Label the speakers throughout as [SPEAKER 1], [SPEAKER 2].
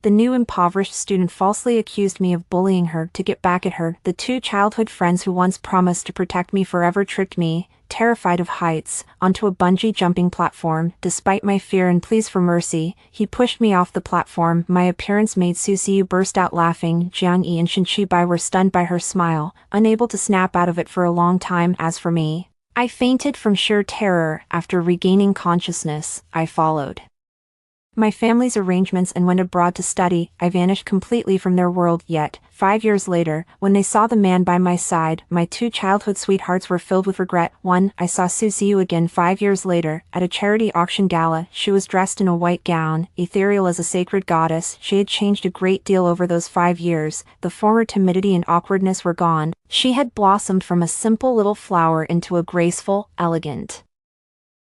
[SPEAKER 1] The new impoverished student falsely accused me of bullying her to get back at her. The two childhood friends who once promised to protect me forever tricked me, terrified of heights, onto a bungee jumping platform. Despite my fear and pleas for mercy, he pushed me off the platform. My appearance made Suziyu burst out laughing. Jiang Yi and Shen Qibai were stunned by her smile, unable to snap out of it for a long time. As for me, I fainted from sheer terror. After regaining consciousness, I followed my family's arrangements and went abroad to study. I vanished completely from their world. Yet, 5 years later, when they saw the man by my side, my two childhood sweethearts were filled with regret. 1. I saw Suziyu again 5 years later, at a charity auction gala. She was dressed in a white gown, ethereal as a sacred goddess. She had changed a great deal over those 5 years. The former timidity and awkwardness were gone. She had blossomed from a simple little flower into a graceful, elegant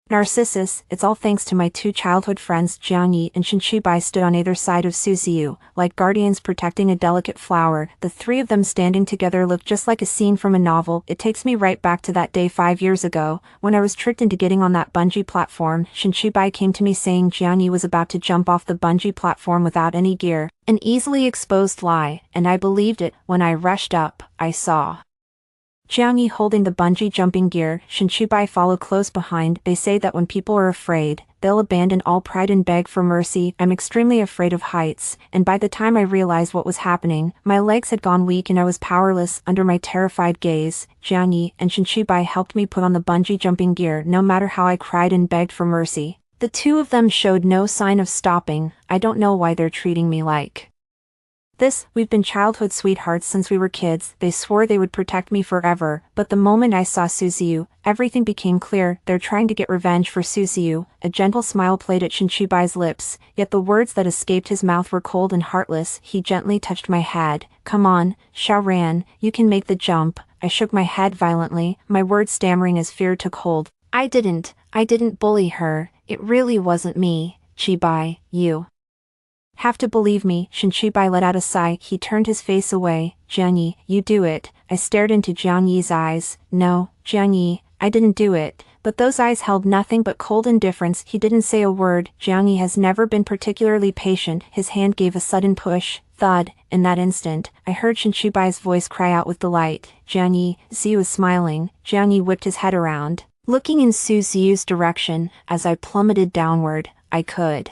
[SPEAKER 1] Narcissus. It's all thanks to my two childhood friends. Jiang Yi and Shen Qibai stood on either side of Suziyu, like guardians protecting a delicate flower. The three of them standing together looked just like a scene from a novel. It takes me right back to that day 5 years ago, when I was tricked into getting on that bungee platform. Shen Qibai came to me saying Jiang Yi was about to jump off the bungee platform without any gear, an easily exposed lie, and I believed it. When I rushed up, I saw Jiang Yi holding the bungee jumping gear. Shen Qibai followed close behind. They say that when people are afraid, they'll abandon all pride and beg for mercy. I'm extremely afraid of heights, and by the time I realized what was happening, my legs had gone weak and I was powerless. Under my terrified gaze, Jiang Yi and Shen Qibai helped me put on the bungee jumping gear. No matter how I cried and begged for mercy, the two of them showed no sign of stopping. I don't know why they're treating me like this. We've been childhood sweethearts since we were kids. They swore they would protect me forever, but the moment I saw Suziyu, everything became clear. They're trying to get revenge for Suziyu. A gentle smile played at Shen Qibai's lips, yet the words that escaped his mouth were cold and heartless. He gently touched my head. Come on, Xiaoran, you can make the jump. I shook my head violently, my words stammering as fear took hold. I didn't bully her. It really wasn't me, Qibai. You have to believe me. Shen Qibai let out a sigh. He turned his face away. Jiang Yi, you do it. I stared into Jiang Yi's eyes. No, Jiang Yi, I didn't do it. But those eyes held nothing but cold indifference. He didn't say a word. Jiang Yi has never been particularly patient. His hand gave a sudden push. Thud. In that instant, I heard Shen Qibai's voice cry out with delight. Jiang Yi. Ziyu was smiling. Jiang Yi whipped his head around, looking in Suziyu's direction. As I plummeted downward, I could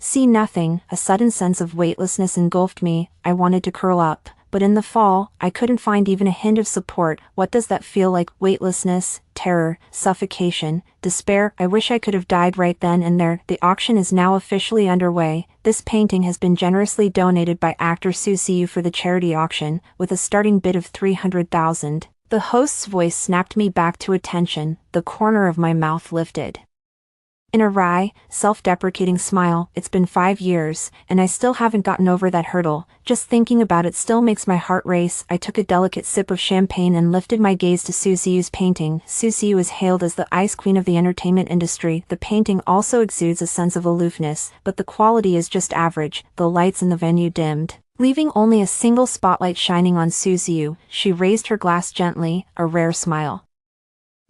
[SPEAKER 1] see nothing. A sudden sense of weightlessness engulfed me. I wanted to curl up, but in the fall, I couldn't find even a hint of support. What does that feel like? Weightlessness, terror, suffocation, despair. I wish I could have died right then and there. The auction is now officially underway. This painting has been generously donated by actor Suziyu for the charity auction, with a starting bid of 300,000. The host's voice snapped me back to attention. The corner of my mouth lifted in a wry, self-deprecating smile. It's been 5 years, and I still haven't gotten over that hurdle. Just thinking about it still makes my heart race. I took a delicate sip of champagne and lifted my gaze to Suziyu's painting. Suziyu is hailed as the ice queen of the entertainment industry. The painting also exudes a sense of aloofness, but the quality is just average. The lights in the venue dimmed, leaving only a single spotlight shining on Suziyu. She raised her glass gently, a rare smile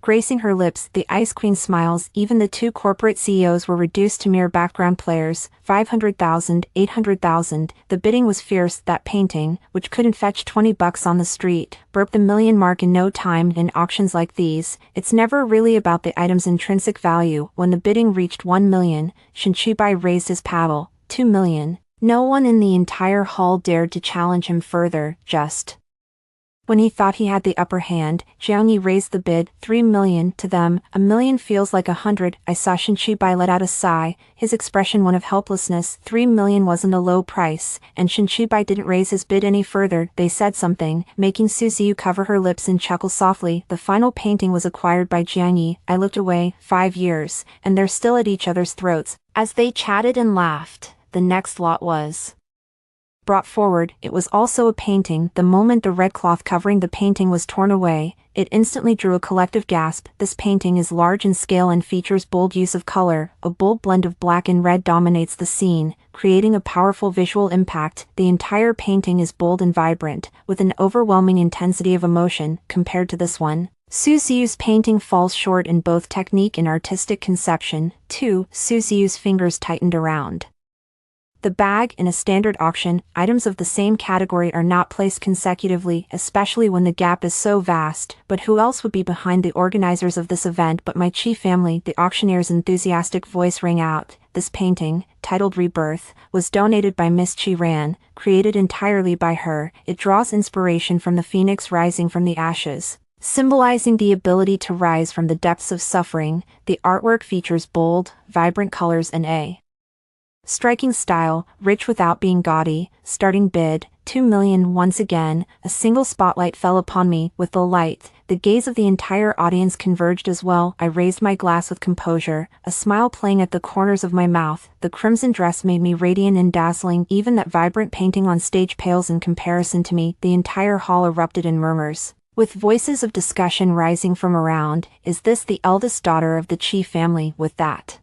[SPEAKER 1] gracing her lips. The Ice Queen smiles. Even the two corporate CEOs were reduced to mere background players. 500,000, 800,000. The bidding was fierce. That painting, which couldn't fetch $20 on the street, broke the million mark in no time. In auctions like these, it's never really about the item's intrinsic value. When the bidding reached 1 million, Shen Qibai raised his paddle. 2 million. No one in the entire hall dared to challenge him further. Just when he thought he had the upper hand, Jiang Yi raised the bid. 3 million. To them, a million feels like 100. I saw Shen Qibai let out a sigh, his expression one of helplessness. 3 million wasn't a low price, and Shen Qibai didn't raise his bid any further. They said something, making Suziyu cover her lips and chuckle softly. The final painting was acquired by Jiang Yi. I looked away. 5 years, and they're still at each other's throats. As they chatted and laughed, the next lot was brought forward. It was also a painting. The moment the red cloth covering the painting was torn away, it instantly drew a collective gasp. This painting is large in scale and features bold use of color. A bold blend of black and red dominates the scene, creating a powerful visual impact. The entire painting is bold and vibrant, with an overwhelming intensity of emotion. Compared to this one, Suziyu's painting falls short in both technique and artistic conception. 2. Suziyu's fingers tightened around The bag in a standard auction, items of the same category are not placed consecutively, especially when the gap is so vast, but who else would be behind the organizers of this event but my Chi family? The auctioneer's enthusiastic voice rang out. This painting, titled Rebirth, was donated by Miss Chi Ran, created entirely by her. It draws inspiration from the phoenix rising from the ashes. Symbolizing the ability to rise from the depths of suffering, the artwork features bold, vibrant colors and a striking style, rich without being gaudy. Starting bid, 2 million. Once again, a single spotlight fell upon me. With the light, the gaze of the entire audience converged as well. I raised my glass with composure, a smile playing at the corners of my mouth. The crimson dress made me radiant and dazzling. Even that vibrant painting on stage pales in comparison to me. The entire hall erupted in murmurs, with voices of discussion rising from around. Is this the eldest daughter of the Chi family? With that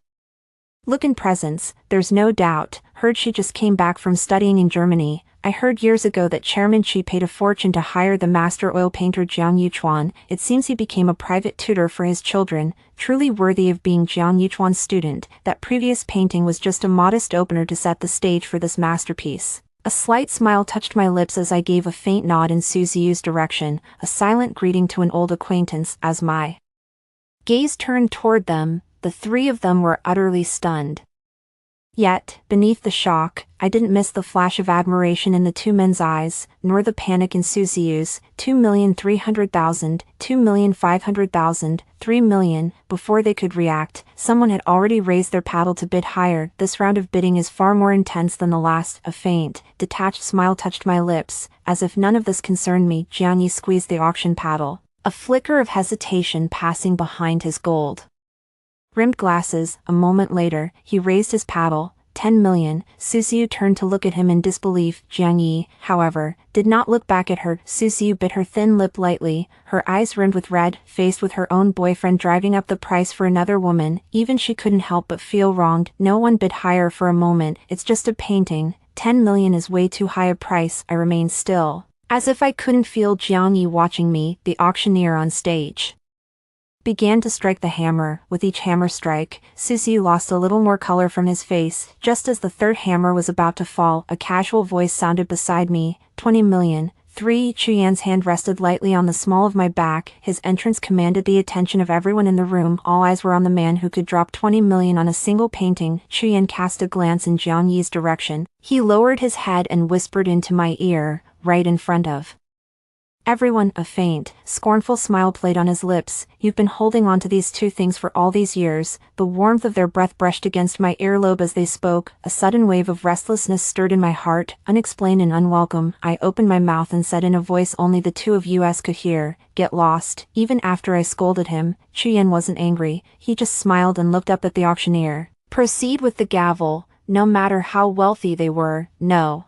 [SPEAKER 1] look and presence, there's no doubt. Heard she just came back from studying in Germany. I heard years ago that Chairman Chi paid a fortune to hire the master oil painter Jiang Yuchuan. It seems he became a private tutor for his children, truly worthy of being Jiang Yuchuan's student. That previous painting was just a modest opener to set the stage for this masterpiece. A slight smile touched my lips as I gave a faint nod in Su Ziyu's direction, a silent greeting to an old acquaintance. As my gaze turned toward them, the three of them were utterly stunned. Yet, beneath the shock, I didn't miss the flash of admiration in the two men's eyes, nor the panic in Su Ziyu's. 2,300,000, 2,500,000, 3 million. Before they could react, someone had already raised their paddle to bid higher. This round of bidding is far more intense than the last. A faint, detached smile touched my lips, as if none of this concerned me. Jiang Yi squeezed the auction paddle, a flicker of hesitation passing behind his gold rimmed glasses. A moment later, he raised his paddle. 10 million. Su Ziyu turned to look at him in disbelief. Jiang Yi, however, did not look back at her. Su Ziyu bit her thin lip lightly, her eyes rimmed with red. Faced with her own boyfriend driving up the price for another woman, even she couldn't help but feel wronged. No one bid higher for a moment. It's just a painting. 10 million is way too high a price. I remained still, as if I couldn't feel Jiang Yi watching me. The auctioneer on stage began to strike the hammer. With each hammer strike, Su Ziyu lost a little more color from his face. Just as the third hammer was about to fall, a casual voice sounded beside me. 20 million. 3. Chuyan's hand rested lightly on the small of my back. His entrance commanded the attention of everyone in the room. All eyes were on the man who could drop 20 million on a single painting. Chuyan cast a glance in Jiang Yi's direction. He lowered his head and whispered into my ear, right in front of everyone. A faint, scornful smile played on his lips. You've been holding on to these two things for all these years. The warmth of their breath brushed against my earlobe as they spoke. A sudden wave of restlessness stirred in my heart, unexplained and unwelcome. I opened my mouth and said in a voice only the two of us could hear, "Get lost." Even after I scolded him, Chuyan wasn't angry. He just smiled and looked up at the auctioneer. Proceed with the gavel. No matter how wealthy they were, no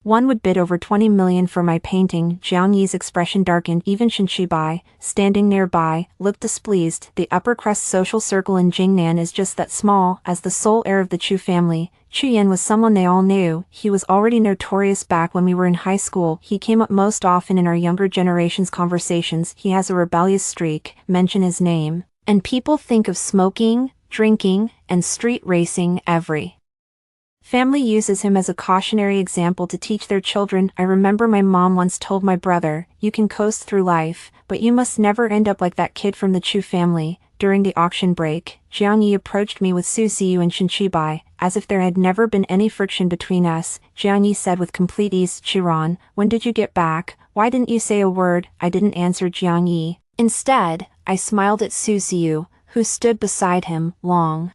[SPEAKER 1] one would bid over 20 million for my painting. Jiang Yi's expression darkened. Even Shen Qibai, standing nearby, looked displeased. The upper crust social circle in Jingnan is just that small. As the sole heir of the Chu family, Chuyan was someone they all knew. He was already notorious back when we were in high school. He came up most often in our younger generation's conversations. He has a rebellious streak. Mention his name, and people think of smoking, drinking, and street racing. Every family uses him as a cautionary example to teach their children. I remember my mom once told my brother, "You can coast through life, but you must never end up like that kid from the Chu family." During the auction break, Jiang Yi approached me with Su Ziyu and Shen Qibai, as if there had never been any friction between us. Jiang Yi said with complete ease, "Chiron, when did you get back? Why didn't you say a word?" I didn't answer Jiang Yi. Instead, I smiled at Su Ziyu, who stood beside him. Long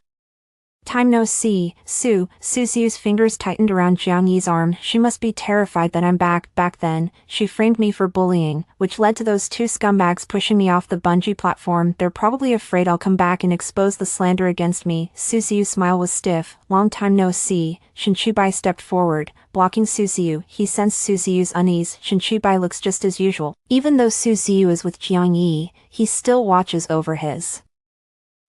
[SPEAKER 1] time no see, Su. Su Ziyu's fingers tightened around Jiang Yi's arm. She must be terrified that I'm back. Back then, she framed me for bullying, which led to those two scumbags pushing me off the bungee platform. They're probably afraid I'll come back and expose the slander against me. Su Ziyu's smile was stiff. Long time no see. Shen Qibai stepped forward, blocking Su Ziyu. He sensed Su Ziyu's unease. Shen Qibai looks just as usual. Even though Su Ziyu is with Jiang Yi, he still watches over his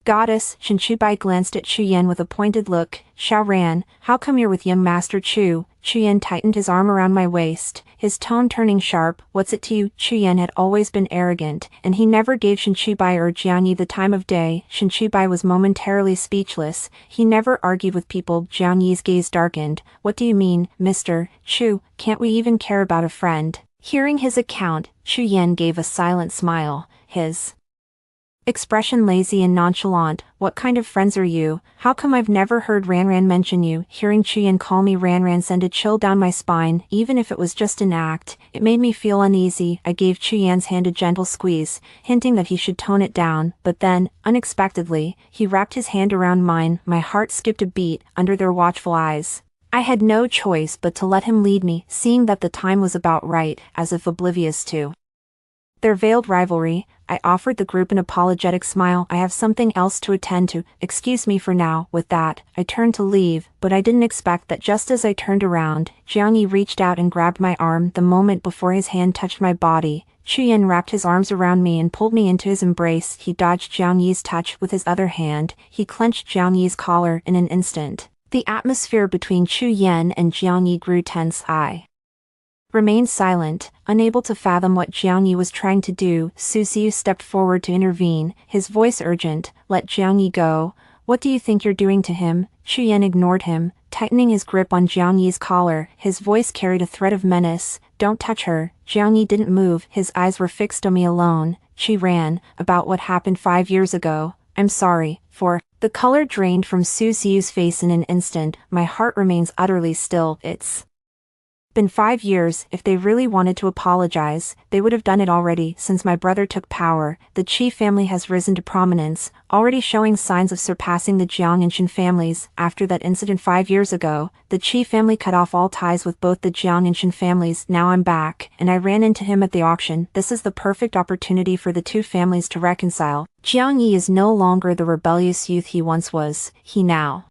[SPEAKER 1] goddess. Shen Qibai glanced at Chuyan with a pointed look. "Xiao Ran, how come you're with young Master Chu?" Chuyan tightened his arm around my waist. his tone turning sharp. What's it to you? Chu Yan had always been arrogant, and he never gave Shen Qibai or Jiang Yi the time of day. Shen Qibai was momentarily speechless. He never argued with people. Jiang Yi's gaze darkened. What do you mean, Mr. Chu? Can't we even care about a friend? Hearing his account, Chu Yan gave a silent smile, his expression lazy and nonchalant. What kind of friends are you? How come I've never heard Ranran mention you? Hearing Chu Yan call me Ranran sent a chill down my spine. Even if it was just an act, it made me feel uneasy. I gave Chu Yan's hand a gentle squeeze, hinting that he should tone it down, but then, unexpectedly, he wrapped his hand around mine. My heart skipped a beat under their watchful eyes. I had no choice but to let him lead me, seeing that the time was about right, as if oblivious to their veiled rivalry. I offered the group an apologetic smile. I have something else to attend to. Excuse me for now. With that, I turned to leave, but I didn't expect that just as I turned around, Jiang Yi reached out and grabbed my arm. The moment before his hand touched my body, Chu Yan wrapped his arms around me and pulled me into his embrace. He dodged Jiang Yi's touch with his other hand. He clenched Jiang Yi's collar in an instant. The atmosphere between Chu Yan and Jiang Yi grew tense. I remained silent, unable to fathom what Jiang Yi was trying to do. Su Xiu stepped forward to intervene, his voice urgent. Let Jiang Yi go. What do you think you're doing to him? Chu Yan ignored him, tightening his grip on Jiang Yi's collar. His voice carried a threat of menace. Don't touch her. Jiang Yi didn't move. His eyes were fixed on me alone. She ran. About what happened 5 years ago. I'm sorry, for the color drained from Su Xiu's face in an instant. My heart remains utterly still. It's been 5 years. If they really wanted to apologize, they would have done it already. Since my brother took power, the Qi family has risen to prominence, already showing signs of surpassing the Jiang and Shen families. After that incident 5 years ago, the Qi family cut off all ties with both the Jiang and Shen families. Now I'm back, and I ran into him at the auction. This is the perfect opportunity for the two families to reconcile. Jiang Yi is no longer the rebellious youth he once was. He now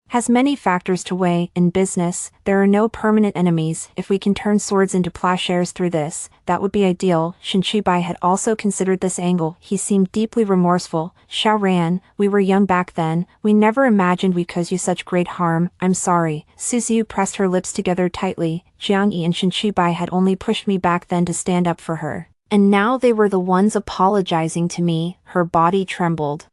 [SPEAKER 1] has many factors to weigh. In business, there are no permanent enemies. If we can turn swords into plowshares through this, that would be ideal. Shen Qibai had also considered this angle. He seemed deeply remorseful. Xiaoran, we were young back then. We never imagined we'd cause you such great harm. I'm sorry. Su Xiu pressed her lips together tightly. Jiang Yi and Shen Qibai had only pushed me back then to stand up for her, and now they were the ones apologizing to me. Her body trembled,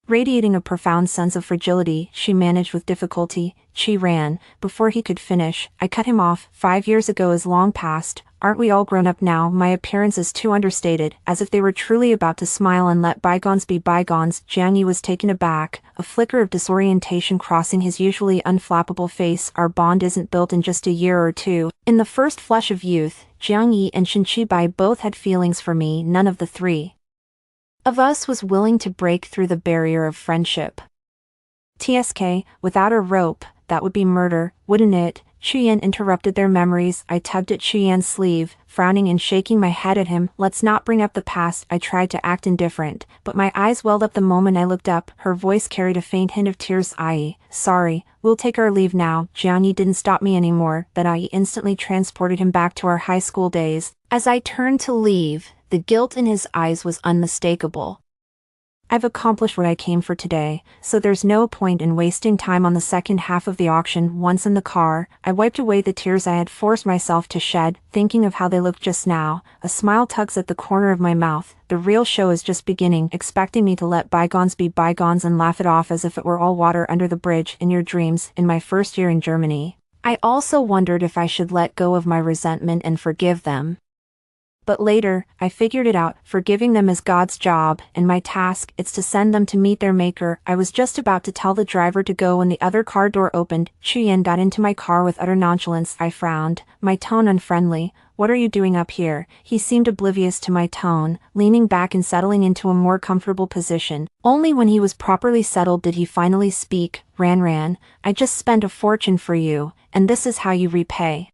[SPEAKER 1] radiating a profound sense of fragility. She managed with difficulty. She ran. Before he could finish, I cut him off. 5 years ago is long past. Aren't we all grown up now? My appearance is too understated, as if they were truly about to smile and let bygones be bygones. Jiang Yi was taken aback, a flicker of disorientation crossing his usually unflappable face. Our bond isn't built in just a year or two. In the first flush of youth, Jiang Yi and Shen Qibai both had feelings for me. None of the three of us was willing to break through the barrier of friendship. TSK, without a rope, that would be murder, wouldn't it? Chu Yan interrupted their memories. I tugged at Chu Yan's sleeve, frowning and shaking my head at him. Let's not bring up the past. I tried to act indifferent, but my eyes welled up the moment I looked up. Her voice carried a faint hint of tears. Sorry, we'll take our leave now. Jiang Yi didn't stop me anymore. That instantly transported him back to our high school days. As I turned to leave, the guilt in his eyes was unmistakable. I've accomplished what I came for today, so there's no point in wasting time on the second half of the auction. Once in the car, I wiped away the tears I had forced myself to shed, thinking of how they looked just now. A smile tugs at the corner of my mouth. The real show is just beginning, expecting me to let bygones be bygones and laugh it off as if it were all water under the bridge. In your dreams, in my first year in Germany, I also wondered if I should let go of my resentment and forgive them. But later, I figured it out. Forgiving them is God's job, and my task, it's to send them to meet their maker. I was just about to tell the driver to go when the other car door opened. Chu Yan got into my car with utter nonchalance. I frowned, my tone unfriendly. What are you doing up here? He seemed oblivious to my tone, leaning back and settling into a more comfortable position. Only when he was properly settled did he finally speak. Ranran, I just spent a fortune for you, and this is how you repay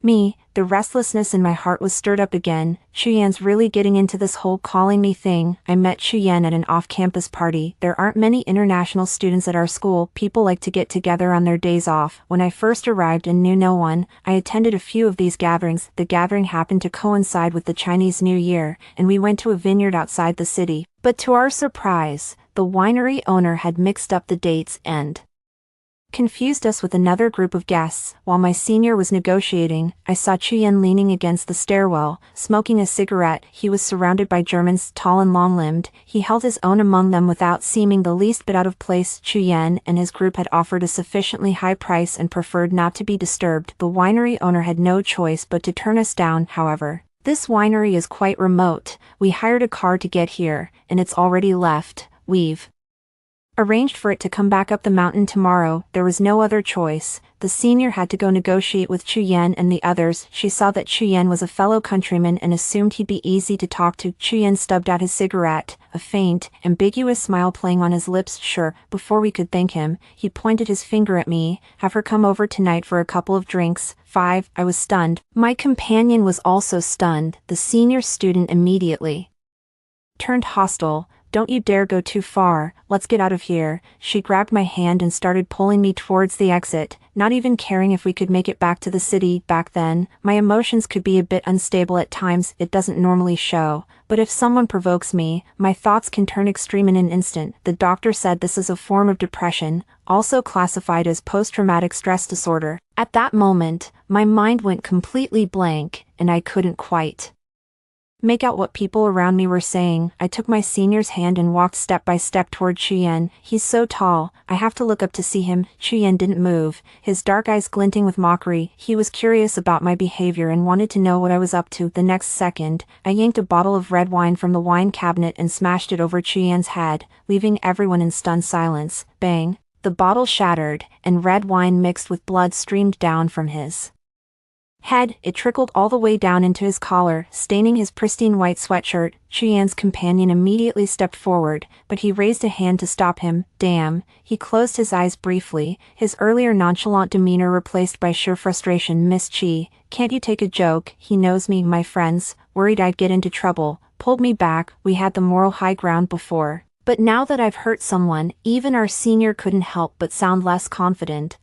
[SPEAKER 1] me. The restlessness in my heart was stirred up again. Chu Yan's really getting into this whole calling me thing. I met Chu Yan at an off-campus party. There aren't many international students at our school. People like to get together on their days off. When I first arrived and knew no one, I attended a few of these gatherings. The gathering happened to coincide with the Chinese New Year, and we went to a vineyard outside the city. But to our surprise, the winery owner had mixed up the dates and confused us with another group of guests. While my senior was negotiating, I saw Chuyen leaning against the stairwell, smoking a cigarette. He was surrounded by Germans, tall and long-limbed. He held his own among them without seeming the least bit out of place. Chuyen and his group had offered a sufficiently high price and preferred not to be disturbed. The winery owner had no choice but to turn us down, however. This winery is quite remote. We hired a car to get here, and it's already left. We've arranged for it to come back up the mountain tomorrow. There was no other choice. The senior had to go negotiate with Chuyen and the others. She saw that Chuyen was a fellow countryman and assumed he'd be easy to talk to. Chuyen stubbed out his cigarette, a faint, ambiguous smile playing on his lips. Sure, before we could thank him, he pointed his finger at me. Have her come over tonight for a couple of drinks. 5. I was stunned. My companion was also stunned. The senior student immediately turned hostile. Don't you dare go too far, let's get out of here. She grabbed my hand and started pulling me towards the exit, not even caring if we could make it back to the city. Back then, my emotions could be a bit unstable at times. It doesn't normally show, but if someone provokes me, my thoughts can turn extreme in an instant. The doctor said this is a form of depression, also classified as post-traumatic stress disorder. At that moment, my mind went completely blank, and I couldn't quite make out what people around me were saying. I took my senior's hand and walked step by step toward Chuyen. He's so tall, I have to look up to see him. Chuyen didn't move, his dark eyes glinting with mockery. He was curious about my behavior and wanted to know what I was up to. The next second, I yanked a bottle of red wine from the wine cabinet and smashed it over Chuyen's head, leaving everyone in stunned silence. Bang! The bottle shattered, and red wine mixed with blood streamed down from his head. It trickled all the way down into his collar, staining his pristine white sweatshirt. Chuyen's companion immediately stepped forward, but he raised a hand to stop him. Damn. He closed his eyes briefly, his earlier nonchalant demeanor replaced by sheer frustration. Miss Chi, can't you take a joke? He knows me. My friends, worried I'd get into trouble, pulled me back. We had the moral high ground before, but now that I've hurt someone, even our senior couldn't help but sound less confident.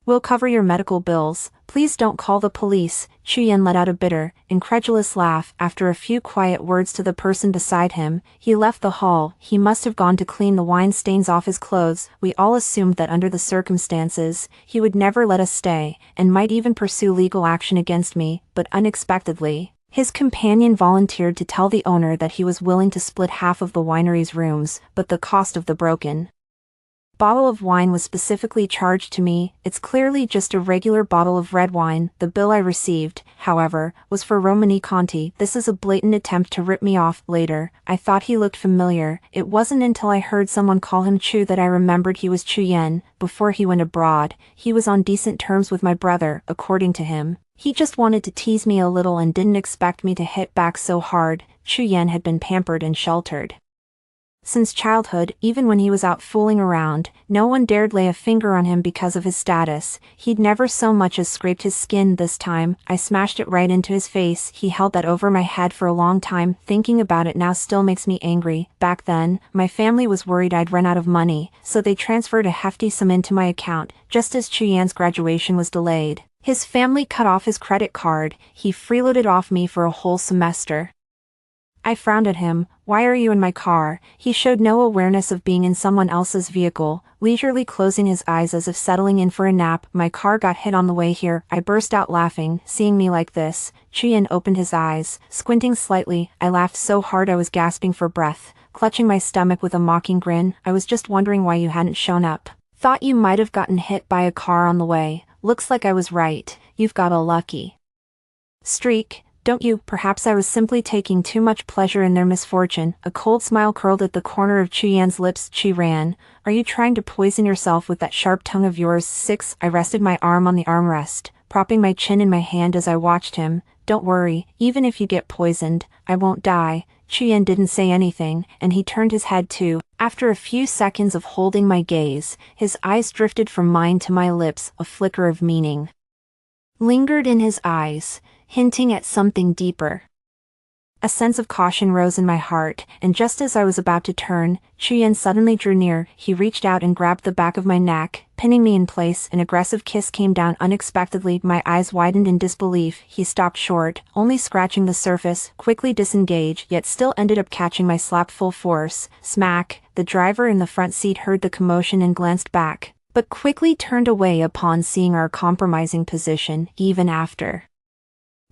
[SPEAKER 1] We'll cover your medical bills. Please don't call the police. Chuyen let out a bitter, incredulous laugh. After a few quiet words to the person beside him, he left the hall. He must have gone to clean the wine stains off his clothes. We all assumed that under the circumstances, he would never let us stay, and might even pursue legal action against me, but unexpectedly, his companion volunteered to tell the owner that he was willing to split half of the winery's rooms, but the cost of the broken bottle of wine was specifically charged to me. It's clearly just a regular bottle of red wine. The bill I received, however, was for Romanée-Conti. This is a blatant attempt to rip me off. Later, I thought he looked familiar. It wasn't until I heard someone call him Chu that I remembered he was Chuyen. Before he went abroad, he was on decent terms with my brother, according to him. He just wanted to tease me a little and didn't expect me to hit back so hard. Chuyen had been pampered and sheltered since childhood. Even when he was out fooling around, no one dared lay a finger on him because of his status. He'd never so much as scraped his skin. This time, I smashed it right into his face. He held that over my head for a long time. Thinking about it now still makes me angry. Back then, my family was worried I'd run out of money, so they transferred a hefty sum into my account, just as Chuyen's graduation was delayed. His family cut off his credit card. He freeloaded off me for a whole semester. I frowned at him. Why are you in my car? He showed no awareness of being in someone else's vehicle, leisurely closing his eyes as if settling in for a nap. My car got hit on the way here. I burst out laughing. Seeing me like this, Chuyen opened his eyes, squinting slightly. I laughed so hard I was gasping for breath, clutching my stomach with a mocking grin. I was just wondering why you hadn't shown up. Thought you might have gotten hit by a car on the way. Looks like I was right. You've got a lucky streak, don't you? Perhaps I was simply taking too much pleasure in their misfortune. A cold smile curled at the corner of Chuyen's lips. Chi ran. Are you trying to poison yourself with that sharp tongue of yours? 6. I rested my arm on the armrest, propping my chin in my hand as I watched him. Don't worry, even if you get poisoned, I won't die. Chuyen didn't say anything, and he turned his head too. After a few seconds of holding my gaze, his eyes drifted from mine to my lips. A flicker of meaning lingered in his eyes, hinting at something deeper. A sense of caution rose in my heart, and just as I was about to turn, Chuyen suddenly drew near. He reached out and grabbed the back of my neck, pinning me in place. An aggressive kiss came down unexpectedly. My eyes widened in disbelief. He stopped short, only scratching the surface, quickly disengaged, yet still ended up catching my slap full force. Smack! The driver in the front seat heard the commotion and glanced back. but quickly turned away upon seeing our compromising position. Even after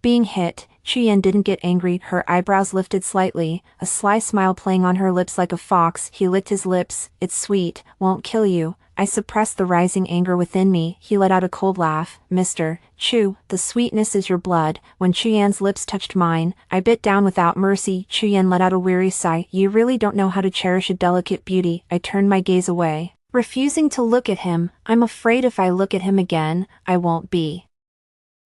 [SPEAKER 1] being hit, Chuyen didn't get angry. Her eyebrows lifted slightly, a sly smile playing on her lips like a fox. He licked his lips. It's sweet, won't kill you. I suppressed the rising anger within me. He let out a cold laugh. Mr. Chu, the sweetness is your blood. When Chuyen's lips touched mine, I bit down without mercy. Chuyen let out a weary sigh. You really don't know how to cherish a delicate beauty. I turned my gaze away, refusing to look at him. I'm afraid if I look at him again, I won't be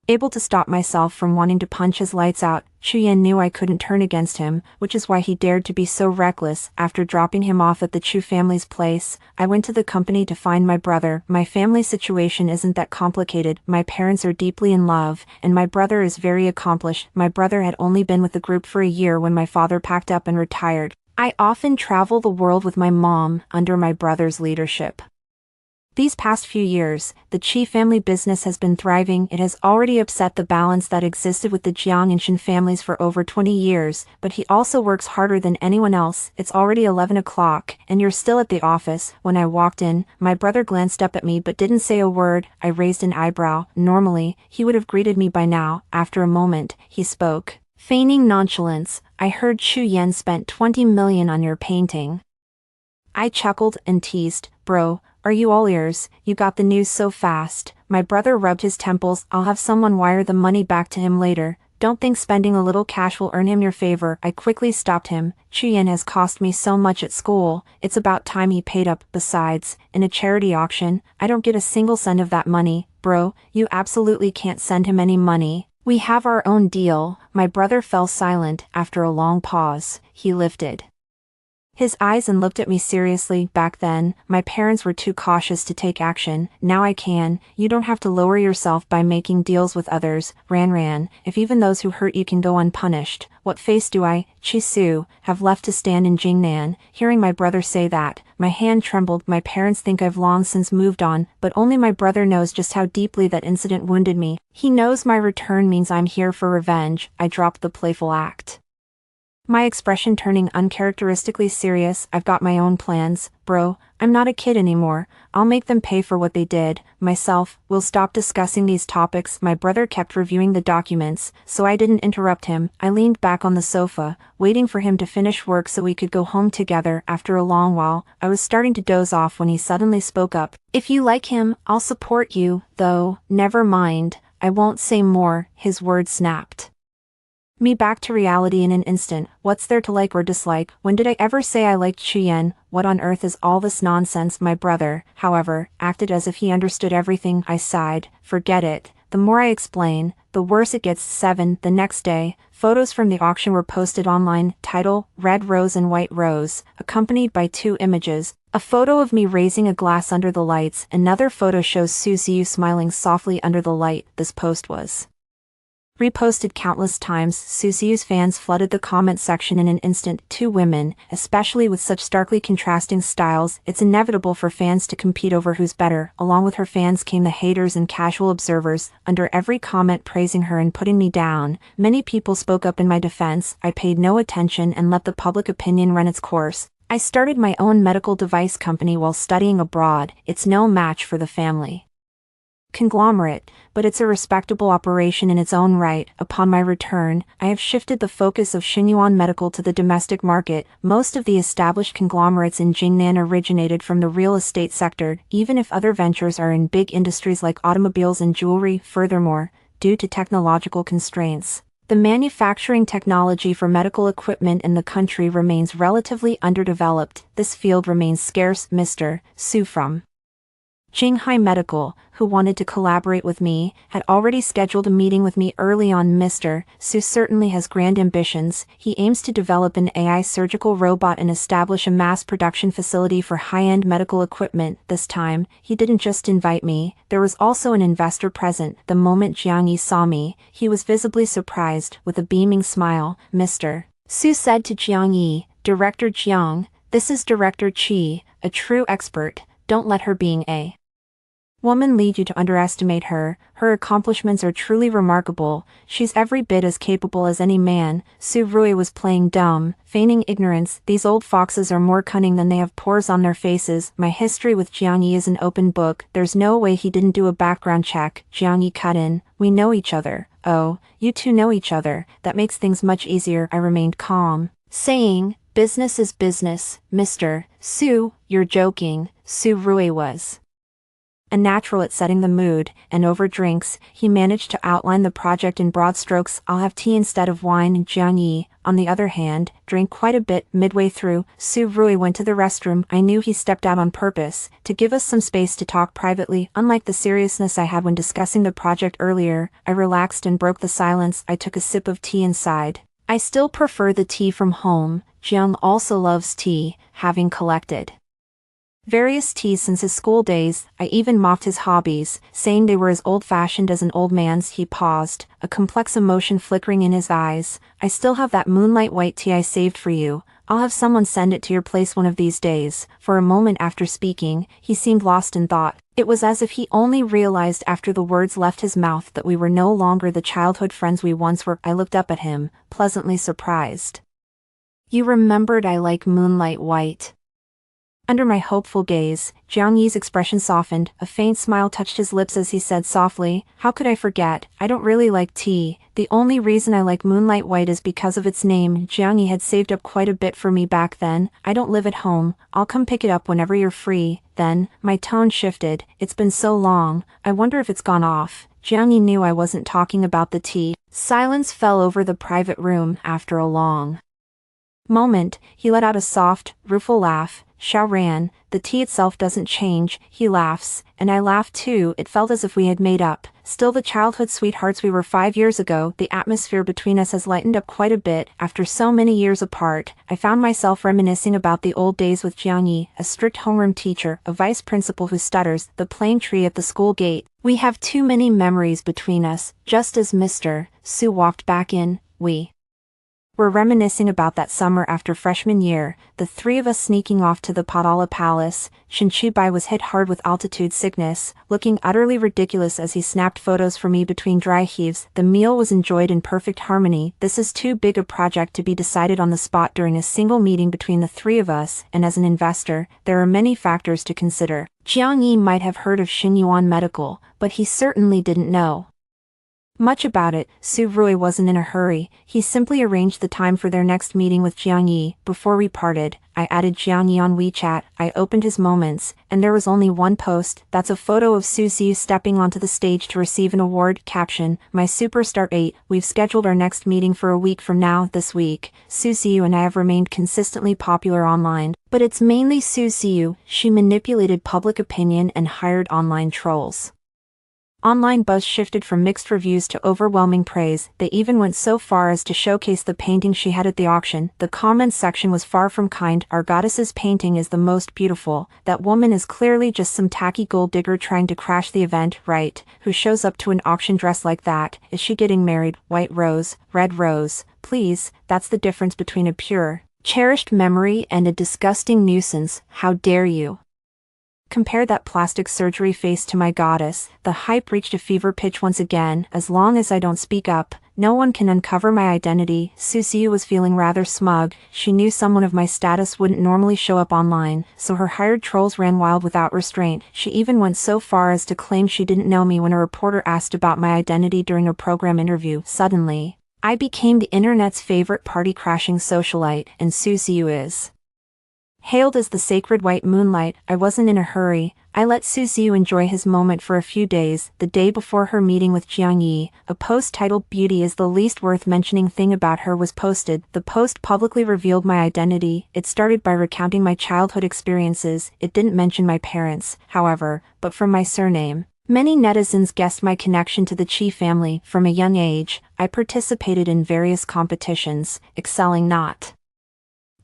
[SPEAKER 1] able to stop myself from wanting to punch his lights out. Chuyen knew I couldn't turn against him, which is why he dared to be so reckless. After dropping him off at the Chu family's place, I went to the company to find my brother. My family situation isn't that complicated. My parents are deeply in love, and my brother is very accomplished. My brother had only been with the group for a year when my father packed up and retired. I often travel the world with my mom under my brother's leadership. These past few years, the Chi family business has been thriving. It has already upset the balance that existed with the Jiang and Shen families for over 20 years, but he also works harder than anyone else. It's already 11 o'clock, and you're still at the office. When I walked in, my brother glanced up at me but didn't say a word. I raised an eyebrow. Normally, he would have greeted me by now. After a moment, he spoke, feigning nonchalance. I heard Chuyen spent 20 million on your painting. I chuckled and teased, bro, are you all ears? You got the news so fast. My brother rubbed his temples. I'll have someone wire the money back to him later. Don't think spending a little cash will earn him your favor. I quickly stopped him. Chuyen has cost me so much at school. It's about time he paid up. Besides, in a charity auction, I don't get a single cent of that money. Bro, you absolutely can't send him any money. We have our own deal. My brother fell silent. After a long pause, he lifted his eyes and looked at me seriously. Back then, my parents were too cautious to take action. Now I can. You don't have to lower yourself by making deals with others. Ran. If even those who hurt you can go unpunished, what face do I, Chi Su, have left to stand in Jingnan? Hearing my brother say that, my hand trembled. My parents think I've long since moved on, but only my brother knows just how deeply that incident wounded me. He knows my return means I'm here for revenge. I dropped the playful act, my expression turning uncharacteristically serious. I've got my own plans, bro. I'm not a kid anymore. I'll make them pay for what they did. Myself, we'll stop discussing these topics. My brother kept reviewing the documents, so I didn't interrupt him. I leaned back on the sofa, waiting for him to finish work so we could go home together. After a long while, I was starting to doze off when he suddenly spoke up. If you like him, I'll support you, though. Never mind. I won't say more. His words snapped me back to reality in an instant. What's there to like or dislike? When did I ever say I liked Chuyen? What on earth is all this nonsense? My brother, however, acted as if he understood everything. I sighed. Forget it. The more I explain, the worse it gets. 7. The next day, photos from the auction were posted online. Title, Red Rose and White Rose, accompanied by 2 images. A photo of me raising a glass under the lights. Another photo shows Su Ziyu smiling softly under the light. This post was reposted countless times. Su Ziyu's fans flooded the comment section in an instant. 2 women, especially with such starkly contrasting styles, it's inevitable for fans to compete over who's better. Along with her fans came the haters and casual observers, under every comment praising her and putting me down. Many people spoke up in my defense. I paid no attention and let the public opinion run its course. I started my own medical device company while studying abroad. It's no match for the family conglomerate, but it's a respectable operation in its own right. Upon my return, I have shifted the focus of Xinyuan Medical to the domestic market. Most of the established conglomerates in Jingnan originated from the real estate sector, even if other ventures are in big industries like automobiles and jewelry. Furthermore, due to technological constraints, the manufacturing technology for medical equipment in the country remains relatively underdeveloped. This field remains scarce. Mr. Su from Jinghai Medical, who wanted to collaborate with me, had already scheduled a meeting with me early on. Mr. Su certainly has grand ambitions. He aims to develop an AI surgical robot and establish a mass production facility for high-end medical equipment. This time, he didn't just invite me, there was also an investor present. The moment Jiang Yi saw me, he was visibly surprised. With a beaming smile, Mr. Su said to Jiang Yi, Director Jiang, this is Director Qi, a true expert. Don't let her being a Woman lead you to underestimate her. Her accomplishments are truly remarkable. She's every bit as capable as any man. Su Rui was playing dumb, feigning ignorance. These old foxes are more cunning than they have pores on their faces. My history with Jiang Yi is an open book. There's no way he didn't do a background check. Jiang Yi cut in. We know each other. Oh, you two know each other. That makes things much easier. I remained calm, saying, business is business, Mr. Su, you're joking. Su Rui was a natural at setting the mood, and over drinks, he managed to outline the project in broad strokes. I'll have tea instead of wine. Jiang Yi, on the other hand, drank quite a bit. Midway through, Su Rui went to the restroom. I knew he stepped out on purpose, to give us some space to talk privately. Unlike the seriousness I had when discussing the project earlier, I relaxed and broke the silence. I took a sip of tea and sighed. I still prefer the tea from home. Jiang also loves tea, having collected various teas since his school days. I even mocked his hobbies, saying they were as old-fashioned as an old man's. He paused, a complex emotion flickering in his eyes. I still have that moonlight white tea I saved for you. I'll have someone send it to your place one of these days. For a moment after speaking, he seemed lost in thought. It was as if he only realized after the words left his mouth that we were no longer the childhood friends we once were. I looked up at him, pleasantly surprised. You remembered I like moonlight white. Under my hopeful gaze, Jiang Yi's expression softened. A faint smile touched his lips as he said softly, how could I forget? I don't really like tea. The only reason I like moonlight white is because of its name. Jiang Yi had saved up quite a bit for me back then. I don't live at home. I'll come pick it up whenever you're free. Then, my tone shifted. It's been so long. I wonder if it's gone off. Jiang Yi knew I wasn't talking about the tea. Silence fell over the private room. After a long moment, he let out a soft, rueful laugh. Xiaoran, the tea itself doesn't change. He laughs, and I laugh too. It felt as if we had made up. Still the childhood sweethearts we were 5 years ago. The atmosphere between us has lightened up quite a bit. After so many years apart, I found myself reminiscing about the old days with Jiang Yi, a strict homeroom teacher, a vice principal who stutters, the plane tree at the school gate. We have too many memories between us. Just as Mr. Su walked back in, we were reminiscing about that summer after freshman year, the three of us sneaking off to the Padala Palace. Shen Chubai was hit hard with altitude sickness, looking utterly ridiculous as he snapped photos for me between dry heaves. The meal was enjoyed in perfect harmony. This is too big a project to be decided on the spot during a single meeting between the three of us, and as an investor, there are many factors to consider. Jiang Yi might have heard of Xinyuan Medical, but he certainly didn't know much about it. Su Rui wasn't in a hurry. He simply arranged the time for their next meeting with Jiang Yi. Before we parted, I added Jiang Yi on WeChat. I opened his moments, and there was only one post. That's a photo of Su Xiu stepping onto the stage to receive an award. Caption, my superstar 8. We've scheduled our next meeting for a week from now. This week, Su Xiu and I have remained consistently popular online. But it's mainly Su Xiu. She manipulated public opinion and hired online trolls. Online buzz shifted from mixed reviews to overwhelming praise. They even went so far as to showcase the painting she had at the auction. The comments section was far from kind. Our goddess's painting is the most beautiful. That woman is clearly just some tacky gold digger trying to crash the event, right? Who shows up to an auction dressed like that? Is she getting married? White rose, red rose. Please, that's the difference between a pure, cherished memory and a disgusting nuisance. How dare you compare that plastic surgery face to my goddess? The hype reached a fever pitch once again. As long as I don't speak up, no one can uncover my identity. Su Xiu was feeling rather smug. She knew someone of my status wouldn't normally show up online, so her hired trolls ran wild without restraint. She even went so far as to claim she didn't know me when a reporter asked about my identity during a program interview. Suddenly, I became the internet's favorite party-crashing socialite, and Su Xiu is hailed as the sacred white moonlight. I wasn't in a hurry. I let Su Xiu enjoy his moment for a few days. The day before her meeting with Jiang Yi, a post titled "Beauty is the least worth mentioning thing about her" was posted. The post publicly revealed my identity. It started by recounting my childhood experiences. It didn't mention my parents, however, but from my surname. Many netizens guessed my connection to the Qi family. From a young age, I participated in various competitions, excelling not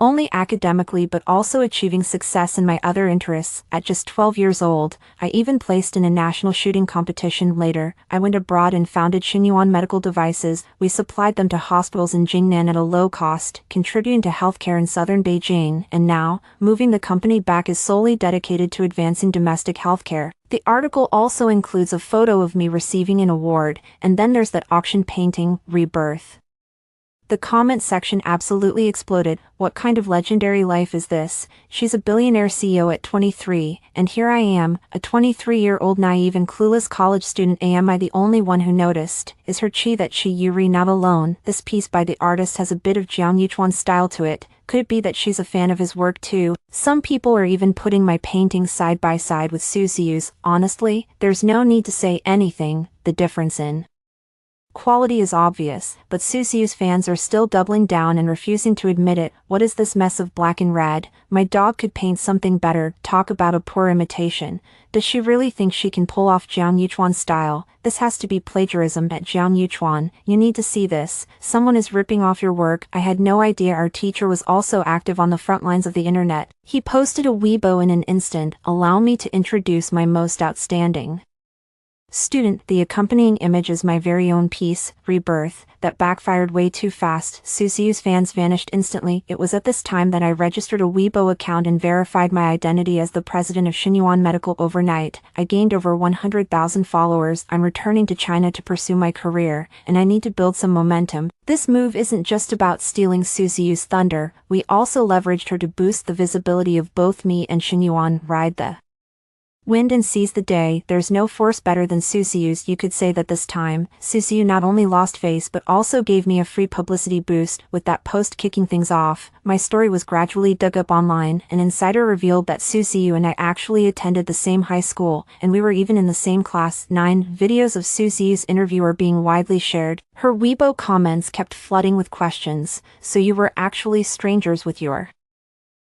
[SPEAKER 1] only academically but also achieving success in my other interests. At just 12 years old, I even placed in a national shooting competition. Later, I went abroad and founded Xinyuan Medical Devices. We supplied them to hospitals in Jingnan at a low cost, contributing to healthcare in southern Beijing, and now, moving the company back is solely dedicated to advancing domestic healthcare. The article also includes a photo of me receiving an award, and then there's that auction painting, Rebirth. The comment section absolutely exploded. What kind of legendary life is this? She's a billionaire CEO at 23, and here I am, a 23-year-old naive and clueless college student. Am I the only one who noticed? Is her Chi that Chi Yuri not alone? This piece by the artist has a bit of Jiang Yuchuan style to it. Could it be that she's a fan of his work too? Some people are even putting my paintings side by side with Su Ziyu's. Honestly, there's no need to say anything. The difference in quality is obvious, but Su Ziyu's fans are still doubling down and refusing to admit it. What is this mess of black and red? My dog could paint something better. Talk about a poor imitation. Does she really think she can pull off Jiang Yuchuan's style? This has to be plagiarism at Jiang Yuchuan. You need to see this. Someone is ripping off your work. I had no idea our teacher was also active on the front lines of the internet. He posted a Weibo in an instant. Allow me to introduce my most outstanding student. The accompanying image is my very own piece, Rebirth, that backfired way too fast. Su Ziyu's fans vanished instantly. It was at this time that I registered a Weibo account and verified my identity as the president of Xinyuan Medical. Overnight, I gained over 100,000 followers. I'm returning to China to pursue my career, and I need to build some momentum. This move isn't just about stealing Su Ziyu's thunder, we also leveraged her to boost the visibility of both me and Xinyuan. Ride the wind and seize the day. There's no force better than Su Ziyu's. You could say that this time, Su Ziyu not only lost face but also gave me a free publicity boost. With that post kicking things off, my story was gradually dug up online. An insider revealed that Su Ziyu and I actually attended the same high school, and we were even in the same class. 9 videos of Su Ziyu's interview are being widely shared. Her Weibo comments kept flooding with questions. So you were actually strangers with your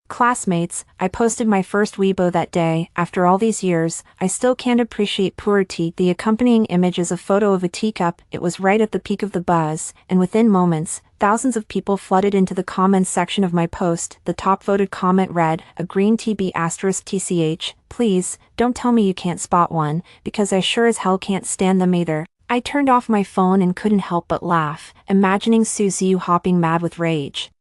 [SPEAKER 1] classmates? I posted my first Weibo that day. After all these years, I still can't appreciate poor tea. The accompanying image is a photo of a teacup. It was right at the peak of the buzz, and within moments, thousands of people flooded into the comments section of my post. The top voted comment read, "A green TB asterisk TCH, please, don't tell me you can't spot one, because I sure as hell can't stand them either." I turned off my phone and couldn't help but laugh, imagining Su Ziyu hopping mad with rage.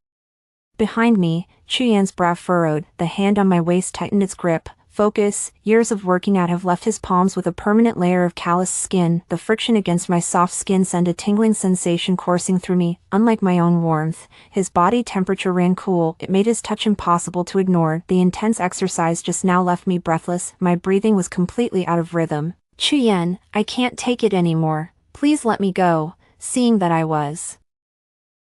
[SPEAKER 1] Behind me, Chuyan's brow furrowed, the hand on my waist tightened its grip. Focus. Years of working out have left his palms with a permanent layer of calloused skin. The friction against my soft skin sent a tingling sensation coursing through me. Unlike my own warmth, his body temperature ran cool. It made his touch impossible to ignore. The intense exercise just now left me breathless. My breathing was completely out of rhythm. Chuyan, I can't take it anymore. Please let me go. Seeing that I was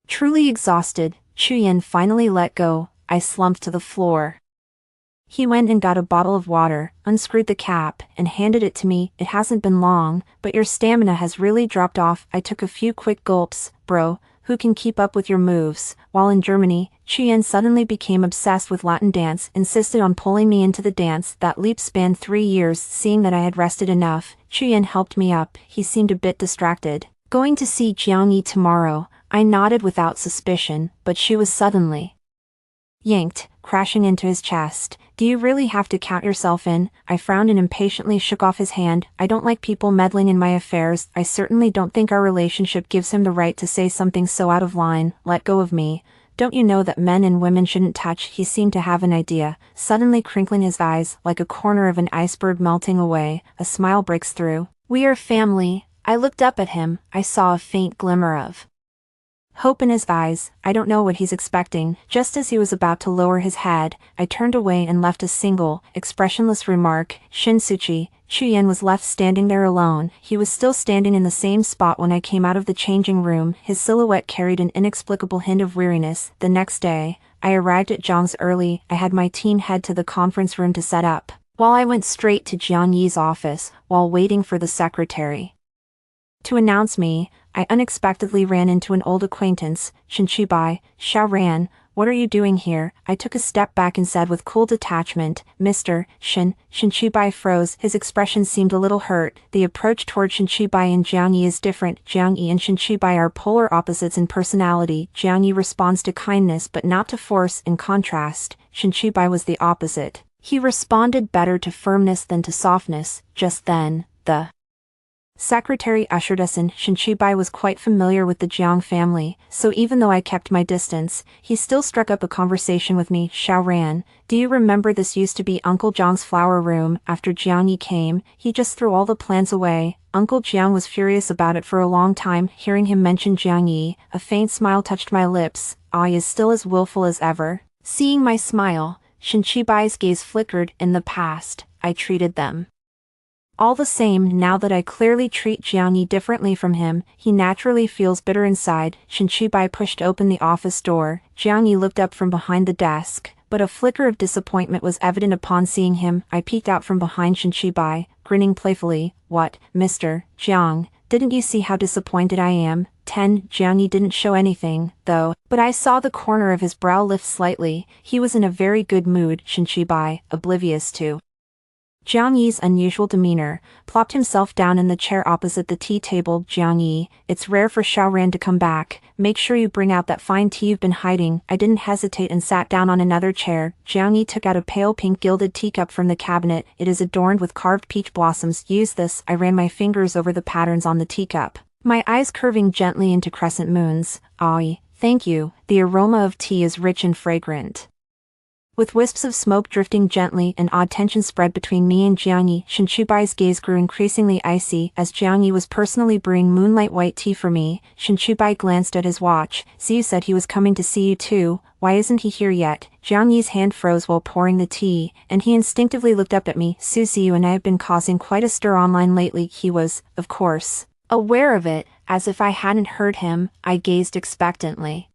[SPEAKER 1] truly exhausted, Chuyan finally let go. I slumped to the floor. He went and got a bottle of water, unscrewed the cap, and handed it to me. "It hasn't been long, but your stamina has really dropped off." I took a few quick gulps. "Bro, who can keep up with your moves?" While in Germany, Chuyan suddenly became obsessed with Latin dance, insisted on pulling me into the dance. That leap spanned 3 years. Seeing that I had rested enough, Chuyan helped me up. He seemed a bit distracted. "Going to see Jiang Yi tomorrow." I nodded without suspicion, but she was suddenly yanked, crashing into his chest. "Do you really have to count yourself in?" I frowned and impatiently shook off his hand. "I don't like people meddling in my affairs. I certainly don't think our relationship gives him the right to say something so out of line." "Let go of me. Don't you know that men and women shouldn't touch?" He seemed to have an idea, suddenly crinkling his eyes, like a corner of an iceberg melting away. A smile breaks through. "We are family." I looked up at him. I saw a faint glimmer of hope in his eyes. I don't know what he's expecting. Just as he was about to lower his head, I turned away and left a single, expressionless remark. Shinsuchi. Chuyan was left standing there alone. He was still standing in the same spot when I came out of the changing room. His silhouette carried an inexplicable hint of weariness. The next day, I arrived at Zhang's early. I had my team head to the conference room to set up, while I went straight to Jiang Yi's office, while waiting for the secretary to announce me. I unexpectedly ran into an old acquaintance, Shinchibai. Xiao Ran, what are you doing here? I took a step back and said with cool detachment, Mr. Shin. Shin Chubai froze, his expression seemed a little hurt. The approach toward Shin Chubai and Jiang Yi is different. Jiang Yi and Shin Chubai are polar opposites in personality. Jiang Yi responds to kindness but not to force. In contrast, Shin Chubai was the opposite. He responded better to firmness than to softness. Just then, the secretary ushered us in. Shin Chubai was quite familiar with the Jiang family, so even though I kept my distance, he still struck up a conversation with me. Xiaoran, do you remember this used to be Uncle Jiang's flower room? After Jiang Yi came, he just threw all the plants away. Uncle Jiang was furious about it for a long time. Hearing him mention Jiang Yi, a faint smile touched my lips. I is still as willful as ever. Seeing my smile, Shin Chubai's gaze flickered. In the past, I treated them all the same. Now that I clearly treat Jiang Yi differently from him, he naturally feels bitter inside. Shin Chubai pushed open the office door. Jiang Yi looked up from behind the desk, but a flicker of disappointment was evident upon seeing him. I peeked out from behind Shin Chubai, grinning playfully. What, Mr. Jiang, didn't you see how disappointed I am? Jiang Yi didn't show anything, though, but I saw the corner of his brow lift slightly. He was in a very good mood. Shin Chubai, oblivious to Jiang Yi's unusual demeanor, plopped himself down in the chair opposite the tea table. Jiang Yi, it's rare for Xiaoran to come back. Make sure you bring out that fine tea you've been hiding. I didn't hesitate and sat down on another chair. Jiang Yi took out a pale pink gilded teacup from the cabinet. It is adorned with carved peach blossoms. Use this. I ran my fingers over the patterns on the teacup, my eyes curving gently into crescent moons. Thank you. The aroma of tea is rich and fragrant, with wisps of smoke drifting gently. An odd tension spread between me and Jiang Yi. Shin Chubai's gaze grew increasingly icy as Jiang Yi was personally brewing moonlight white tea for me. Shin Chubai glanced at his watch. Siyu said he was coming to see you too. Why isn't he here yet? Jiang Yi's hand froze while pouring the tea, and he instinctively looked up at me. Siyu and I have been causing quite a stir online lately. He was, of course, aware of it. As if I hadn't heard him, I gazed expectantly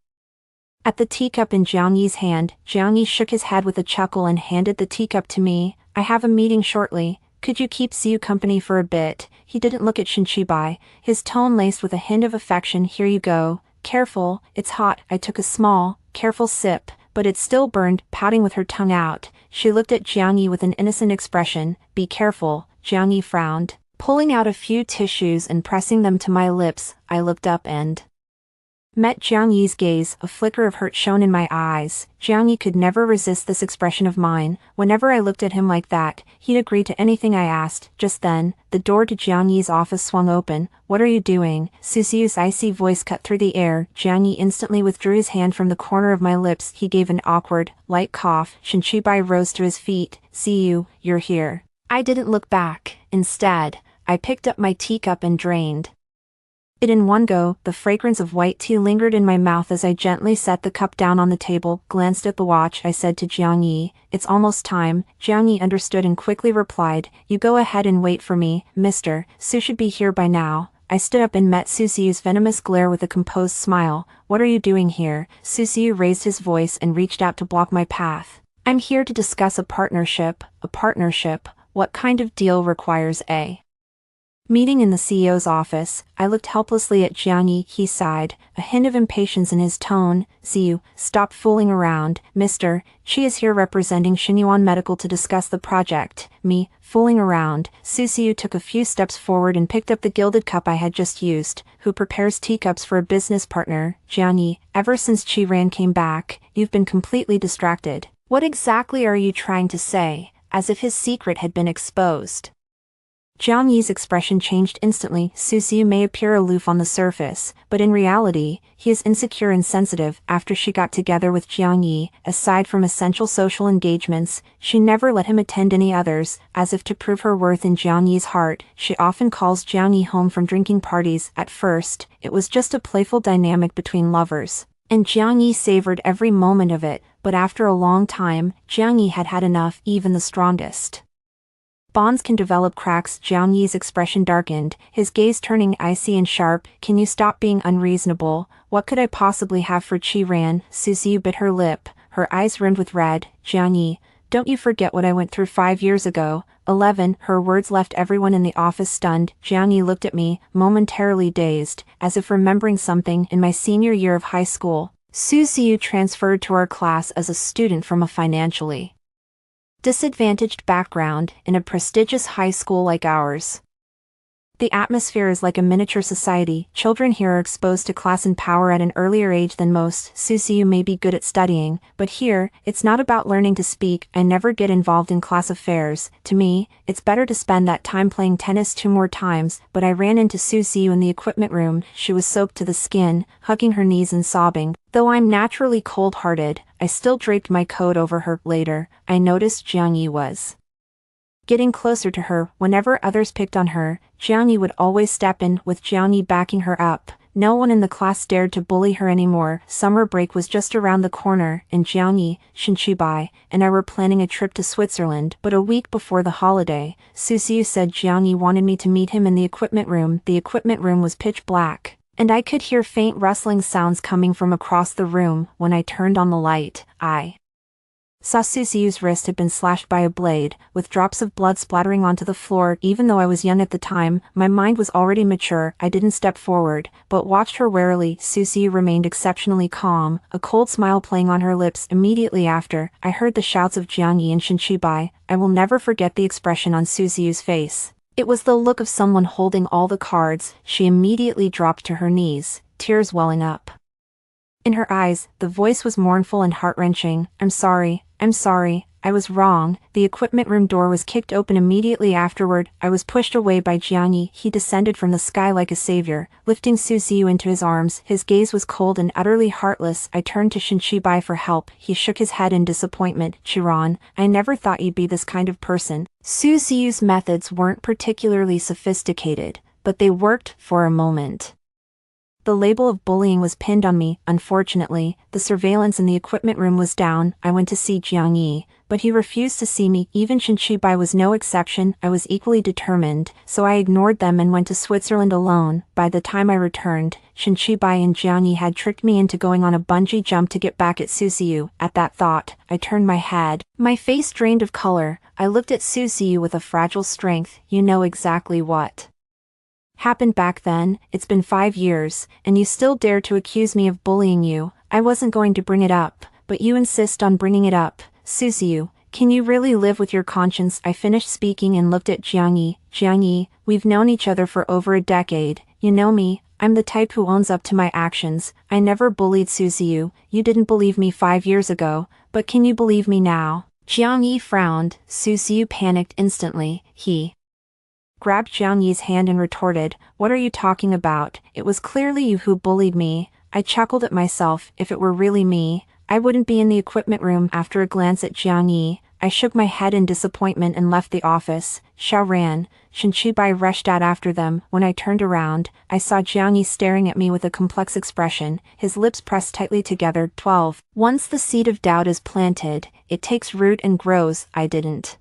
[SPEAKER 1] at the teacup in Jiang Yi's hand. Jiang Yi shook his head with a chuckle and handed the teacup to me. I have a meeting shortly. Could you keep Siyu company for a bit? He didn't look at Shin Chubai, his tone laced with a hint of affection. Here you go. Careful, it's hot. I took a small, careful sip, but it still burned. Pouting with her tongue out, she looked at Jiang Yi with an innocent expression. Be careful. Jiang Yi frowned, pulling out a few tissues and pressing them to my lips. I looked up and met Jiang Yi's gaze. A flicker of hurt shone in my eyes. Jiang Yi could never resist this expression of mine. Whenever I looked at him like that, he'd agree to anything I asked. Just then, the door to Jiang Yi's office swung open. What are you doing? Susuyu's icy voice cut through the air. Jiang Yi instantly withdrew his hand from the corner of my lips. He gave an awkward, light cough. Shin Chubai rose to his feet. Siyu, you're here. I didn't look back. Instead, I picked up my teacup and drained it in one go. The fragrance of white tea lingered in my mouth as I gently set the cup down on the table. Glanced at the watch. I said to Jiang Yi, it's almost time. Jiang Yi understood and quickly replied, you go ahead and wait for me, Mr. Su should be here by now. I stood up and met Susuyu's venomous glare with a composed smile. What are you doing here? Susuyu raised his voice and reached out to block my path. I'm here to discuss a partnership. A partnership? What kind of deal requires a meeting in the CEO's office? I looked helplessly at Jiang Yi. He sighed, a hint of impatience in his tone. Siyu, stop fooling around. Mr. Chi is here representing Xinyuan Medical to discuss the project. Me, fooling around? Siyu took a few steps forward and picked up the gilded cup I had just used. Who prepares teacups for a business partner? Jiang Yi, ever since Chi Ran came back, you've been completely distracted. What exactly are you trying to say? As if his secret had been exposed. Jiang Yi's expression changed instantly. Susuyu may appear aloof on the surface, but in reality, he is insecure and sensitive. After she got together with Jiang Yi, aside from essential social engagements, she never let him attend any others. As if to prove her worth in Jiang Yi's heart, she often calls Jiang Yi home from drinking parties. At first, it was just a playful dynamic between lovers, and Jiang Yi savored every moment of it, but after a long time, Jiang Yi had had enough. Even the strongest bonds can develop cracks. Jiang Yi's expression darkened, his gaze turning icy and sharp. Can you stop being unreasonable? What could I possibly have for Chi Ran? Susuyu bit her lip, her eyes rimmed with red. Jiang Yi, don't you forget what I went through 5 years ago. 11. Her words left everyone in the office stunned. Jiang Yi looked at me, momentarily dazed, as if remembering something. In my senior year of high school, Su Xiu transferred to our class as a student from a financially disadvantaged background in a prestigious high school like ours. The atmosphere is like a miniature society. Children here are exposed to class and power at an earlier age than most. Su Xiu may be good at studying, but here, it's not about learning to speak. I never get involved in class affairs. To me, it's better to spend that time playing tennis 2 more times. But I ran into Su Xiu in the equipment room. She was soaked to the skin, hugging her knees and sobbing. Though I'm naturally cold-hearted, I still draped my coat over her. Later, I noticed Jiang Yi was getting closer to her. Whenever others picked on her, Jiang Yi would always step in, with Jiang Yi backing her up. No one in the class dared to bully her anymore. Summer break was just around the corner, and Jiang Yi, Shen Qibai, and I were planning a trip to Switzerland. But a week before the holiday, Su Xiu said Jiang Yi wanted me to meet him in the equipment room. The equipment room was pitch black, and I could hear faint rustling sounds coming from across the room. When I turned on the light, I saw Su Xiu's wrist had been slashed by a blade, with drops of blood splattering onto the floor. Even though I was young at the time, my mind was already mature. I didn't step forward, but watched her warily. Su Xiu remained exceptionally calm, a cold smile playing on her lips. Immediately after, I heard the shouts of Jiang Yi and Shen Qibai. I will never forget the expression on Su Xiu's face. It was the look of someone holding all the cards. She immediately dropped to her knees, tears welling up in her eyes. The voice was mournful and heart-wrenching. I'm sorry, I was wrong. The equipment room door was kicked open immediately afterward. I was pushed away by Jiang Yi. He descended from the sky like a savior, lifting Su Xiu into his arms. His gaze was cold and utterly heartless. I turned to Shen Qibai for help. He shook his head in disappointment. Chiron, I never thought you'd be this kind of person. Su Xiu's methods weren't particularly sophisticated, but they worked for a moment. The label of bullying was pinned on me. Unfortunately, the surveillance in the equipment room was down. I went to see Jiang Yi, but he refused to see me. Even Shen Qibai was no exception. I was equally determined, so I ignored them and went to Switzerland alone. By the time I returned, Shen Qibai and Jiang Yi had tricked me into going on a bungee jump to get back at Su Xiu. At that thought, I turned my head. My face drained of color. I looked at Su Xiu with a fragile strength. You know exactly what happened back then. It's been 5 years, and you still dare to accuse me of bullying you. I wasn't going to bring it up, but you insist on bringing it up. Su Xiu, can you really live with your conscience? I finished speaking and looked at Jiang Yi. Jiang Yi, we've known each other for over a decade. You know me, I'm the type who owns up to my actions. I never bullied Su Xiu. You didn't believe me 5 years ago, but can you believe me now? Jiang Yi frowned. Su Xiu panicked instantly. He grabbed Jiang Yi's hand and retorted, "What are you talking about? It was clearly you who bullied me." I chuckled at myself. If it were really me, I wouldn't be in the equipment room. After a glance at Jiang Yi, I shook my head in disappointment and left the office. Xiao Ran, Shen Qibai rushed out after them. When I turned around, I saw Jiang Yi staring at me with a complex expression, his lips pressed tightly together. 12. Once the seed of doubt is planted, it takes root and grows. I didn't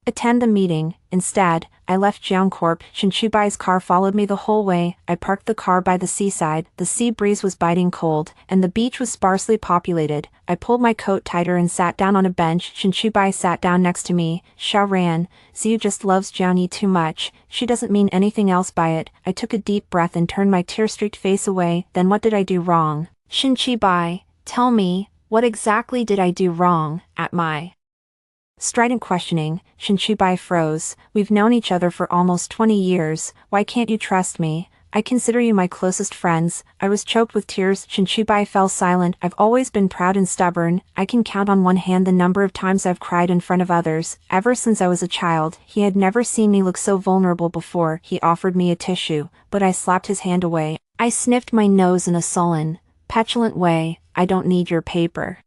[SPEAKER 1] attend the meeting. Instead, I left Jiangcorp. Shen Qibai's car followed me the whole way. I parked the car by the seaside. The sea breeze was biting cold, and the beach was sparsely populated. I pulled my coat tighter and sat down on a bench. Shen Qibai sat down next to me. Xiao Ran, Xiu just loves Jiang Yi too much. She doesn't mean anything else by it. I took a deep breath and turned my tear-streaked face away. Then what did I do wrong? Shen Qibai, tell me, what exactly did I do wrong? At my strident questioning, Shen Qibai froze. We've known each other for almost 20 years. Why can't you trust me? I consider you my closest friends. I was choked with tears. Shen Qibai fell silent. I've always been proud and stubborn. I can count on one hand the number of times I've cried in front of others. Ever since I was a child, he had never seen me look so vulnerable before. He offered me a tissue, but I slapped his hand away. I sniffed my nose in a sullen, petulant way. I don't need your paper.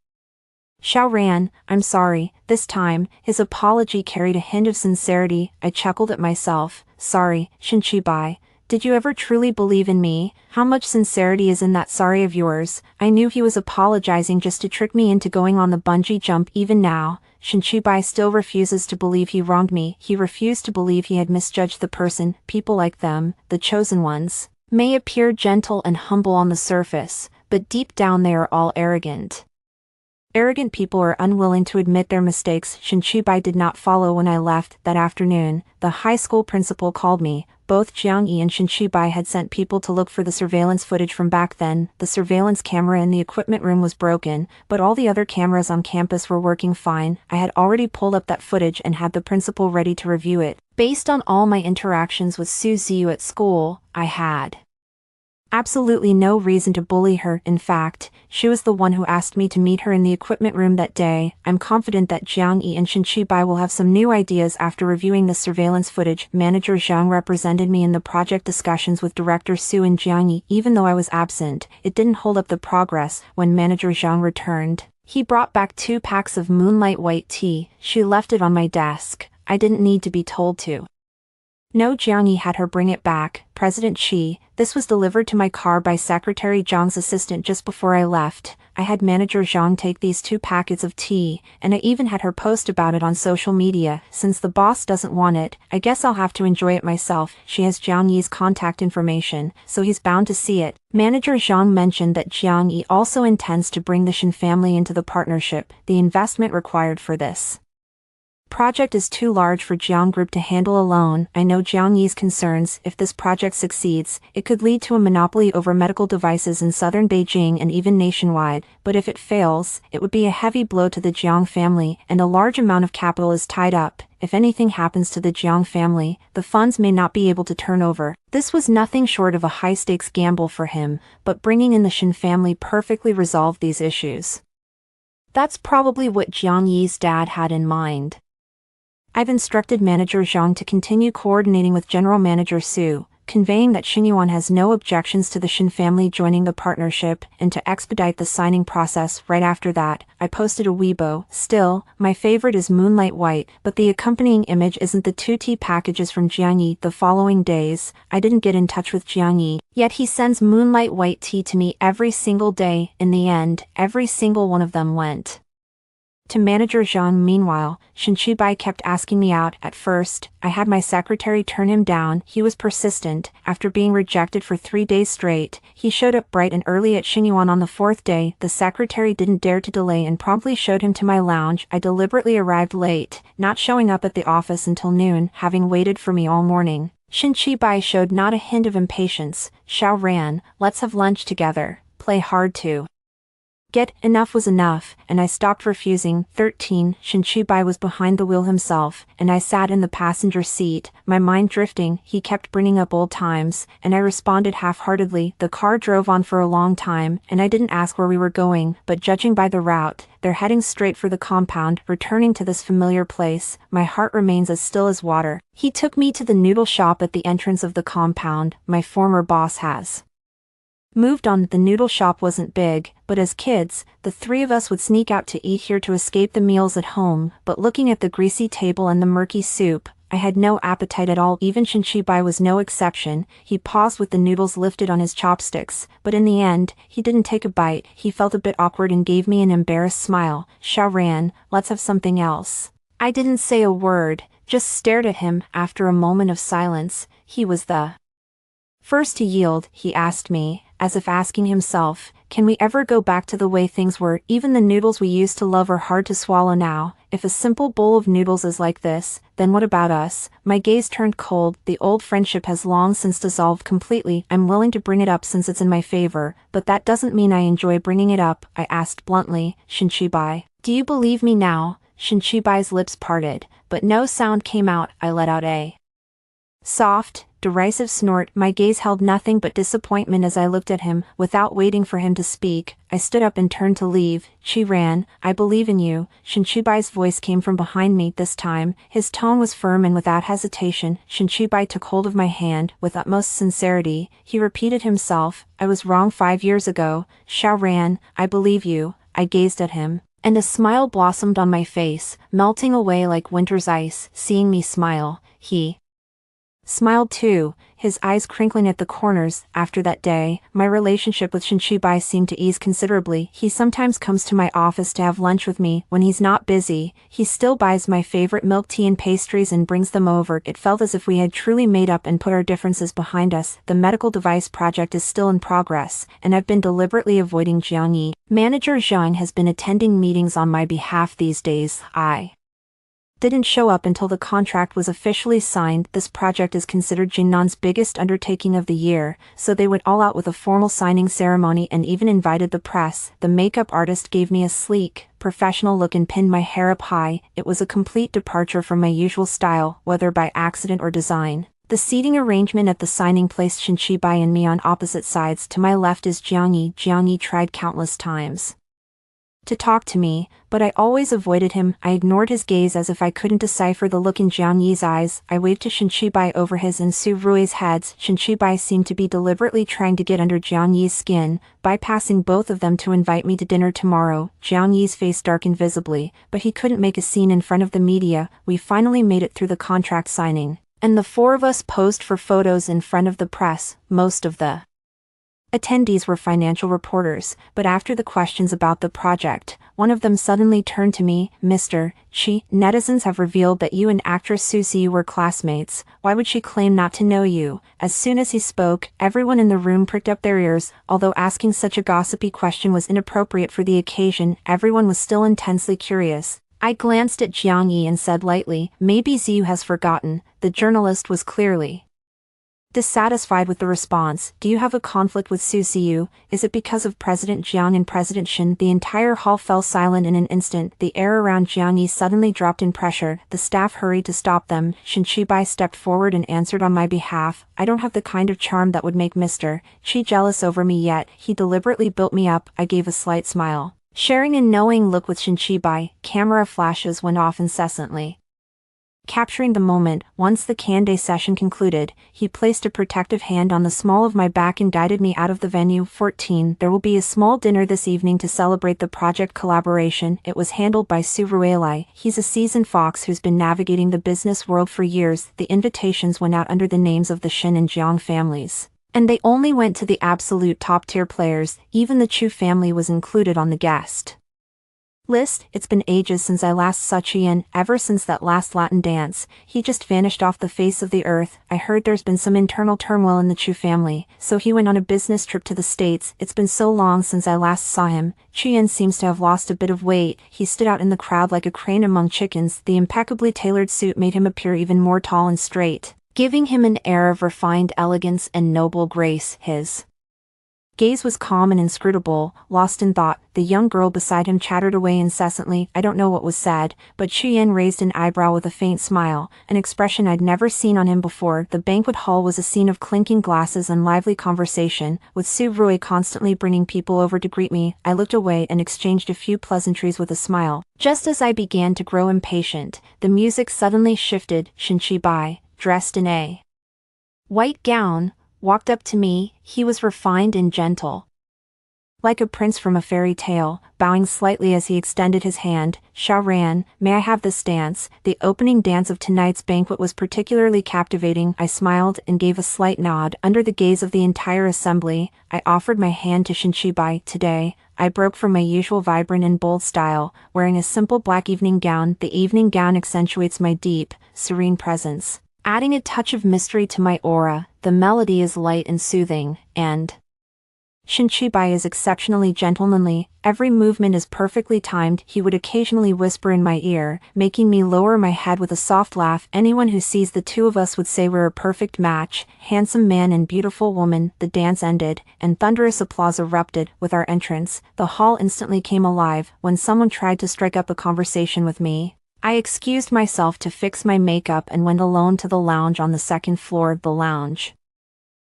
[SPEAKER 1] Xiao Ran, I'm sorry. This time, his apology carried a hint of sincerity. I chuckled at myself. Sorry, Shen Qibai. Did you ever truly believe in me? How much sincerity is in that sorry of yours? I knew he was apologizing just to trick me into going on the bungee jump. Even now, Shen Qibai still refuses to believe he wronged me. He refused to believe he had misjudged the person. People like them, the chosen ones, may appear gentle and humble on the surface, but deep down they are all arrogant. Arrogant people are unwilling to admit their mistakes. Shen Qibai did not follow when I left. That afternoon, the high school principal called me. Both Jiang Yi and Shin Shibai had sent people to look for the surveillance footage from back then. The surveillance camera in the equipment room was broken, but all the other cameras on campus were working fine. I had already pulled up that footage and had the principal ready to review it. Based on all my interactions with Su Ziyu at school, I had absolutely no reason to bully her. In fact, she was the one who asked me to meet her in the equipment room that day. I'm confident that Jiang Yi and Shin Shibai will have some new ideas after reviewing the surveillance footage. Manager Zhang represented me in the project discussions with Director Su and Jiang Yi. Even though I was absent, it didn't hold up the progress. When Manager Zhang returned, he brought back 2 packs of Moonlight White tea. She left it on my desk. I didn't need to be told to. No, Jiang Yi had her bring it back. President Qi, this was delivered to my car by Secretary Zhang's assistant just before I left. I had Manager Zhang take these 2 packets of tea, and I even had her post about it on social media. Since the boss doesn't want it, I guess I'll have to enjoy it myself. She has Jiang Yi's contact information, so he's bound to see it. Manager Zhang mentioned that Jiang Yi also intends to bring the Shin family into the partnership. The investment required for this project is too large for Jiang Group to handle alone. I know Jiang Yi's concerns. If this project succeeds, it could lead to a monopoly over medical devices in southern Beijing and even nationwide, but if it fails, it would be a heavy blow to the Jiang family, and a large amount of capital is tied up. If anything happens to the Jiang family, the funds may not be able to turn over. This was nothing short of a high-stakes gamble for him, but bringing in the Shin family perfectly resolved these issues. That's probably what Jiang Yi's dad had in mind. I've instructed Manager Zhang to continue coordinating with General Manager Su, conveying that Xinyuan has no objections to the Shin family joining the partnership, and to expedite the signing process. Right after that, I posted a Weibo. Still, my favorite is Moonlight White, but the accompanying image isn't the 2 tea packages from Jiang Yi. The following days, I didn't get in touch with Jiang Yi, yet he sends Moonlight White tea to me every single day. In the end, every single one of them went to Manager Zhang. Meanwhile, Shin Shibai kept asking me out. At first, I had my secretary turn him down. He was persistent. After being rejected for 3 days straight, he showed up bright and early at Xinyuan on the 4th day. The secretary didn't dare to delay and promptly showed him to my lounge. I deliberately arrived late, not showing up at the office until noon, having waited for me all morning. Shin Shibai showed not a hint of impatience. Xiao Ran, let's have lunch together. Play hard to get. Enough was enough, and I stopped refusing. 13. Shin Shibai was behind the wheel himself, and I sat in the passenger seat, my mind drifting. He kept bringing up old times, and I responded half-heartedly. The car drove on for a long time, and I didn't ask where we were going, but judging by the route, they're heading straight for the compound. Returning to this familiar place, my heart remains as still as water. He took me to the noodle shop at the entrance of the compound. My former boss has moved on. The noodle shop wasn't big, but as kids, the 3 of us would sneak out to eat here to escape the meals at home. But looking at the greasy table and the murky soup, I had no appetite at all. Even Shin Shibai was no exception. He paused with the noodles lifted on his chopsticks, but in the end, he didn't take a bite. He felt a bit awkward and gave me an embarrassed smile. Xiao Ran, let's have something else. I didn't say a word, just stared at him. After a moment of silence, he was the first to yield. He asked me, as if asking himself, can we ever go back to the way things were? Even the noodles we used to love are hard to swallow now. If a simple bowl of noodles is like this, then what about us? My gaze turned cold. The old friendship has long since dissolved completely. I'm willing to bring it up since it's in my favor, but that doesn't mean I enjoy bringing it up. I asked bluntly. Shin Shibai, do you believe me now? Shin Shibai's lips parted, but no sound came out. I let out a soft, derisive snort. My gaze held nothing but disappointment as I looked at him. Without waiting for him to speak, I stood up and turned to leave. Qi Ran, I believe in you. Shin Shibai's voice came from behind me. This time, his tone was firm and without hesitation. Shin Shibai took hold of my hand. With utmost sincerity, he repeated himself, I was wrong 5 years ago. Xiao Ran, I believe you. I gazed at him, and a smile blossomed on my face, melting away like winter's ice. Seeing me smile, he smiled too, his eyes crinkling at the corners. After that day, my relationship with Shin Shibai seemed to ease considerably. He sometimes comes to my office to have lunch with me. When he's not busy, he still buys my favorite milk tea and pastries and brings them over. It felt as if we had truly made up and put our differences behind us. The medical device project is still in progress, and I've been deliberately avoiding Jiang Yi. Manager Zhang has been attending meetings on my behalf these days. I didn't show up until the contract was officially signed. This project is considered Jingnan's biggest undertaking of the year, so they went all out with a formal signing ceremony and even invited the press. The makeup artist gave me a sleek, professional look and pinned my hair up high. It was a complete departure from my usual style, whether by accident or design. The seating arrangement at the signing placed Shin Chibai and me on opposite sides. To my left is Jiang Yi. Jiang Yi tried countless times to talk to me, but I always avoided him. I ignored his gaze as if I couldn't decipher the look in Jiang Yi's eyes. I waved to Shin Chibai over his and Su Rui's heads. Shin Chibai seemed to be deliberately trying to get under Jiang Yi's skin, bypassing both of them to invite me to dinner tomorrow. Jiang Yi's face darkened visibly, but he couldn't make a scene in front of the media. We finally made it through the contract signing, and the four of us posed for photos in front of the press. Most of the attendees were financial reporters, but after the questions about the project, one of them suddenly turned to me. "Mr. Chi, netizens have revealed that you and actress Su Siyu were classmates. Why would she claim not to know you?" As soon as he spoke, everyone in the room pricked up their ears. Although asking such a gossipy question was inappropriate for the occasion, everyone was still intensely curious. I glanced at Jiang Yi and said lightly, "Maybe Ziyu has forgotten." The journalist was clearly dissatisfied with the response. "Do you have a conflict with Su Siyu? Is it because of President Jiang and President Shin?" The entire hall fell silent in an instant. The air around Jiang Yi suddenly dropped in pressure. The staff hurried to stop them. Shin Chibai stepped forward and answered on my behalf. "I don't have the kind of charm that would make Mr. Chi jealous over me yet. He deliberately built me up." I gave a slight smile, sharing a knowing look with Shin Chibai. Camera flashes went off incessantly, capturing the moment. Once the Kande session concluded, he placed a protective hand on the small of my back and guided me out of the venue. 14. There will be a small dinner this evening to celebrate the project collaboration. It was handled by Su Ruelai. He's a seasoned fox who's been navigating the business world for years. The invitations went out under the names of the Shin and Jiang families, and they only went to the absolute top-tier players. Even the Chu family was included on the guest list. It's been ages since I last saw Chien. Ever since that last Latin dance, he just vanished off the face of the earth. I heard there's been some internal turmoil in the Chu family, so he went on a business trip to the States. It's been so long since I last saw him. Chien seems to have lost a bit of weight. He stood out in the crowd like a crane among chickens. The impeccably tailored suit made him appear even more tall and straight, giving him an air of refined elegance and noble grace. His gaze was calm and inscrutable. Lost in thought, the young girl beside him chattered away incessantly. I don't know what was said, but Chien raised an eyebrow with a faint smile, an expression I'd never seen on him before. The banquet hall was a scene of clinking glasses and lively conversation, with Su Rui constantly bringing people over to greet me. I looked away and exchanged a few pleasantries with a smile. Just as I began to grow impatient, the music suddenly shifted. Shin Chibai, dressed in a white gown, walked up to me. He was refined and gentle, like a prince from a fairy tale, bowing slightly as he extended his hand. "Xiaoran, may I have this dance?" The opening dance of tonight's banquet was particularly captivating. I smiled and gave a slight nod. Under the gaze of the entire assembly, I offered my hand to Shin Chibai. Today, I broke from my usual vibrant and bold style, wearing a simple black evening gown. The evening gown accentuates my deep, serene presence, adding a touch of mystery to my aura. The melody is light and soothing, and Shin Chibai is exceptionally gentlemanly. Every movement is perfectly timed. He would occasionally whisper in my ear, making me lower my head with a soft laugh. Anyone who sees the two of us would say we're a perfect match. Handsome man and beautiful woman. The dance ended, and thunderous applause erupted. With our entrance, the hall instantly came alive. When someone tried to strike up a conversation with me, I excused myself to fix my makeup and went alone to the lounge on the second floor of the lounge.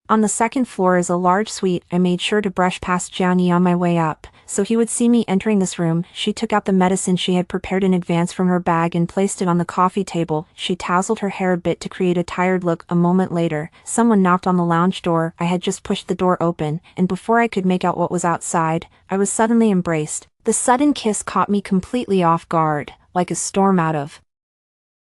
[SPEAKER 1] On the second floor is a large suite. I made sure to brush past Jiang Yi on my way up, so he would see me entering this room. She took out the medicine she had prepared in advance from her bag and placed it on the coffee table. She tousled her hair a bit to create a tired look. A moment later, someone knocked on the lounge door. I had just pushed the door open, and before I could make out what was outside, I was suddenly embraced. The sudden kiss caught me completely off guard, like a storm out of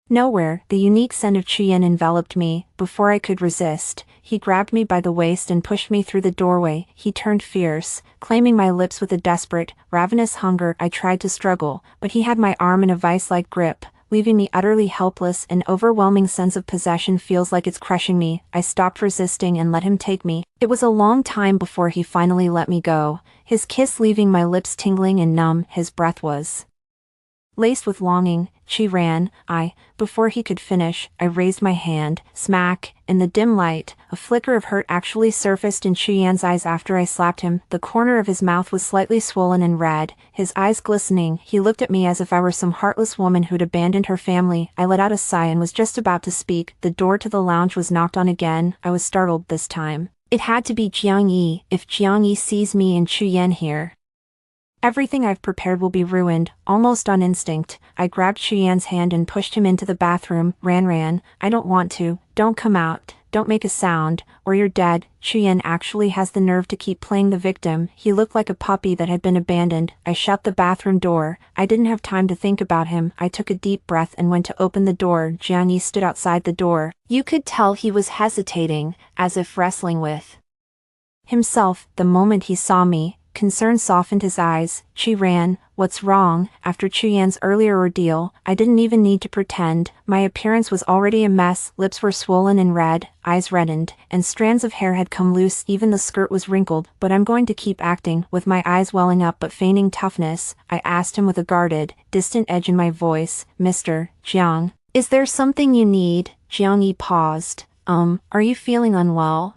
[SPEAKER 1] nowhere. The unique scent of Chien enveloped me. Before I could resist, he grabbed me by the waist and pushed me through the doorway. He turned fierce, claiming my lips with a desperate, ravenous hunger. I tried to struggle, but he had my arm in a vice-like grip, leaving me utterly helpless. An overwhelming sense of possession feels like it's crushing me. I stopped resisting and let him take me. It was a long time before he finally let me go, his kiss leaving my lips tingling and numb. His breath was laced with longing, she ran. Before he could finish, I raised my hand. Smack! In the dim light, a flicker of hurt actually surfaced in Chuyan's eyes after I slapped him. The corner of his mouth was slightly swollen and red, his eyes glistening. He looked at me as if I were some heartless woman who'd abandoned her family. I let out a sigh and was just about to speak. The door to the lounge was knocked on again. I was startled this time. It had to be Jiang Yi. If Jiang Yi sees me and Chuyan here, everything I've prepared will be ruined. Almost on instinct, I grabbed Chuyan's hand and pushed him into the bathroom. Ran, I don't want to. Don't come out. Don't make a sound, or you're dead. Chuyan actually has the nerve to keep playing the victim. He looked like a puppy that had been abandoned. I shut the bathroom door. I didn't have time to think about him. I took a deep breath and went to open the door. Jiang Yi stood outside the door. You could tell he was hesitating, as if wrestling with himself. The moment he saw me, concern softened his eyes. She ran. What's wrong? After Chuyan's earlier ordeal, I didn't even need to pretend. My appearance was already a mess. Lips were swollen and red, eyes reddened, and strands of hair had come loose. Even the skirt was wrinkled. But I'm going to keep acting. With my eyes welling up but feigning toughness, I asked him with a guarded, distant edge in my voice, Mr. Jiang, is there something you need? Jiang Yi paused. Are you feeling unwell?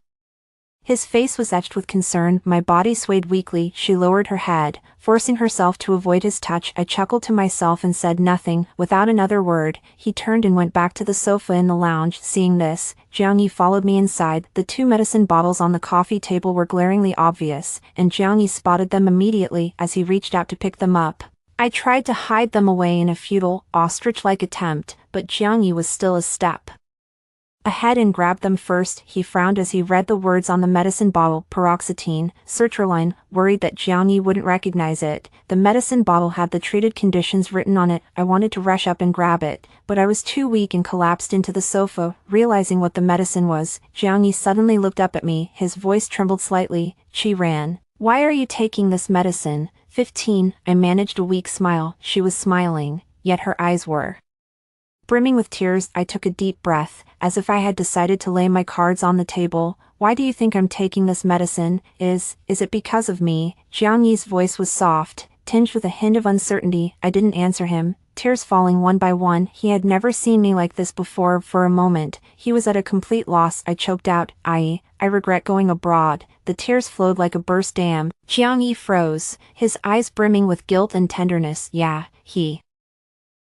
[SPEAKER 1] His face was etched with concern. My body swayed weakly. She lowered her head, forcing herself to avoid his touch. I chuckled to myself and said nothing. Without another word, he turned and went back to the sofa in the lounge. Seeing this, Jiang Yi followed me inside. The 2 medicine bottles on the coffee table were glaringly obvious, and Jiang Yi spotted them immediately as he reached out to pick them up. I tried to hide them away in a futile, ostrich-like attempt, but Jiang Yi was still a step ahead and grabbed them first. He frowned as he read the words on the medicine bottle, paroxetine, sertraline, worried that Jiang Yi wouldn't recognize it. The medicine bottle had the treated conditions written on it. I wanted to rush up and grab it, but I was too weak and collapsed into the sofa. Realizing what the medicine was, Jiang Yi suddenly looked up at me. His voice trembled slightly. She ran. Why are you taking this medicine? 15. I managed a weak smile. She was smiling, yet her eyes were brimming with tears. I took a deep breath, as if I had decided to lay my cards on the table. Why do you think I'm taking this medicine? Is it because of me? Jiang Yi's voice was soft, tinged with a hint of uncertainty. I didn't answer him, tears falling one by one. He had never seen me like this before. For a moment, he was at a complete loss. I choked out, I regret going abroad. The tears flowed like a burst dam. Jiang Yi froze, his eyes brimming with guilt and tenderness. Yeah, he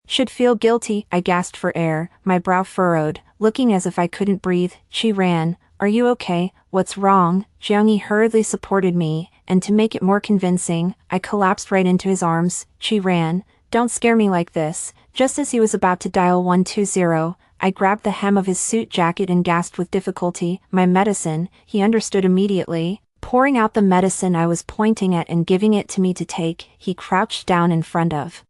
[SPEAKER 1] should feel guilty. I gasped for air, my brow furrowed, looking as if I couldn't breathe. She ran. Are you okay? What's wrong? Jiang Yi hurriedly supported me, and to make it more convincing, I collapsed right into his arms. She ran. Don't scare me like this. Just as he was about to dial 120, I grabbed the hem of his suit jacket and gasped with difficulty. My medicine. He understood immediately. Pouring out the medicine I was pointing at and giving it to me to take, he crouched down in front of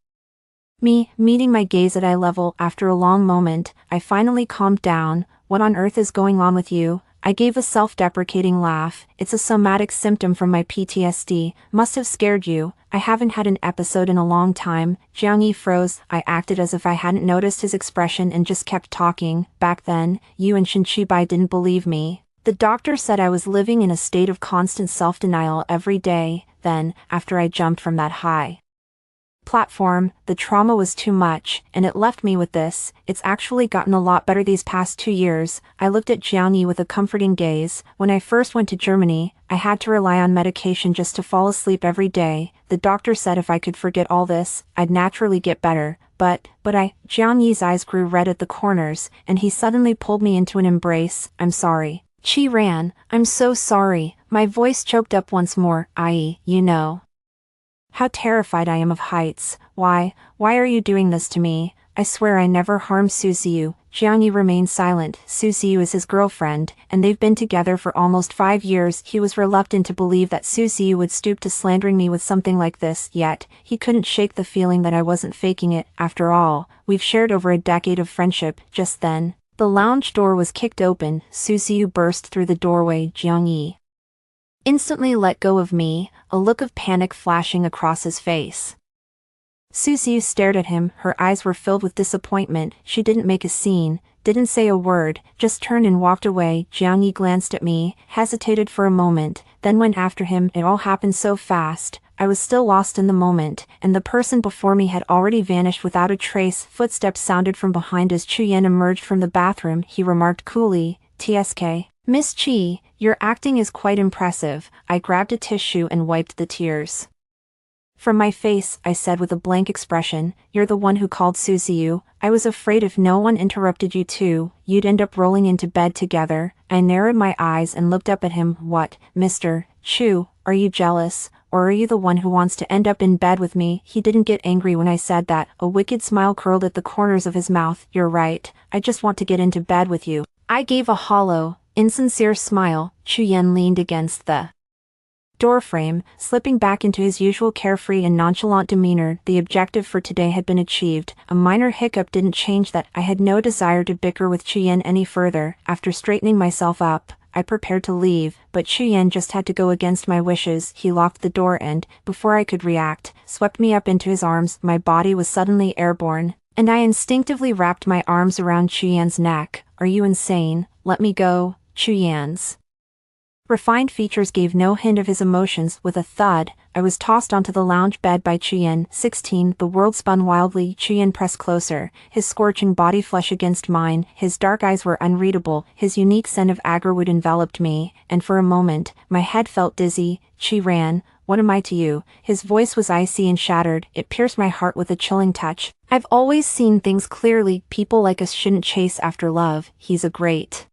[SPEAKER 1] me, meeting my gaze at eye level. After a long moment, I finally calmed down. What on earth is going on with you? I gave a self-deprecating laugh. It's a somatic symptom from my PTSD. Must have scared you. I haven't had an episode in a long time. Jiang Yi froze. I acted as if I hadn't noticed his expression and just kept talking. Back then, you and Shen Qibai didn't believe me. The doctor said I was living in a state of constant self-denial every day. Then, after I jumped from that high platform, the trauma was too much, and it left me with this. It's actually gotten a lot better these past 2 years. I looked at Jiang Yi with a comforting gaze. When I first went to Germany, I had to rely on medication just to fall asleep every day. The doctor said if I could forget all this, I'd naturally get better. But Jiang Yi's eyes grew red at the corners, and he suddenly pulled me into an embrace. I'm sorry. She ran. I'm so sorry. My voice choked up once more. You know how terrified I am of heights. Why are you doing this to me? I swear I never harmed Suziyu. Jiang Yi remained silent. Suziyu is his girlfriend, and they've been together for almost 5 years. He was reluctant to believe that Suziyu would stoop to slandering me with something like this, yet he couldn't shake the feeling that I wasn't faking it. After all, we've shared over a decade of friendship. Just then, the lounge door was kicked open. Suziyu burst through the doorway. Jiang Yi instantly let go of me, a look of panic flashing across his face. Suziyu stared at him. Her eyes were filled with disappointment. She didn't make a scene, didn't say a word, just turned and walked away. Jiang Yi glanced at me, hesitated for a moment, then went after him. It all happened so fast. I was still lost in the moment, and the person before me had already vanished without a trace. Footsteps sounded from behind as Chuyen emerged from the bathroom. He remarked coolly, "TSK. Miss Chi, your acting is quite impressive." I grabbed a tissue and wiped the tears from my face. I said with a blank expression, "You're the one who called Susie. I was afraid if no one interrupted you too, you'd end up rolling into bed together." I narrowed my eyes and looked up at him. "What, Mr. Chu, are you jealous, or are you the one who wants to end up in bed with me?" He didn't get angry when I said that. A wicked smile curled at the corners of his mouth. "You're right, I just want to get into bed with you." I gave a hollow, insincere smile. Chuyen leaned against the doorframe, slipping back into his usual carefree and nonchalant demeanor. The objective for today had been achieved. A minor hiccup didn't change that. I had no desire to bicker with Chuyen any further. After straightening myself up, I prepared to leave, but Chuyen just had to go against my wishes. He locked the door and, before I could react, swept me up into his arms. My body was suddenly airborne, and I instinctively wrapped my arms around Chuyen's neck. "Are you insane? Let me go." Chuyen's refined features gave no hint of his emotions. With a thud, I was tossed onto the lounge bed by Chuyen. 16. The world spun wildly. Chuyen pressed closer, his scorching body flesh against mine. His dark eyes were unreadable. His unique scent of agarwood enveloped me, and for a moment, my head felt dizzy. "Chi Ran, what am I to you?" His voice was icy and shattered. It pierced my heart with a chilling touch. "I've always seen things clearly. People like us shouldn't chase after love. He's a great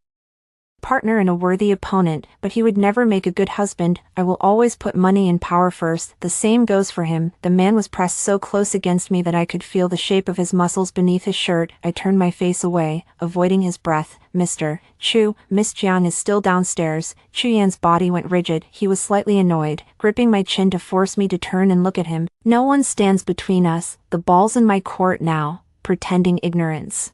[SPEAKER 1] partner and a worthy opponent, but he would never make a good husband. I will always put money and power first." The same goes for him. The man was pressed so close against me that I could feel the shape of his muscles beneath his shirt. I turned my face away, avoiding his breath. "Mr. Chu, Miss Jiang is still downstairs." Chuyen's body went rigid. He was slightly annoyed, gripping my chin to force me to turn and look at him. "No one stands between us. The ball's in my court now." Pretending ignorance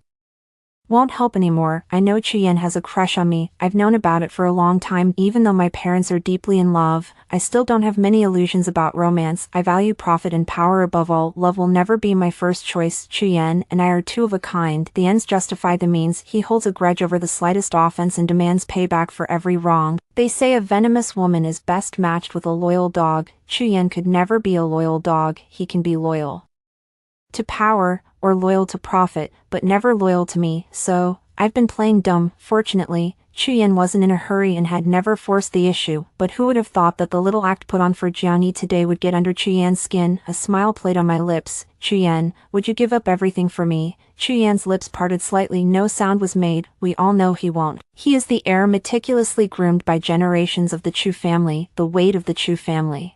[SPEAKER 1] won't help anymore. I know Chuyen has a crush on me. I've known about it for a long time. Even though my parents are deeply in love, I still don't have many illusions about romance. I value profit and power above all. Love will never be my first choice. Chuyen and I are two of a kind. The ends justify the means. He holds a grudge over the slightest offense and demands payback for every wrong. They say a venomous woman is best matched with a loyal dog. Chuyen could never be a loyal dog. He can be loyal to power, or loyal to profit, but never loyal to me. So, I've been playing dumb. Fortunately, Chuyen wasn't in a hurry and had never forced the issue, but who would have thought that the little act put on for Jiangyi today would get under Chuyen's skin? A smile played on my lips. "Chuyen, would you give up everything for me?" Chuyen's lips parted slightly. No sound was made. "We all know he won't. He is the heir meticulously groomed by generations of the Chu family. The weight of the Chu family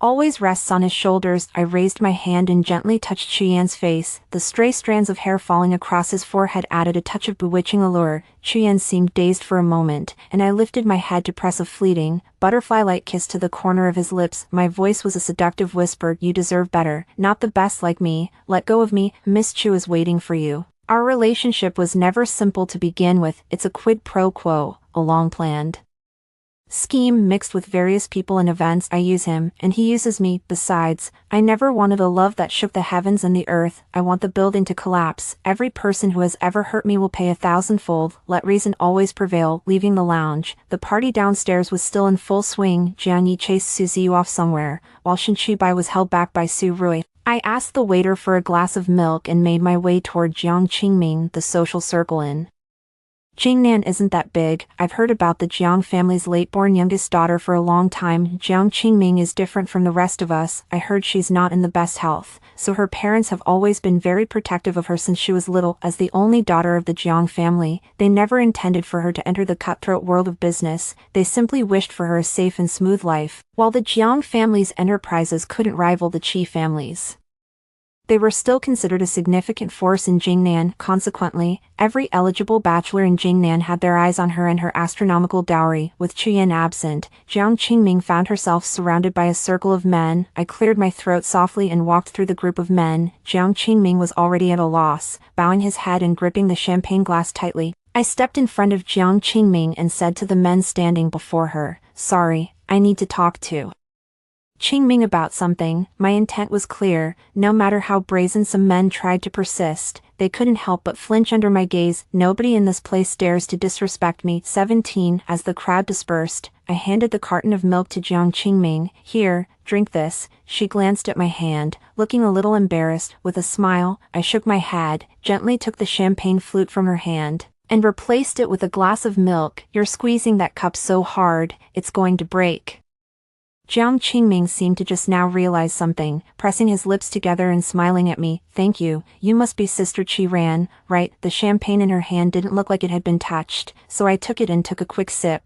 [SPEAKER 1] always rests on his shoulders." I raised my hand and gently touched Chuyen's face. The stray strands of hair falling across his forehead added a touch of bewitching allure. Chuyen seemed dazed for a moment, and I lifted my head to press a fleeting, butterfly-like kiss to the corner of his lips. My voice was a seductive whisper. "You deserve better, not the best like me. Let go of me. Miss Chu is waiting for you." Our relationship was never simple to begin with. It's a quid pro quo, a long-planned scheme mixed with various people and events. I use him, and he uses me. Besides, I never wanted a love that shook the heavens and the earth. I want the building to collapse. Every person who has ever hurt me will pay 1,000-fold. Let reason always prevail. Leaving the lounge, the party downstairs was still in full swing. Jiangyi chased Suzy off somewhere, while Shen Qibai was held back by Su Rui. I asked the waiter for a glass of milk and made my way toward Jiang Qingming. The social circle in Jingnan isn't that big. I've heard about the Jiang family's late-born youngest daughter for a long time. Jiang Qingming is different from the rest of us. I heard she's not in the best health, so her parents have always been very protective of her since she was little. As the only daughter of the Jiang family, they never intended for her to enter the cutthroat world of business. They simply wished for her a safe and smooth life. While the Jiang family's enterprises couldn't rival the Qi family's, they were still considered a significant force in Jingnan. Consequently, every eligible bachelor in Jingnan had their eyes on her and her astronomical dowry. With Chuyen absent, Jiang Qingming found herself surrounded by a circle of men. I cleared my throat softly and walked through the group of men. Jiang Qingming was already at a loss, bowing his head and gripping the champagne glass tightly. I stepped in front of Jiang Qingming and said to the men standing before her, "Sorry, I need to talk to Qingming about something." My intent was clear. No matter how brazen some men tried to persist, they couldn't help but flinch under my gaze. Nobody in this place dares to disrespect me. 17. As the crowd dispersed, I handed the carton of milk to Jiang Qingming. "Here, drink this." She glanced at my hand, looking a little embarrassed. With a smile, I shook my head, gently took the champagne flute from her hand, and replaced it with a glass of milk. "You're squeezing that cup so hard, it's going to break." Jiang Qingming seemed to just now realize something, pressing his lips together and smiling at me. "Thank you, you must be Sister Qi Ran, right?" The champagne in her hand didn't look like it had been touched, so I took it and took a quick sip.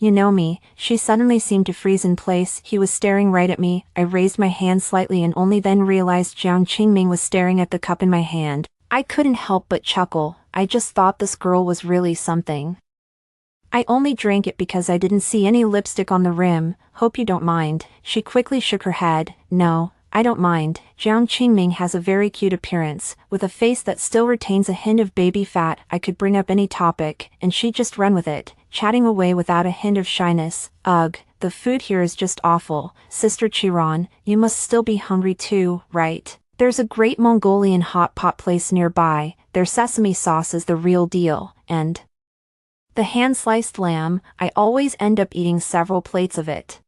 [SPEAKER 1] You know me." She suddenly seemed to freeze in place. He was staring right at me. I raised my hand slightly and only then realized Jiang Qingming was staring at the cup in my hand. I couldn't help but chuckle. I just thought this girl was really something. "I only drank it because I didn't see any lipstick on the rim. Hope you don't mind." She quickly shook her head. "No, I don't mind. Jiang Qingming has a very cute appearance, with a face that still retains a hint of baby fat." I could bring up any topic, and she'd just run with it, chatting away without a hint of shyness. "Ugh, the food here is just awful. Sister Chiron, you must still be hungry too, right? There's a great Mongolian hot pot place nearby. Their sesame sauce is the real deal, and the hand-sliced lamb, I always end up eating several plates of it.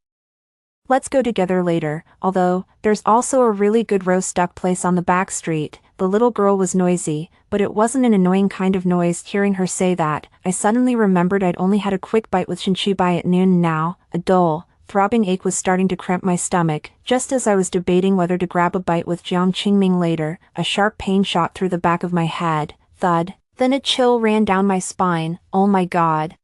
[SPEAKER 1] Let's go together later." Although, there's also a really good roast duck place on the back street. The little girl was noisy, but it wasn't an annoying kind of noise. Hearing her say that, I suddenly remembered I'd only had a quick bite with Shinchibai at noon, and now, a dull, throbbing ache was starting to cramp my stomach. Just as I was debating whether to grab a bite with Jiang Qingming later, a sharp pain shot through the back of my head. Thud. Then a chill ran down my spine. Oh my god.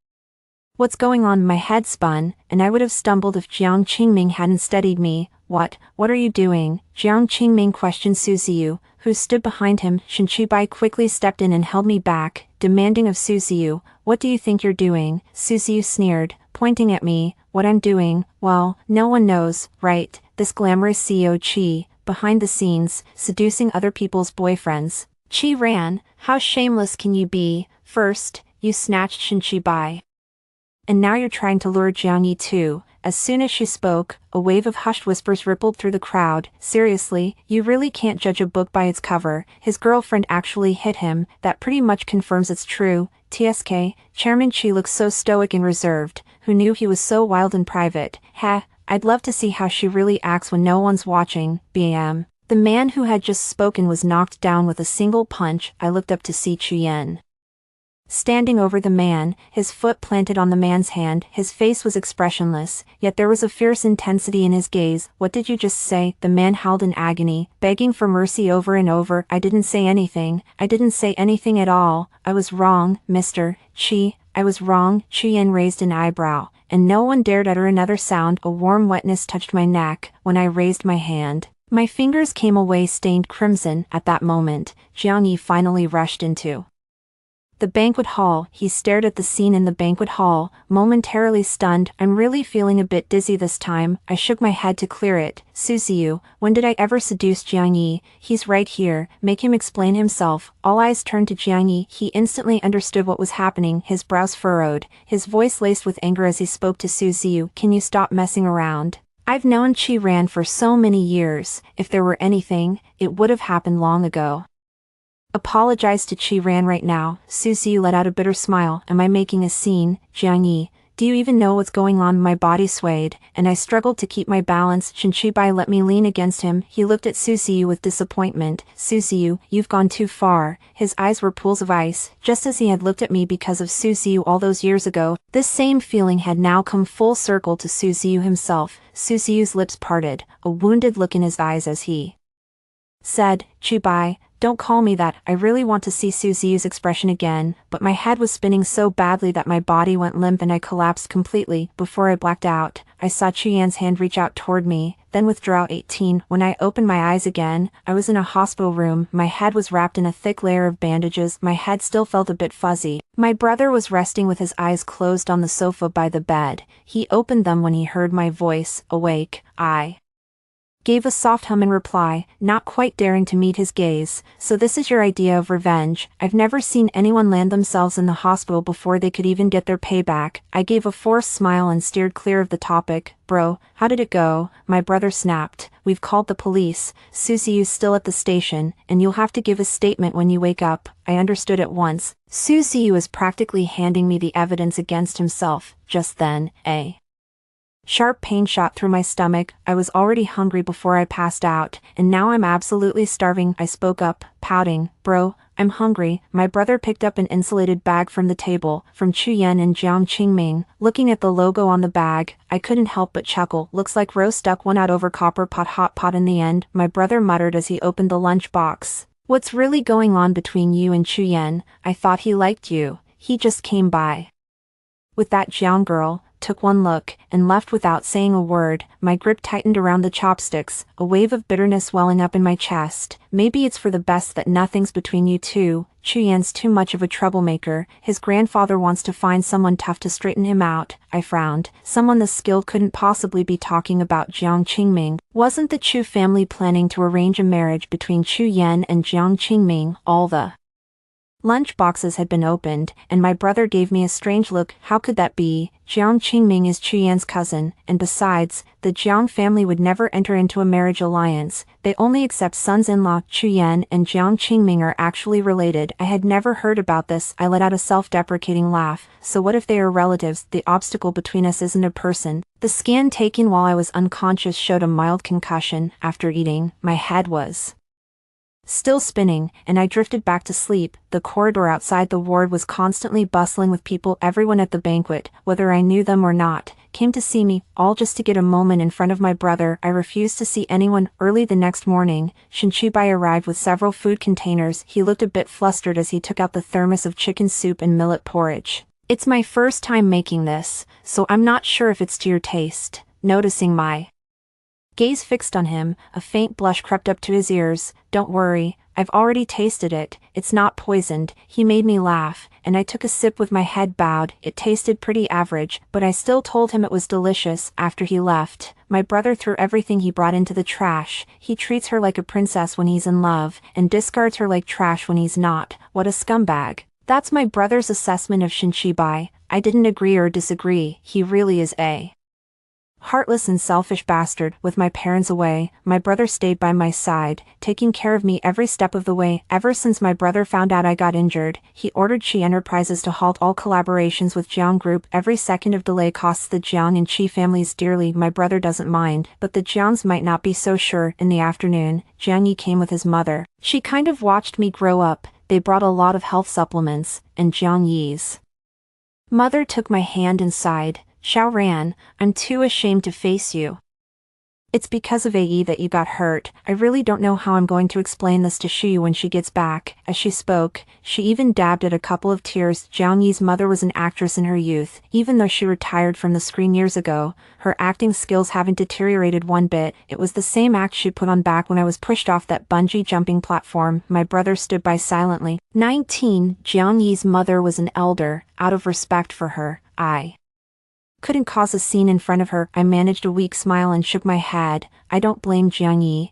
[SPEAKER 1] What's going on? My head spun, and I would have stumbled if Jiang Qingming hadn't steadied me. What are you doing?" Jiang Qingming questioned Suziyu, who stood behind him. Shinchibai quickly stepped in and held me back, demanding of Suziyu, "What do you think you're doing?" Suziyu sneered, pointing at me. "What I'm doing? Well, no one knows, right? This glamorous CEO Qi, behind the scenes, seducing other people's boyfriends." "Qi Ran, how shameless can you be? First, you snatched Shinchibai, and now you're trying to lure Jiang Yi too." As soon as she spoke, a wave of hushed whispers rippled through the crowd. "Seriously, you really can't judge a book by its cover. His girlfriend actually hit him. That pretty much confirms it's true." TSK, Chairman Qi looked so stoic and reserved. Who knew he was so wild in private? Heh, I'd love to see how she really acts when no one's watching. BM. The man who had just spoken was knocked down with a single punch. I looked up to see Chuyen standing over the man, his foot planted on the man's hand. His face was expressionless, yet there was a fierce intensity in his gaze. "What did you just say?" The man howled in agony, begging for mercy over and over. "I didn't say anything. I didn't say anything at all. I was wrong, Mr. Qi. I was wrong." Chuyen raised an eyebrow, and no one dared utter another sound. A warm wetness touched my neck when I raised my hand. My fingers came away stained crimson. At that moment, Jiang Yi finally rushed into the banquet hall. He stared at the scene in the banquet hall, momentarily stunned. "I'm really feeling a bit dizzy this time." I shook my head to clear it. "Suziyu, when did I ever seduce Jiang Yi? He's right here. Make him explain himself." All eyes turned to Jiang Yi. He instantly understood what was happening. His brows furrowed, his voice laced with anger as he spoke to Suziyu. "Can you stop messing around? I've known Qi Ran for so many years. If there were anything, it would have happened long ago. Apologize to Qi Ran right now." Suziyu let out a bitter smile. "Am I making a scene? Jiang Yi, do you even know what's going on?" My body swayed, and I struggled to keep my balance. Shinchibai let me lean against him. He looked at Suziyu with disappointment. "Suziyu, you've gone too far." His eyes were pools of ice, just as he had looked at me because of Suziyu all those years ago. This same feeling had now come full circle to Suziyu himself. Suziyu's lips parted, a wounded look in his eyes as he said, "Chibai, don't call me that." I really want to see Suziyu's expression again, but my head was spinning so badly that my body went limp and I collapsed completely. Before I blacked out, I saw Chuyen's hand reach out toward me, then withdraw. 18. When I opened my eyes again, I was in a hospital room. My head was wrapped in a thick layer of bandages. My head still felt a bit fuzzy. My brother was resting with his eyes closed on the sofa by the bed. He opened them when he heard my voice. Awake, I gave a soft hum in reply, not quite daring to meet his gaze. "So this is your idea of revenge? I've never seen anyone land themselves in the hospital before they could even get their payback." I gave a forced smile and steered clear of the topic. "Bro, how did it go?" My brother snapped. "We've called the police. Suziyu's still at the station, and you'll have to give a statement when you wake up." I understood at once. Suziyu was practically handing me the evidence against himself. Just then, a Sharp pain shot through my stomach. I was already hungry before I passed out, and now I'm absolutely starving. I spoke up, pouting. Bro, I'm hungry. My brother picked up an insulated bag from the table, from Chuyen and Jiang Qingming. Looking at the logo on the bag, I couldn't help but chuckle. Looks like roast duck won out over copper pot hot pot in the end, my brother muttered as he opened the lunch box. What's really going on between you and Chuyen? I thought he liked you. He just came by with that Jiang girl, took one look, and left without saying a word. My grip tightened around the chopsticks, a wave of bitterness welling up in my chest. Maybe it's for the best that nothing's between you two. Chuyen's too much of a troublemaker. His grandfather wants to find someone tough to straighten him out. I frowned. Someone this skilled couldn't possibly be talking about Jiang Qingming. Wasn't the Chu family planning to arrange a marriage between Chuyen and Jiang Qingming? All the lunch boxes had been opened, and my brother gave me a strange look. How could that be? Jiang Qingming is Chuyen's cousin, and besides, the Jiang family would never enter into a marriage alliance. They only accept sons-in-law. Chuyen and Jiang Qingming are actually related. I had never heard about this. I let out a self-deprecating laugh. So what if they are relatives? The obstacle between us isn't a person. The scan taken while I was unconscious showed a mild concussion. After eating, my head was still spinning, and I drifted back to sleep. The corridor outside the ward was constantly bustling with people. Everyone at the banquet, whether I knew them or not, came to see me, all just to get a moment in front of my brother. I refused to see anyone. Early the next morning, Shinchibai arrived with several food containers. He looked a bit flustered as he took out the thermos of chicken soup and millet porridge. It's my first time making this, so I'm not sure if it's to your taste. Noticing my gaze fixed on him, a faint blush crept up to his ears. Don't worry, I've already tasted it. It's not poisoned. He made me laugh, and I took a sip with my head bowed. It tasted pretty average, but I still told him it was delicious. After he left, my brother threw everything he brought into the trash. He treats her like a princess when he's in love, and discards her like trash when he's not. What a scumbag. That's my brother's assessment of Shinchibai. I didn't agree or disagree. He really is a heartless and selfish bastard. With my parents away, my brother stayed by my side, taking care of me every step of the way. Ever since my brother found out I got injured, he ordered Qi Enterprises to halt all collaborations with Jiang Group. Every second of delay costs the Jiang and Qi families dearly. My brother doesn't mind, but the Jiangs might not be so sure. In the afternoon, Jiang Yi came with his mother. She kind of watched me grow up. They brought a lot of health supplements, and Jiang Yi's mother took my hand and sighed. Xiaoran, I'm too ashamed to face you. It's because of AE that you got hurt. I really don't know how I'm going to explain this to Shu when she gets back. As she spoke, she even dabbed at a couple of tears. Jiang Yi's mother was an actress in her youth. Even though she retired from the screen years ago, her acting skills haven't deteriorated one bit. It was the same act she put on back when I was pushed off that bungee jumping platform. My brother stood by silently. 19. Jiang Yi's mother was an elder. Out of respect for her, I couldn't cause a scene in front of her. I managed a weak smile and shook my head. I don't blame Jiang Yi.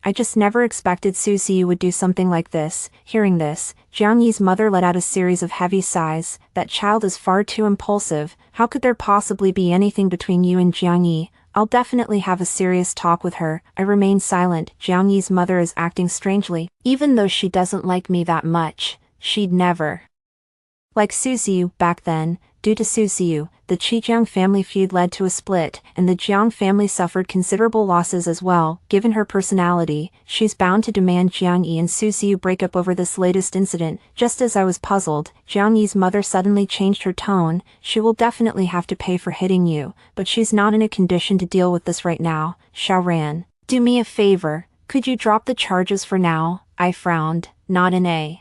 [SPEAKER 1] I just never expected Susie would do something like this. Hearing this, Jiang Yi's mother let out a series of heavy sighs. That child is far too impulsive. How could there possibly be anything between you and Jiang Yi? I'll definitely have a serious talk with her. I remained silent. Jiang Yi's mother is acting strangely. Even though she doesn't like me that much, she'd never like Susie back then. Due to Susiu, the Qijiang family feud led to a split, and the Jiang family suffered considerable losses as well. Given her personality, she's bound to demand Jiang Yi and Susiu break up over this latest incident. Just as I was puzzled, Jiang Yi's mother suddenly changed her tone. She will definitely have to pay for hitting you, but she's not in a condition to deal with this right now. Xiaoran, do me a favor, could you drop the charges for now? I frowned. Not in a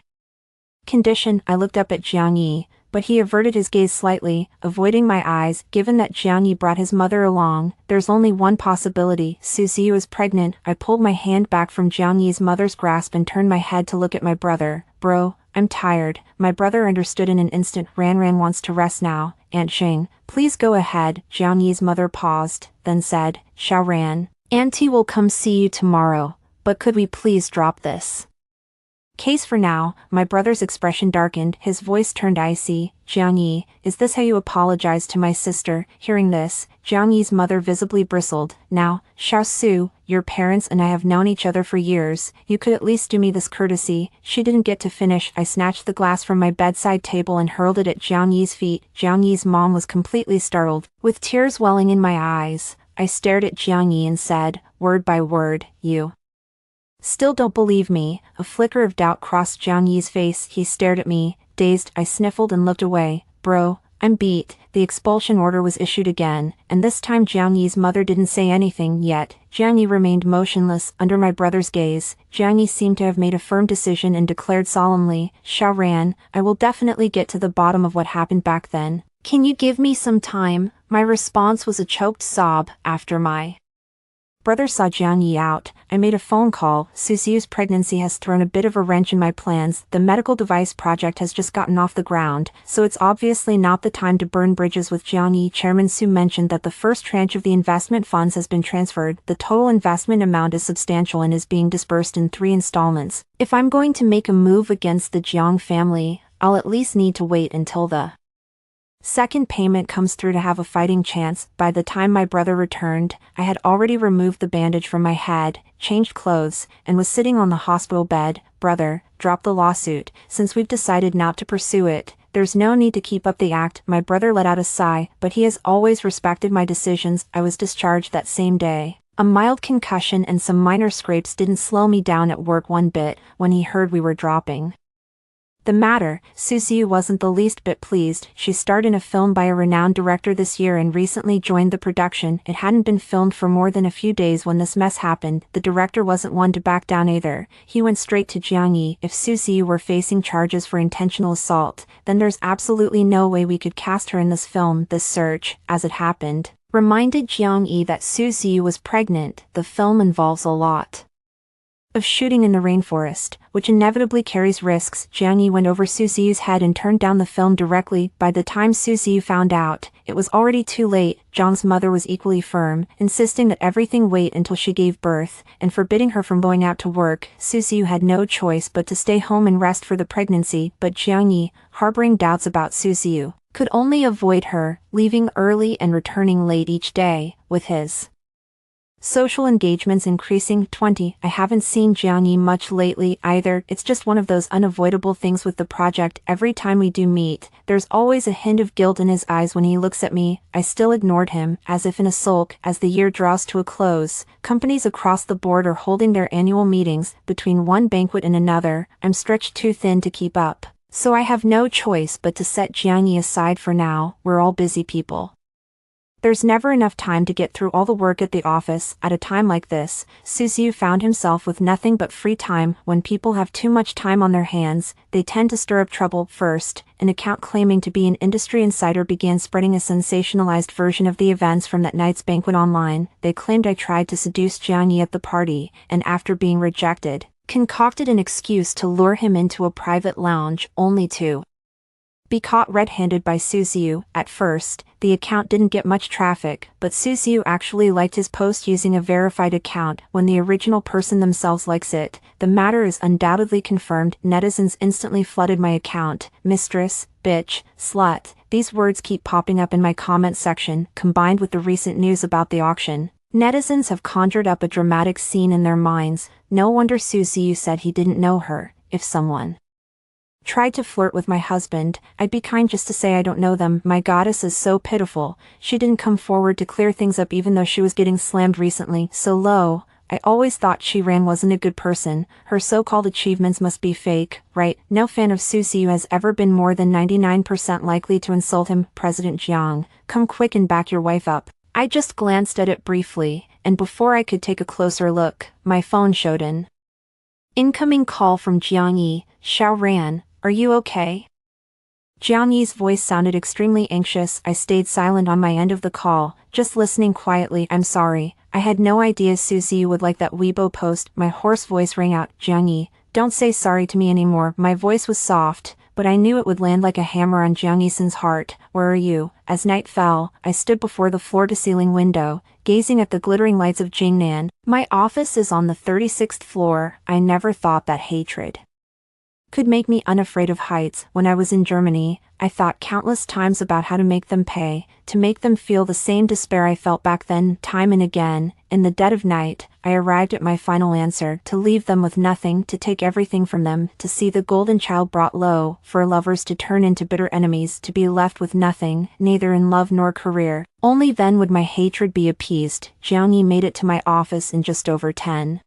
[SPEAKER 1] condition. I looked up at Jiang Yi, but he averted his gaze slightly, avoiding my eyes. Given that Jiang Yi brought his mother along, there's only one possibility. Susie is pregnant. I pulled my hand back from Jiang Yi's mother's grasp and turned my head to look at my brother. Bro, I'm tired. My brother understood in an instant. Ran wants to rest now. Aunt Xing, please go ahead. Jiang Yi's mother paused, then said, Xiaoran, Auntie will come see you tomorrow, but could we please drop this Case for now. My brother's expression darkened, his voice turned icy. Jiang Yi, is this how you apologize to my sister? Hearing this, Jiang Yi's mother visibly bristled. Now, Xiao Su, your parents and I have known each other for years, you could at least do me this courtesy. She didn't get to finish. I snatched the glass from my bedside table and hurled it at Jiang Yi's feet. Jiang Yi's mom was completely startled. With tears welling in my eyes, I stared at Jiang Yi and said, word by word, you still don't believe me? A flicker of doubt crossed Jiang Yi's face. He stared at me, dazed. I sniffled and looked away. Bro, I'm beat. The expulsion order was issued again, and this time Jiang Yi's mother didn't say anything yet. Jiang Yi remained motionless under my brother's gaze. Jiang Yi seemed to have made a firm decision and declared solemnly, Xiao Ran, I will definitely get to the bottom of what happened back then. Can you give me some time? My response was a choked sob. After my brother saw Jiang Yi out, I made a phone call. Susiu's pregnancy has thrown a bit of a wrench in my plans. The medical device project has just gotten off the ground, so it's obviously not the time to burn bridges with Jiang Yi. Chairman Su mentioned that the first tranche of the investment funds has been transferred. The total investment amount is substantial and is being disbursed in 3 installments. If I'm going to make a move against the Jiang family, I'll at least need to wait until the second payment comes through to have a fighting chance. By the time my brother returned, I had already removed the bandage from my head, changed clothes, and was sitting on the hospital bed. Brother, drop the lawsuit. Since we've decided not to pursue it, there's no need to keep up the act. My brother let out a sigh, but he has always respected my decisions. I was discharged that same day. A mild concussion and some minor scrapes didn't slow me down at work one bit. When he heard we were dropping the matter, Susiu wasn't the least bit pleased. She starred in a film by a renowned director this year and recently joined the production. It hadn't been filmed for more than a few days when this mess happened. The director wasn't one to back down either. He went straight to Jiang Yi. If Susiu were facing charges for intentional assault, then there's absolutely no way we could cast her in this film. This search, as it happened, reminded Jiang Yi that Susiu was pregnant. The film involves a lot of shooting in the rainforest, which inevitably carries risks. Jiang Yi went over Susiu's head and turned down the film directly. By the time Susiu found out, it was already too late. Zhang's mother was equally firm, insisting that everything wait until she gave birth, and forbidding her from going out to work. Susiu had no choice but to stay home and rest for the pregnancy, but Jiang Yi, harboring doubts about Susiu, could only avoid her, leaving early and returning late each day, with his social engagements increasing. 20. I haven't seen Jiang Yi much lately either. It's just one of those unavoidable things with the project. Every time we do meet, there's always a hint of guilt in his eyes when he looks at me. I still ignored him, as if in a sulk. As the year draws to a close, companies across the board are holding their annual meetings. Between one banquet and another, I'm stretched too thin to keep up. So I have no choice but to set Jiang Yi aside for now. We're all busy people. There's never enough time to get through all the work at the office. At a time like this, Susiu found himself with nothing but free time. When people have too much time on their hands, they tend to stir up trouble. First, an account claiming to be an industry insider began spreading a sensationalized version of the events from that night's banquet online. They claimed I tried to seduce Jiang Yi at the party, and after being rejected, concocted an excuse to lure him into a private lounge, only to be caught red-handed by Susiu. At first, the account didn't get much traffic, but Susiu actually liked his post using a verified account. When the original person themselves likes it, the matter is undoubtedly confirmed. Netizens instantly flooded my account. Mistress, bitch, slut. These words keep popping up in my comment section, combined with the recent news about the auction. Netizens have conjured up a dramatic scene in their minds. No wonder Susiu said he didn't know her. If someone tried to flirt with my husband, I'd be kind just to say I don't know them. My goddess is so pitiful. She didn't come forward to clear things up even though she was getting slammed recently. So low. I always thought Qiran wasn't a good person. Her so-called achievements must be fake, right? No fan of Susiu has ever been more than 99% likely to insult him. President Jiang, come quick and back your wife up. I just glanced at it briefly, and before I could take a closer look, my phone showed an incoming call from Jiang Yi. Xiao Ran, are you okay? Jiang Yi's voice sounded extremely anxious. I stayed silent on my end of the call, just listening quietly. I'm sorry, I had no idea Susiu would like that Weibo post. My hoarse voice rang out. Jiang Yi, don't say sorry to me anymore. My voice was soft, but I knew it would land like a hammer on Jiang Yi's heart. Where are you? As night fell, I stood before the floor-to-ceiling window, gazing at the glittering lights of Jingnan. My office is on the 36th floor. I never thought that hatred could make me unafraid of heights. When I was in Germany, I thought countless times about how to make them pay, to make them feel the same despair I felt back then. Time and again, in the dead of night, I arrived at my final answer: to leave them with nothing, to take everything from them, to see the golden child brought low, for lovers to turn into bitter enemies, to be left with nothing, neither in love nor career. Only then would my hatred be appeased. Jiang Yi made it to my office in just over 10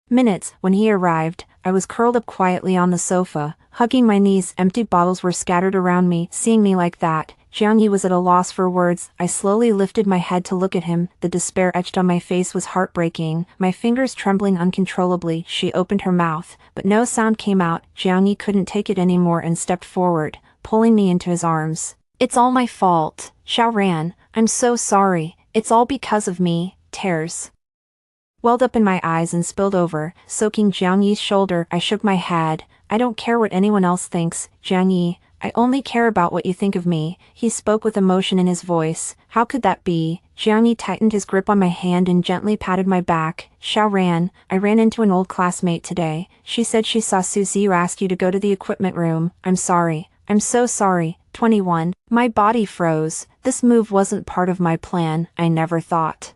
[SPEAKER 1] minutes. When he arrived, I was curled up quietly on the sofa, hugging my knees. Empty bottles were scattered around me. Seeing me like that, Jiang Yi was at a loss for words. I slowly lifted my head to look at him. The despair etched on my face was heartbreaking, my fingers trembling uncontrollably. She opened her mouth, but no sound came out. Jiang Yi couldn't take it anymore and stepped forward, pulling me into his arms. "It's all my fault, Xiaoran. I'm so sorry. It's all because of me." Tears welled up in my eyes and spilled over, soaking Jiang Yi's shoulder. I shook my head. "I don't care what anyone else thinks, Jiang Yi. I only care about what you think of me." He spoke with emotion in his voice. "How could that be?" Jiang Yi tightened his grip on my hand and gently patted my back. "Xiaoran, I ran into an old classmate today. She said she saw Suziyu ask you to go to the equipment room. I'm sorry. I'm so sorry." 21. My body froze. This move wasn't part of my plan. I never thought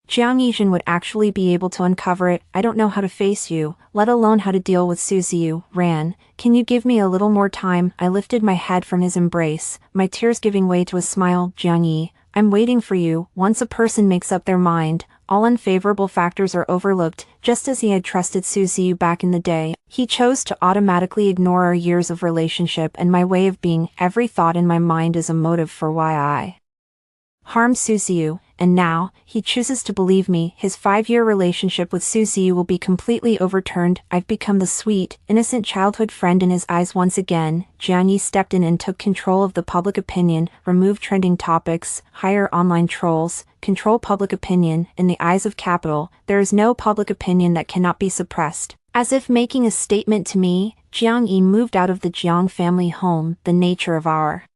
[SPEAKER 1] Jiang Yijin would actually be able to uncover it. "I don't know how to face you, let alone how to deal with Suziyu. Ran, can you give me a little more time?" I lifted my head from his embrace, my tears giving way to a smile. "Jiang Yi, I'm waiting for you." Once a person makes up their mind, all unfavorable factors are overlooked. Just as he had trusted Suziyu back in the day, he chose to automatically ignore our years of relationship and my way of being. Every thought in my mind is a motive for why I harmed Suziyu, and now, he chooses to believe me. His 5-year relationship with Suziyu will be completely overturned. I've become the sweet, innocent childhood friend in his eyes once again. Jiang Yi stepped in and took control of the public opinion, remove trending topics, hire online trolls, control public opinion. In the eyes of capital, there is no public opinion that cannot be suppressed. As if making a statement to me, Jiang Yi moved out of the Jiang family home. The nature of our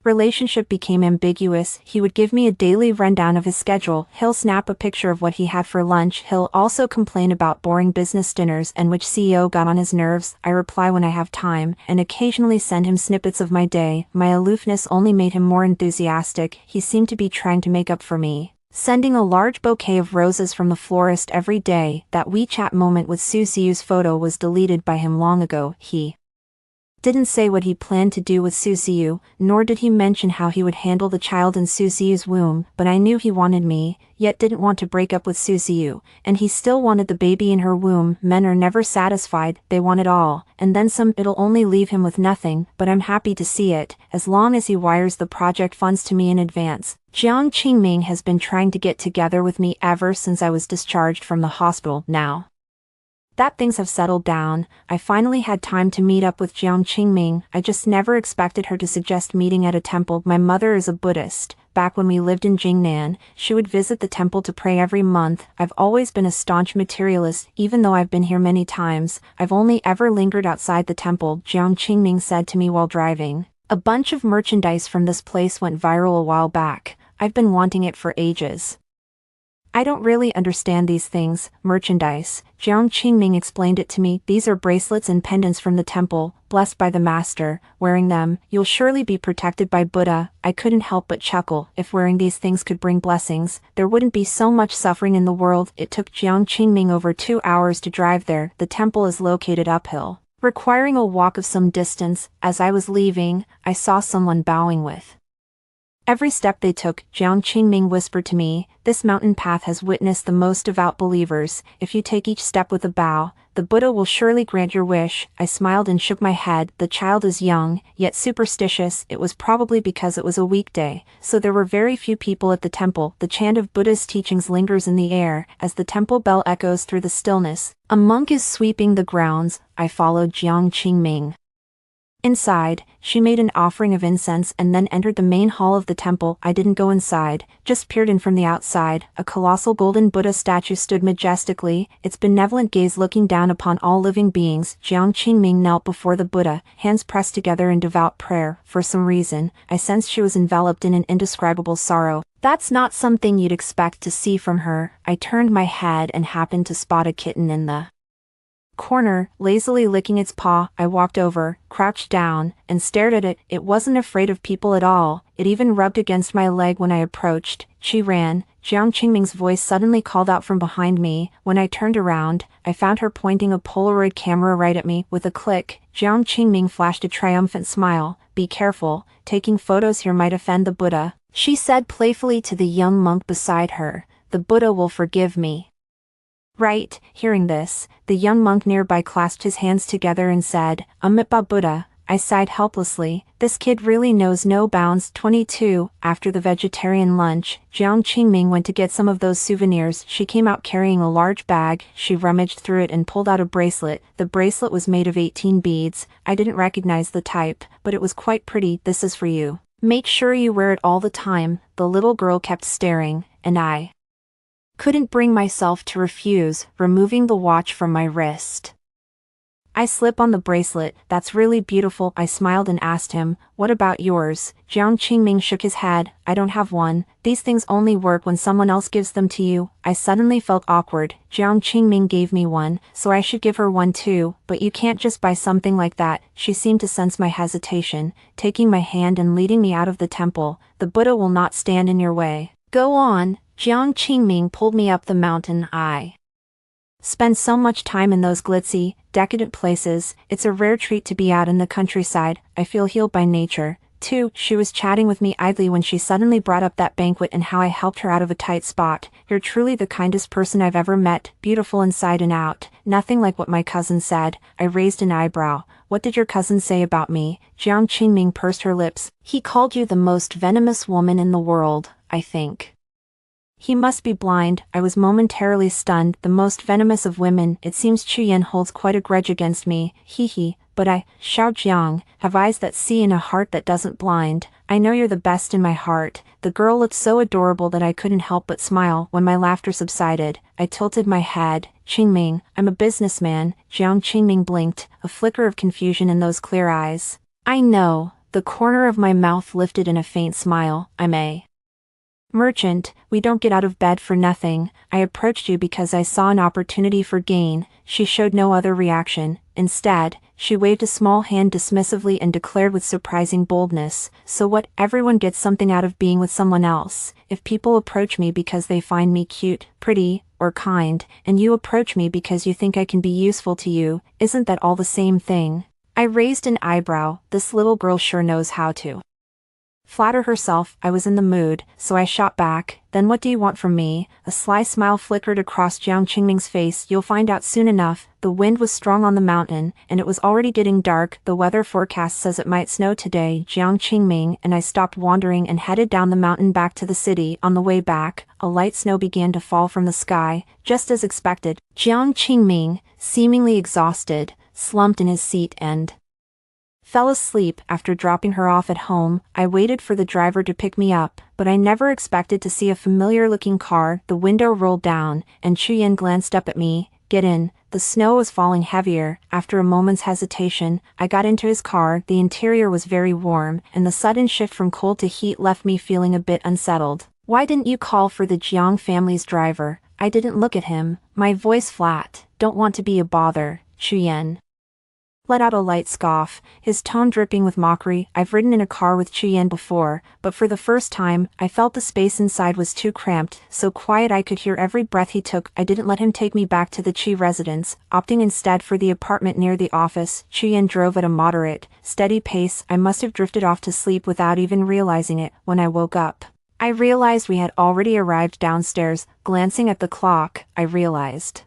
[SPEAKER 1] relationship became ambiguous. He would give me a daily rundown of his schedule. He'll snap a picture of what he had for lunch. He'll also complain about boring business dinners and which CEO got on his nerves. I reply when I have time, and occasionally send him snippets of my day. My aloofness only made him more enthusiastic. He seemed to be trying to make up for me, sending a large bouquet of roses from the florist every day. That WeChat moment with Suziyu's photo was deleted by him long ago. He didn't say what he planned to do with Suziyu, nor did he mention how he would handle the child in Suziyu's womb, but I knew he wanted me, yet didn't want to break up with Suziyu, and he still wanted the baby in her womb. Men are never satisfied, they want it all, and then some. It'll only leave him with nothing, but I'm happy to see it, as long as he wires the project funds to me in advance. Jiang Qingming has been trying to get together with me ever since I was discharged from the hospital. Now that things have settled down, I finally had time to meet up with Jiang Qingming. I just never expected her to suggest meeting at a temple. My mother is a Buddhist. Back when we lived in Jingnan, she would visit the temple to pray every month. I've always been a staunch materialist. Even though I've been here many times, I've only ever lingered outside the temple. Jiang Qingming said to me while driving. "A bunch of merchandise from this place went viral a while back. I've been wanting it for ages. I don't really understand these things." Merchandise. Jiang Qingming explained it to me. "These are bracelets and pendants from the temple, blessed by the master. Wearing them, you'll surely be protected by Buddha." I couldn't help but chuckle. If wearing these things could bring blessings, there wouldn't be so much suffering in the world. It took Jiang Qingming over 2 hours to drive there. The temple is located uphill, requiring a walk of some distance. As I was leaving, I saw someone bowing with every step they took. Jiang Qingming whispered to me, "This mountain path has witnessed the most devout believers. If you take each step with a bow, the Buddha will surely grant your wish." I smiled and shook my head. The child is young, yet superstitious. It was probably because it was a weekday, so there were very few people at the temple. The chant of Buddha's teachings lingers in the air, as the temple bell echoes through the stillness. A monk is sweeping the grounds. I followed Jiang Qingming inside. She made an offering of incense and then entered the main hall of the temple. I didn't go inside, just peered in from the outside. A colossal golden Buddha statue stood majestically, its benevolent gaze looking down upon all living beings. Jiang Qingming knelt before the Buddha, hands pressed together in devout prayer. For some reason, I sensed she was enveloped in an indescribable sorrow. That's not something you'd expect to see from her. I turned my head and happened to spot a kitten in the corner, lazily licking its paw. I walked over, crouched down, and stared at it. It wasn't afraid of people at all. It even rubbed against my leg when I approached. She ran. Jiang Qingming's voice suddenly called out from behind me. When I turned around, I found her pointing a Polaroid camera right at me. With a click, Jiang Qingming flashed a triumphant smile. "Be careful, taking photos here might offend the Buddha," she said playfully to the young monk beside her. "The Buddha will forgive me." Right, hearing this, the young monk nearby clasped his hands together and said, "Amitabha Buddha." I sighed helplessly. This kid really knows no bounds. 22. After the vegetarian lunch, Jiang Qingming went to get some of those souvenirs. She came out carrying a large bag. She rummaged through it and pulled out a bracelet. The bracelet was made of 18 beads. I didn't recognize the type, but it was quite pretty. "This is for you. Make sure you wear it all the time." The little girl kept staring, and I couldn't bring myself to refuse, removing the watch from my wrist. I slip on the bracelet. "That's really beautiful." I smiled and asked him, "What about yours?" Jiang Qingming shook his head. "I don't have one. These things only work when someone else gives them to you." I suddenly felt awkward. Jiang Qingming gave me one, so I should give her one too. "But you can't just buy something like that." She seemed to sense my hesitation, taking my hand and leading me out of the temple. "The Buddha will not stand in your way. Go on." Jiang Qingming pulled me up the mountain. I spend so much time in those glitzy, decadent places. It's a rare treat to be out in the countryside. I feel healed by nature. 2. She was chatting with me idly when she suddenly brought up that banquet and how I helped her out of a tight spot. "You're truly the kindest person I've ever met, beautiful inside and out." Nothing like what my cousin said. I raised an eyebrow. "What did your cousin say about me?" Jiang Qingming pursed her lips. "He called you the most venomous woman in the world, I think." He must be blind. I was momentarily stunned. The most venomous of women. It seems Chuyen holds quite a grudge against me. Hee. But I, Xiao Jiang, have eyes that see and a heart that doesn't blind. I know you're the best in my heart. The girl looked so adorable that I couldn't help but smile. When my laughter subsided, I tilted my head. "Qingming, I'm a businessman." Jiang Qingming blinked, a flicker of confusion in those clear eyes. "I know." The corner of my mouth lifted in a faint smile. "I'm a merchant. We don't get out of bed for nothing. I approached you because I saw an opportunity for gain." She showed no other reaction. Instead, she waved a small hand dismissively and declared with surprising boldness, "So what? Everyone gets something out of being with someone else. If people approach me because they find me cute, pretty, or kind, and you approach me because you think I can be useful to you, isn't that all the same thing?" I raised an eyebrow. This little girl sure knows how to flatter herself. I was in the mood, so I shot back. "Then what do you want from me?" A sly smile flickered across Jiang Qingming's face. "You'll find out soon enough." The wind was strong on the mountain, and it was already getting dark. "The weather forecast says it might snow today." Jiang Qingming and I stopped wandering and headed down the mountain back to the city. On the way back, a light snow began to fall from the sky, just as expected. Jiang Qingming, seemingly exhausted, slumped in his seat and fell asleep. After dropping her off at home, I waited for the driver to pick me up, but I never expected to see a familiar-looking car. The window rolled down, and Chuyen glanced up at me. "Get in." The snow was falling heavier. After a moment's hesitation, I got into his car. The interior was very warm, and the sudden shift from cold to heat left me feeling a bit unsettled. "Why didn't you call for the Jiang family's driver?" I didn't look at him, my voice flat. "Don't want to be a bother." Chuyen let out a light scoff, his tone dripping with mockery. I've ridden in a car with Chuyen before, but for the first time, I felt the space inside was too cramped, so quiet I could hear every breath he took. I didn't let him take me back to the Chi residence, opting instead for the apartment near the office. Chuyen drove at a moderate, steady pace. I must have drifted off to sleep without even realizing it. When I woke up, I realized we had already arrived downstairs. Glancing at the clock, I realized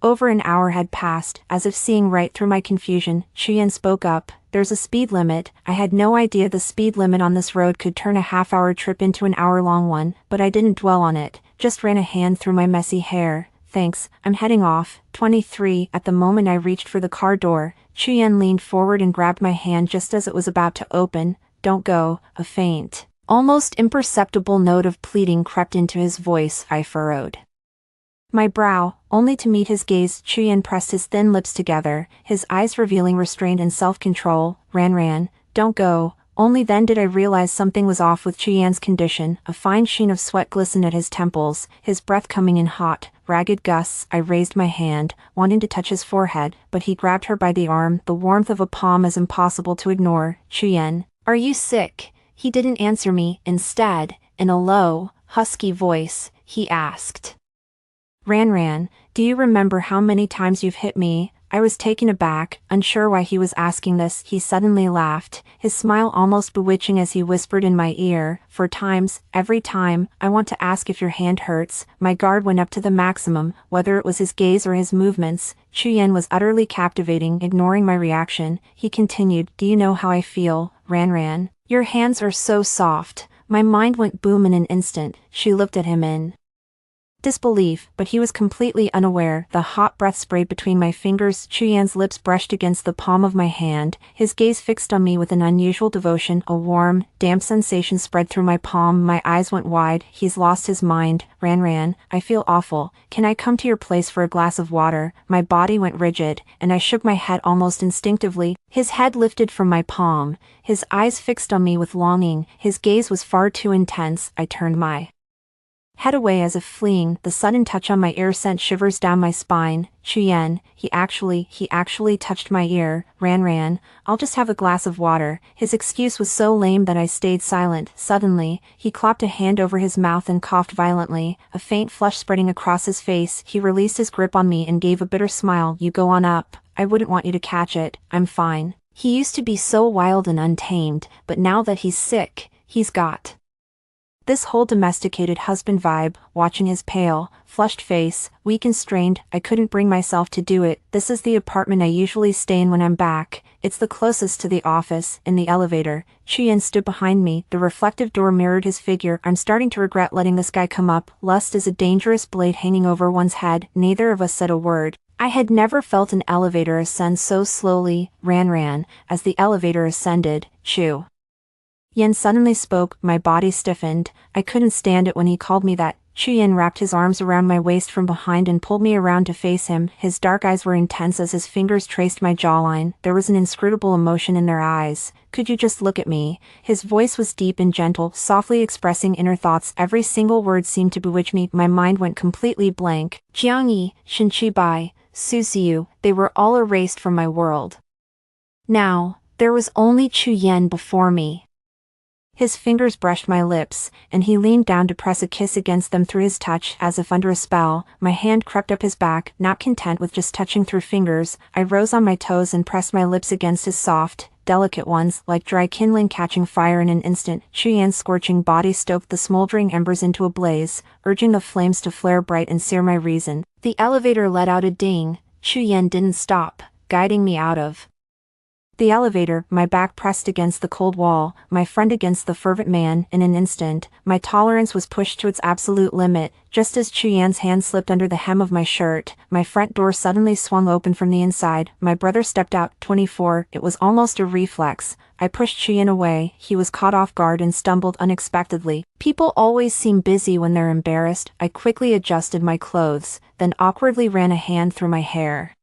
[SPEAKER 1] over an hour had passed. As if seeing right through my confusion, Chuyen spoke up. "There's a speed limit." I had no idea the speed limit on this road could turn a half-hour trip into an hour-long one, but I didn't dwell on it, just ran a hand through my messy hair. "Thanks, I'm heading off." 23. At the moment I reached for the car door, Chuyen leaned forward and grabbed my hand just as it was about to open. "Don't go." A faint, almost imperceptible note of pleading crept into his voice. I furrowed my brow, only to meet his gaze. Chuyen pressed his thin lips together, his eyes revealing restraint and self-control. Ran, "Don't go." Only then did I realize something was off with Chuyen's condition. A fine sheen of sweat glistened at his temples, his breath coming in hot, ragged gusts. I raised my hand, wanting to touch his forehead, but he grabbed her by the arm, the warmth of a palm as impossible to ignore. Chuyen, are you sick? He didn't answer me. Instead, in a low, husky voice, he asked. Ran, do you remember how many times you've hit me? I was taken aback, unsure why he was asking this. He suddenly laughed, his smile almost bewitching as he whispered in my ear, "4 times, every time, I want to ask if your hand hurts." My guard went up to the maximum, whether it was his gaze or his movements. Chuyen was utterly captivating. Ignoring my reaction, he continued, "Do you know how I feel, Ran? Your hands are so soft." My mind went boom in an instant. She looked at him in disbelief, but he was completely unaware. The hot breath sprayed between my fingers. Chuyen's lips brushed against the palm of my hand, his gaze fixed on me with an unusual devotion. A warm, damp sensation spread through my palm. My eyes went wide. He's lost his mind. Ran, I feel awful. Can I come to your place for a glass of water? My body went rigid, and I shook my head almost instinctively. His head lifted from my palm, his eyes fixed on me with longing. His gaze was far too intense. I turned my head away as if fleeing. The sudden touch on my ear sent shivers down my spine. Chuyen, he actually touched my ear. Ran, I'll just have a glass of water. His excuse was so lame that I stayed silent. Suddenly, he clapped a hand over his mouth and coughed violently, a faint flush spreading across his face. He released his grip on me and gave a bitter smile. You go on up. I wouldn't want you to catch it. I'm fine. He used to be so wild and untamed, but now that he's sick, he's got this whole domesticated husband vibe. Watching his pale, flushed face, weak and strained, I couldn't bring myself to do it. This is the apartment I usually stay in when I'm back. It's the closest to the office. In the elevator, Chuyen stood behind me. The reflective door mirrored his figure. I'm starting to regret letting this guy come up. Lust is a dangerous blade hanging over one's head. Neither of us said a word. I had never felt an elevator ascend so slowly. Ran, as the elevator ascended. Yen suddenly spoke. My body stiffened. I couldn't stand it when he called me that. Chuyen wrapped his arms around my waist from behind and pulled me around to face him. His dark eyes were intense as his fingers traced my jawline. There was an inscrutable emotion in their eyes. Could you just look at me? His voice was deep and gentle, softly expressing inner thoughts. Every single word seemed to bewitch me. My mind went completely blank. Jiangyi, Shinchibai, Susiu, they were all erased from my world. Now, there was only Chuyen before me. His fingers brushed my lips, and he leaned down to press a kiss against them. Through his touch, as if under a spell, my hand crept up his back. Not content with just touching through fingers, I rose on my toes and pressed my lips against his soft, delicate ones, like dry kindling catching fire in an instant. Chuyen's scorching body stoked the smoldering embers into a blaze, urging the flames to flare bright and sear my reason. The elevator let out a ding. Chuyen didn't stop, guiding me out of the elevator, my back pressed against the cold wall, my front against the fervent man. In an instant, my tolerance was pushed to its absolute limit. Just as Chuyen's hand slipped under the hem of my shirt, my front door suddenly swung open from the inside. My brother stepped out. 24. It was almost a reflex. I pushed Chuyen away. He was caught off guard and stumbled unexpectedly. People always seem busy when they're embarrassed. I quickly adjusted my clothes, then awkwardly ran a hand through my hair,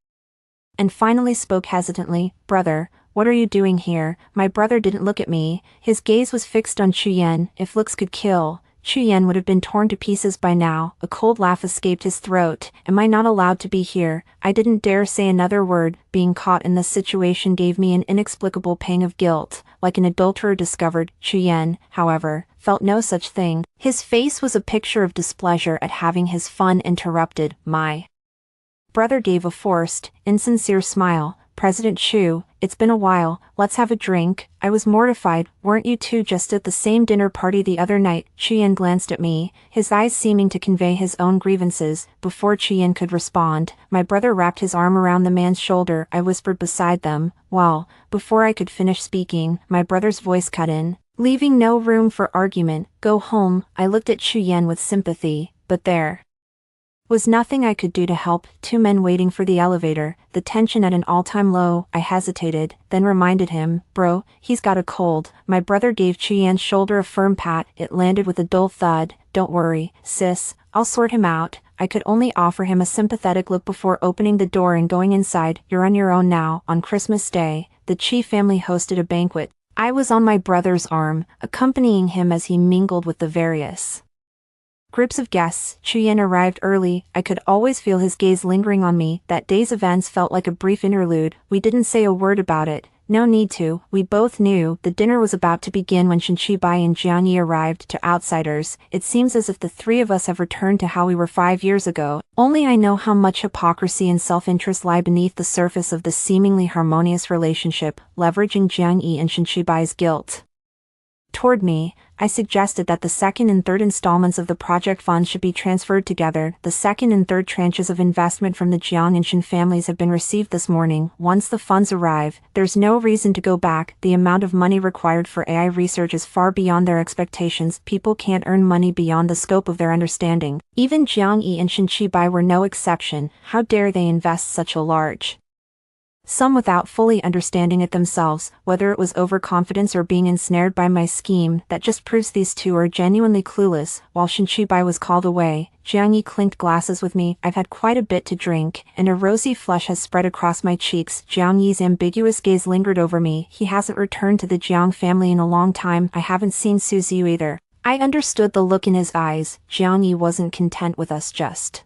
[SPEAKER 1] and finally spoke hesitantly. Brother, what are you doing here? My brother didn't look at me. His gaze was fixed on Chuyen. If looks could kill, Chuyen would have been torn to pieces by now. A cold laugh escaped his throat. Am I not allowed to be here? I didn't dare say another word. Being caught in this situation gave me an inexplicable pang of guilt, like an adulterer discovered. Chuyen, however, felt no such thing. His face was a picture of displeasure at having his fun interrupted. My brother gave a forced, insincere smile. President Chu, it's been a while, let's have a drink. I was mortified. Weren't you two just at the same dinner party the other night? Chuyen glanced at me, his eyes seeming to convey his own grievances. Before Chuyen could respond, my brother wrapped his arm around the man's shoulder. I whispered beside them. Well, before I could finish speaking, my brother's voice cut in, leaving no room for argument. Go home. I looked at Chuyen with sympathy, but there was nothing I could do to help. 2 men waiting for the elevator, the tension at an all-time low. I hesitated, then reminded him, bro, he's got a cold. My brother gave Chuyen's shoulder a firm pat. It landed with a dull thud. Don't worry, sis, I'll sort him out. I could only offer him a sympathetic look before opening the door and going inside. You're on your own now. On Christmas Day, the Chi family hosted a banquet. I was on my brother's arm, accompanying him as he mingled with the various Groups of guests. Chuyen arrived early. I could always feel his gaze lingering on me. That day's events felt like a brief interlude. We didn't say a word about it. No need to. We both knew the dinner was about to begin when Shin Chibai and Jiang Yi arrived. To outsiders, it seems as if the three of us have returned to how we were 5 years ago. Only I know how much hypocrisy and self-interest lie beneath the surface of this seemingly harmonious relationship, leveraging Jiang Yi and Shin Chibai's guilt toward me. I suggested that the second and third installments of the project fund should be transferred together. The second and third tranches of investment from the Jiang and Shin families have been received this morning. Once the funds arrive, there's no reason to go back. The amount of money required for AI research is far beyond their expectations. People can't earn money beyond the scope of their understanding. Even Jiang Yi and Shin Chibai were no exception. How dare they invest such a large some without fully understanding it themselves, whether it was overconfidence or being ensnared by my scheme. That just proves these two are genuinely clueless. While Shin Chibai was called away, Jiang Yi clinked glasses with me. I've had quite a bit to drink, and a rosy flush has spread across my cheeks. Jiang Yi's ambiguous gaze lingered over me. He hasn't returned to the Jiang family in a long time. I haven't seen Suzy either. I understood the look in his eyes. Jiang Yi wasn't content with us just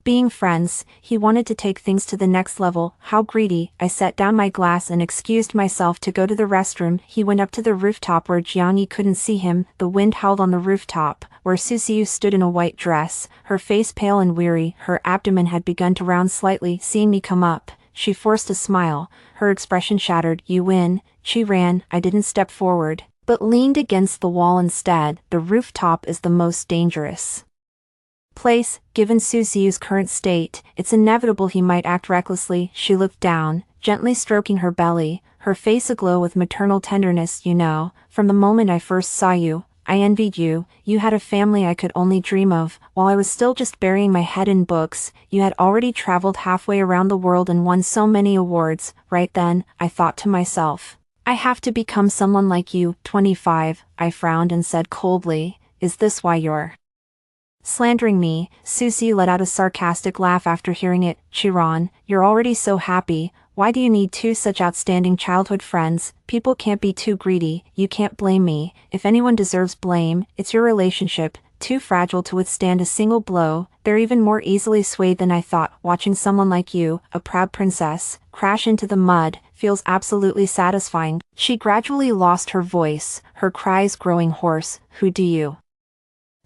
[SPEAKER 1] being friends. He wanted to take things to the next level. How greedy. I set down my glass and excused myself to go to the restroom. He went up to the rooftop where Jiang Yi couldn't see him. The wind howled on the rooftop, where Suzy stood in a white dress, her face pale and weary. Her abdomen had begun to round slightly. Seeing me come up, she forced a smile. Her expression shattered. You win. She ran. I didn't step forward, but leaned against the wall instead. The rooftop is the most dangerous place. Given Suzy's current state, it's inevitable he might act recklessly. She looked down, gently stroking her belly, her face aglow with maternal tenderness. You know, from the moment I first saw you, I envied you. You had a family I could only dream of. While I was still just burying my head in books, you had already traveled halfway around the world and won so many awards. Right then, I thought to myself, I have to become someone like you. 25. I frowned and said coldly, is this why you're slandering me? Suzy let out a sarcastic laugh after hearing it. Chiron, you're already so happy. Why do you need two such outstanding childhood friends? People can't be too greedy. You can't blame me. If anyone deserves blame, it's your relationship. Too fragile to withstand a single blow. They're even more easily swayed than I thought. Watching someone like you, a proud princess, crash into the mud, feels absolutely satisfying. She gradually lost her voice, her cries growing hoarse. Who do you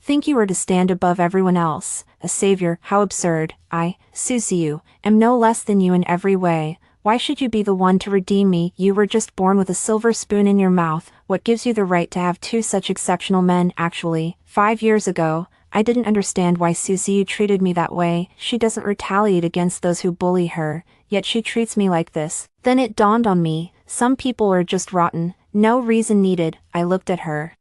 [SPEAKER 1] think you are to stand above everyone else? A savior? How absurd. I, Suzy, am no less than you in every way. Why should you be the one to redeem me? You were just born with a silver spoon in your mouth. What gives you the right to have two such exceptional men? Actually, 5 years ago, I didn't understand why Suzy treated me that way. She doesn't retaliate against those who bully her, yet she treats me like this. Then it dawned on me, some people are just rotten. No reason needed. I looked at her,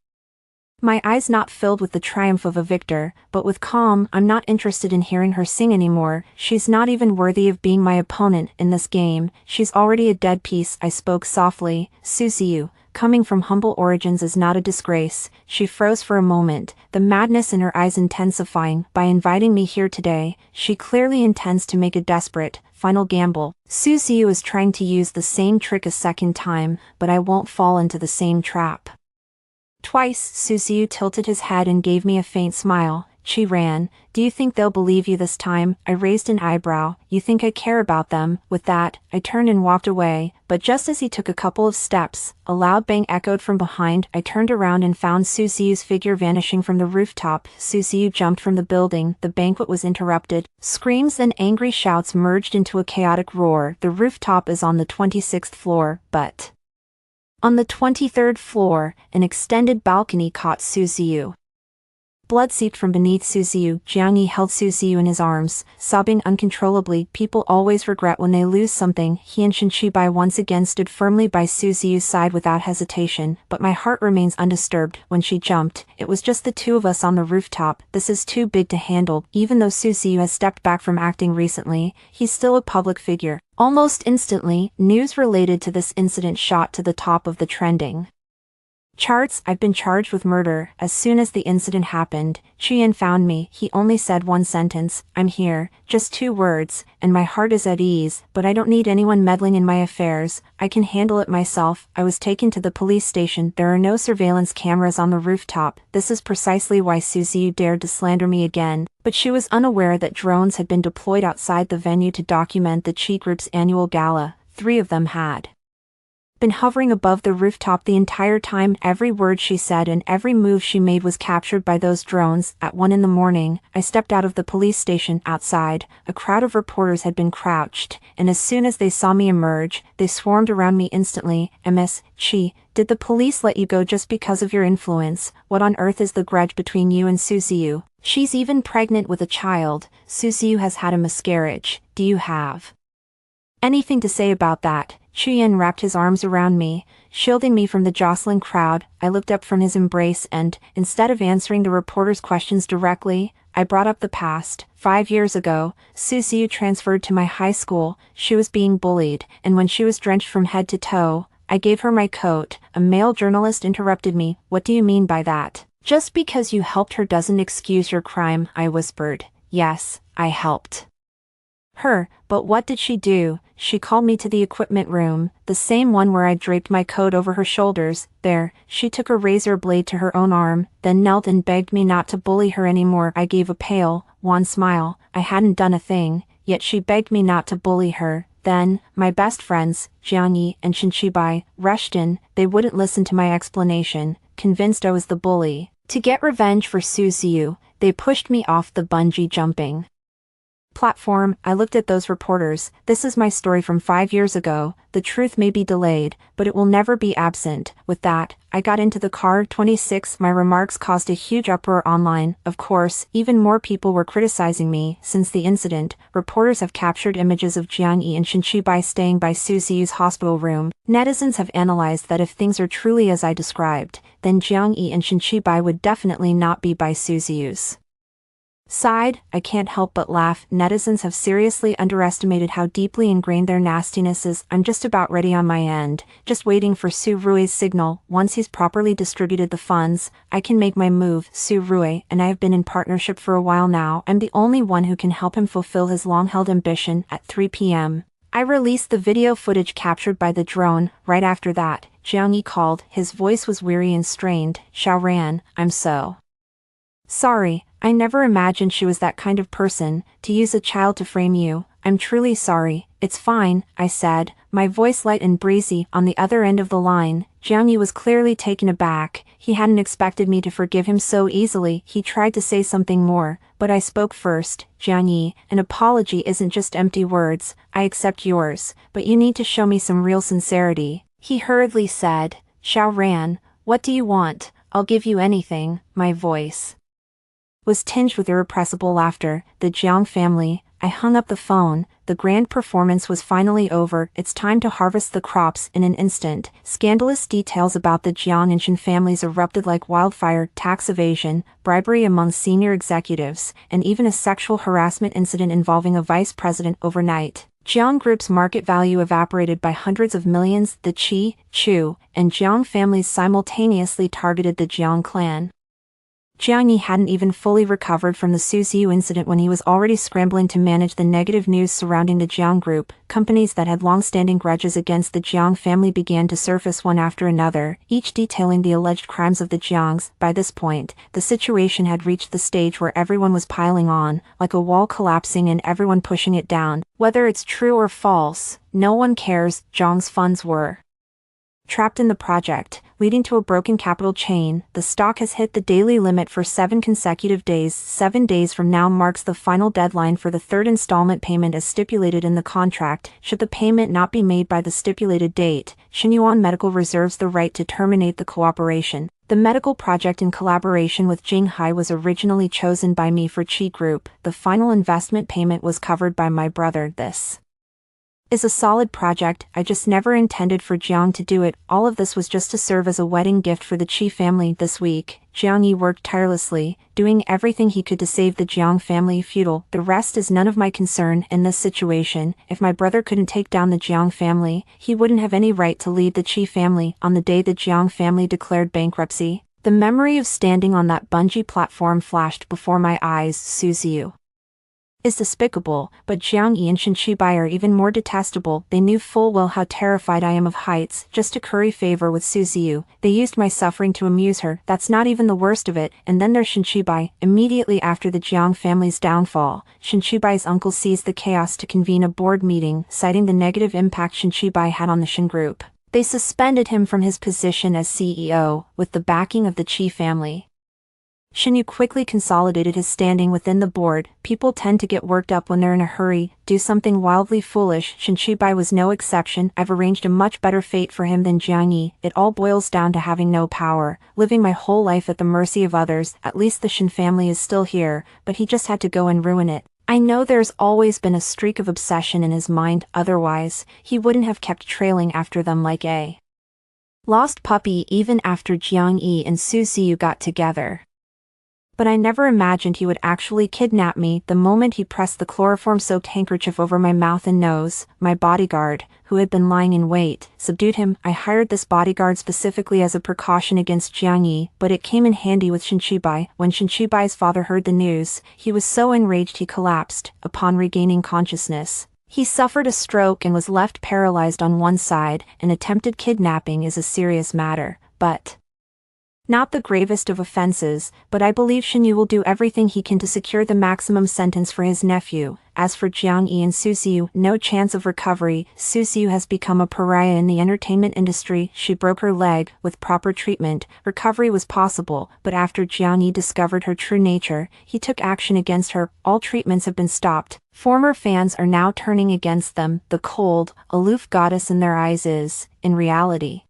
[SPEAKER 1] my eyes not filled with the triumph of a victor, but with calm. I'm not interested in hearing her sing anymore. She's not even worthy of being my opponent in this game. She's already a dead piece. I spoke softly. Suzy, coming from humble origins is not a disgrace. She froze for a moment, the madness in her eyes intensifying. By inviting me here today, she clearly intends to make a desperate, final gamble. Suzy is trying to use the same trick a second time, but I won't fall into the same trap. Twice. Suzy tilted his head and gave me a faint smile. Chiran, do you think they'll believe you this time? I raised an eyebrow. You think I care about them? With that, I turned and walked away, but just as he took a couple of steps, a loud bang echoed from behind. I turned around and found Suzy's figure vanishing from the rooftop. Suzy jumped from the building. The banquet was interrupted. Screams and angry shouts merged into a chaotic roar. The rooftop is on the 26th floor, but on the 23rd floor, an extended balcony caught Suzy. Blood seeped from beneath Suzy. Jiang Yi held Suzy in his arms, sobbing uncontrollably. People always regret when they lose something. He and Shin Chibai once again stood firmly by Suzy's side without hesitation, but my heart remains undisturbed. When she jumped, it was just the two of us on the rooftop. This is too big to handle. Even though Suzy has stepped back from acting recently, he's still a public figure. Almost instantly, news related to this incident shot to the top of the trending Charts, I've been charged with murder. As soon as the incident happened, Chuyen found me. He only said one sentence, I'm here, just 2 words, and my heart is at ease, but I don't need anyone meddling in my affairs. I can handle it myself. I was taken to the police station. There are no surveillance cameras on the rooftop. This is precisely why Susie dared to slander me again. But she was unaware that drones had been deployed outside the venue to document the Chi Group's annual gala. 3 of them had been hovering above the rooftop the entire time. Every word she said and every move she made was captured by those drones. At 1 in the morning, I stepped out of the police station. Outside, a crowd of reporters had been crouched, and as soon as they saw me emerge, they swarmed around me instantly. Ms. Chi, did the police let you go just because of your influence? What on earth is the grudge between you and Susiu? She's even pregnant with a child. Susiu has had a miscarriage. Do you have anything to say about that? Chuyen wrapped his arms around me, shielding me from the jostling crowd. I looked up from his embrace and, instead of answering the reporter's questions directly, I brought up the past. 5 years ago, Susiu transferred to my high school. She was being bullied, and when she was drenched from head to toe, I gave her my coat. A male journalist interrupted me. What do you mean by that? Just because you helped her doesn't excuse your crime, I whispered. Yes, I helped her, but what did she do? She called me to the equipment room, the same one where I draped my coat over her shoulders. There, she took a razor blade to her own arm, then knelt and begged me not to bully her anymore. I gave a pale, wan smile. I hadn't done a thing, yet she begged me not to bully her. Then, my best friends, Jiang Yi and Chen Qibai, rushed in. They wouldn't listen to my explanation, convinced I was the bully. To get revenge for Susiu, they pushed me off the bungee jumping platform. I looked at those reporters. This is my story from 5 years ago. The truth may be delayed, but it will never be absent. With that, I got into the car. 26. My remarks caused a huge uproar online. Of course, even more people were criticizing me. Since the incident, reporters have captured images of Jiang Yi and Chen Qibai staying by Susiu's hospital room. Netizens have analyzed that if things are truly as I described, then Jiang Yi and Chen Qibai would definitely not be by Susiu's side. I can't help but laugh. Netizens have seriously underestimated how deeply ingrained their nastiness is. I'm just about ready on my end, just waiting for Su Rui's signal. Once he's properly distributed the funds, I can make my move. Su Rui and I have been in partnership for a while now. I'm the only one who can help him fulfill his long-held ambition. At 3 p.m., I released the video footage captured by the drone. Right after that, Jiang Yi called. His voice was weary and strained. Xiaoran, I'm so sorry. I never imagined she was that kind of person, to use a child to frame you. I'm truly sorry. It's fine, I said, my voice light and breezy. On the other end of the line, Jiang Yi was clearly taken aback. He hadn't expected me to forgive him so easily. He tried to say something more, but I spoke first. Jiang Yi, an apology isn't just empty words. I accept yours, but you need to show me some real sincerity. He hurriedly said, Xiaoran, what do you want? I'll give you anything. My voice was tinged with irrepressible laughter. The Jiang family. I hung up the phone. The grand performance was finally over. It's time to harvest the crops. In an instant, scandalous details about the Jiang and Chen families erupted like wildfire. Tax evasion, bribery among senior executives, and even a sexual harassment incident involving a vice president. Overnight, Jiang Group's market value evaporated by hundreds of millions. The Qi, Chu, and Jiang families simultaneously targeted the Jiang clan. Jiang Yi hadn't even fully recovered from the Susiu incident when he was already scrambling to manage the negative news surrounding the Jiang Group. Companies that had long-standing grudges against the Jiang family began to surface one after another, each detailing the alleged crimes of the Jiangs. By this point, the situation had reached the stage where everyone was piling on, like a wall collapsing and everyone pushing it down. Whether it's true or false, no one cares. Jiang's funds were trapped in the project, leading to a broken capital chain. The stock has hit the daily limit for 7 consecutive days. 7 days from now marks the final deadline for the third installment payment as stipulated in the contract. Should the payment not be made by the stipulated date, Shenyuan Medical reserves the right to terminate the cooperation. The medical project in collaboration with Jinghai was originally chosen by me for Qi Group. The final investment payment was covered by my brother. This is a solid project. I just never intended for Jiang to do it. All of this was just to serve as a wedding gift for the Qi family. This week, Jiang Yi worked tirelessly, doing everything he could to save the Jiang family feudal. The rest is none of my concern in this situation. If my brother couldn't take down the Jiang family, he wouldn't have any right to lead the Qi family. On the day the Jiang family declared bankruptcy, the memory of standing on that bungee platform flashed before my eyes. Su Ziyu is despicable, but Jiang Yi and Shen Qibai are even more detestable. They knew full well how terrified I am of heights. Just to curry favor with Su Ziyu, they used my suffering to amuse her. That's not even the worst of it. And then there's Shen Qibai. Immediately after the Jiang family's downfall, Shen Qibai's uncle seized the chaos to convene a board meeting, citing the negative impact Shen Qibai had on the Shen group. They suspended him from his position as CEO, with the backing of the Qi family. Shen Yu quickly consolidated his standing within the board. People tend to get worked up when they're in a hurry, do something wildly foolish. Shen Qibai was no exception. I've arranged a much better fate for him than Jiang Yi. It all boils down to having no power, living my whole life at the mercy of others. At least the Shen family is still here, but he just had to go and ruin it. I know there's always been a streak of obsession in his mind, otherwise, he wouldn't have kept trailing after them like a lost puppy even after Jiang Yi and Su Ziyu got together. But I never imagined he would actually kidnap me. The moment he pressed the chloroform-soaked handkerchief over my mouth and nose, my bodyguard, who had been lying in wait, subdued him. I hired this bodyguard specifically as a precaution against Jiang Yi, but it came in handy with Shen Qibai. When Shen Qibai's father heard the news, he was so enraged he collapsed. Upon regaining consciousness, he suffered a stroke and was left paralyzed on one side. An attempted kidnapping is a serious matter, but not the gravest of offenses, but I believe Shen Yu will do everything he can to secure the maximum sentence for his nephew. As for Jiang Yi and Su Ziyu, no chance of recovery. Su Ziyu has become a pariah in the entertainment industry. She broke her leg. With proper treatment, recovery was possible, but after Jiang Yi discovered her true nature, he took action against her. All treatments have been stopped. Former fans are now turning against them. The cold, aloof goddess in their eyes is, in reality,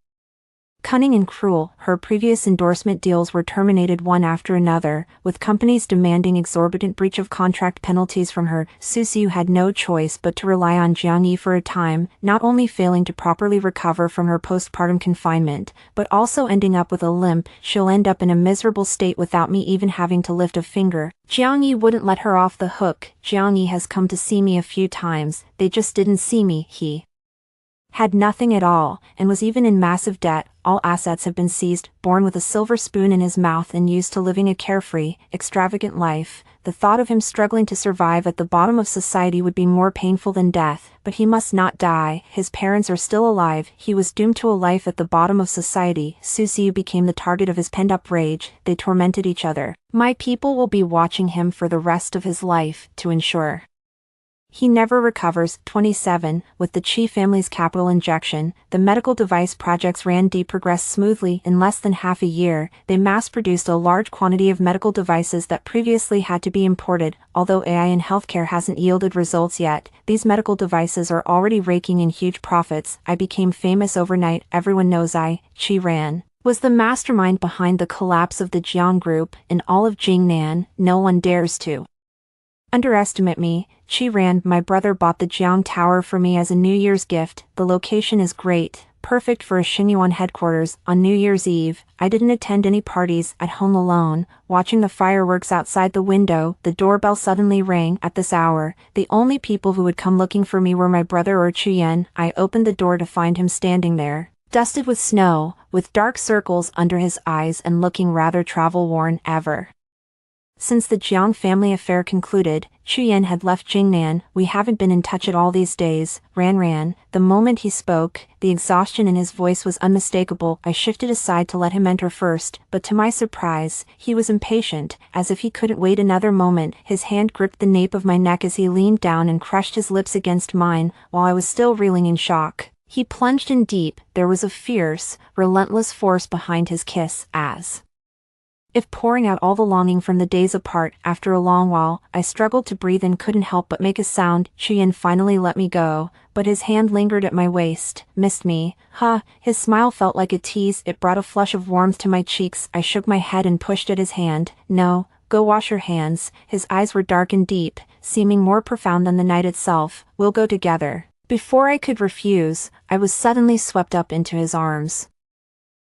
[SPEAKER 1] cunning and cruel. Her previous endorsement deals were terminated one after another, with companies demanding exorbitant breach of contract penalties from her. Su Ziyu had no choice but to rely on Jiang Yi for a time, not only failing to properly recover from her postpartum confinement, but also ending up with a limp. She'll end up in a miserable state without me even having to lift a finger. Jiang Yi wouldn't let her off the hook. Jiang Yi has come to see me a few times. They just didn't see me. He had nothing at all, and was even in massive debt. All assets have been seized. Born with a silver spoon in his mouth and used to living a carefree, extravagant life, the thought of him struggling to survive at the bottom of society would be more painful than death. But he must not die. His parents are still alive. He was doomed to a life at the bottom of society. Su Ziyu became the target of his pent-up rage. They tormented each other. My people will be watching him for the rest of his life, to ensure he never recovers. 27. With the Qi family's capital injection, the medical device projects progressed smoothly. In less than half a year, they mass-produced a large quantity of medical devices that previously had to be imported. Although AI in healthcare hasn't yielded results yet, these medical devices are already raking in huge profits. I became famous overnight. Everyone knows I, Qi Ran, was the mastermind behind the collapse of the Jiang Group. In all of Jingnan, no one dares to underestimate me. Qi Ran, my brother, bought the Jiang Tower for me as a New Year's gift. The location is great, perfect for a Xinyuan headquarters. On New Year's Eve, I didn't attend any parties, at home alone, watching the fireworks outside the window. The doorbell suddenly rang. At this hour, the only people who would come looking for me were my brother or Chuyen. I opened the door to find him standing there, dusted with snow, with dark circles under his eyes and looking rather travel-worn. Since the Jiang family affair concluded, Chuyen had left Jingnan. We haven't been in touch at all these days. Ran. The moment he spoke, the exhaustion in his voice was unmistakable. I shifted aside to let him enter first, but to my surprise, he was impatient, as if he couldn't wait another moment. His hand gripped the nape of my neck as he leaned down and crushed his lips against mine, while I was still reeling in shock. He plunged in deep. There was a fierce, relentless force behind his kiss, as if pouring out all the longing from the days apart. After a long while, I struggled to breathe and couldn't help but make a sound. Chuyen finally let me go, but his hand lingered at my waist. Missed me? Huh? His smile felt like a tease. It brought a flush of warmth to my cheeks. I shook my head and pushed at his hand. No, go wash your hands. His eyes were dark and deep, seeming more profound than the night itself. We'll go together. Before I could refuse, I was suddenly swept up into his arms.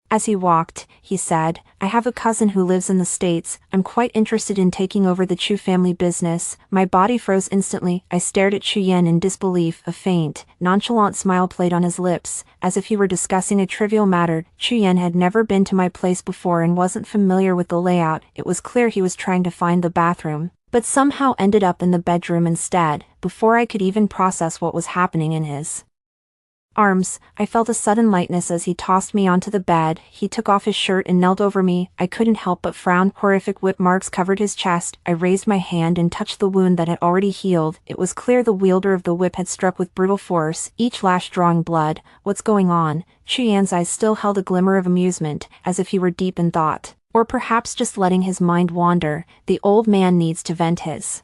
[SPEAKER 1] As he walked, he said, "I have a cousin who lives in the States. I'm quite interested in taking over the Chu family business." My body froze instantly. I stared at Chu Yan in disbelief. A faint, nonchalant smile played on his lips, as if he were discussing a trivial matter. Chu Yan had never been to my place before and wasn't familiar with the layout. It was clear he was trying to find the bathroom, but somehow ended up in the bedroom instead. Before I could even process what was happening in his arms, I felt a sudden lightness as he tossed me onto the bed. He took off his shirt and knelt over me. I couldn't help but frown. Horrific whip marks covered his chest. I raised my hand and touched the wound that had already healed. It was clear the wielder of the whip had struck with brutal force, each lash drawing blood. "What's going on?" Chu Yan's eyes still held a glimmer of amusement, as if he were deep in thought, or perhaps just letting his mind wander. The old man needs to vent his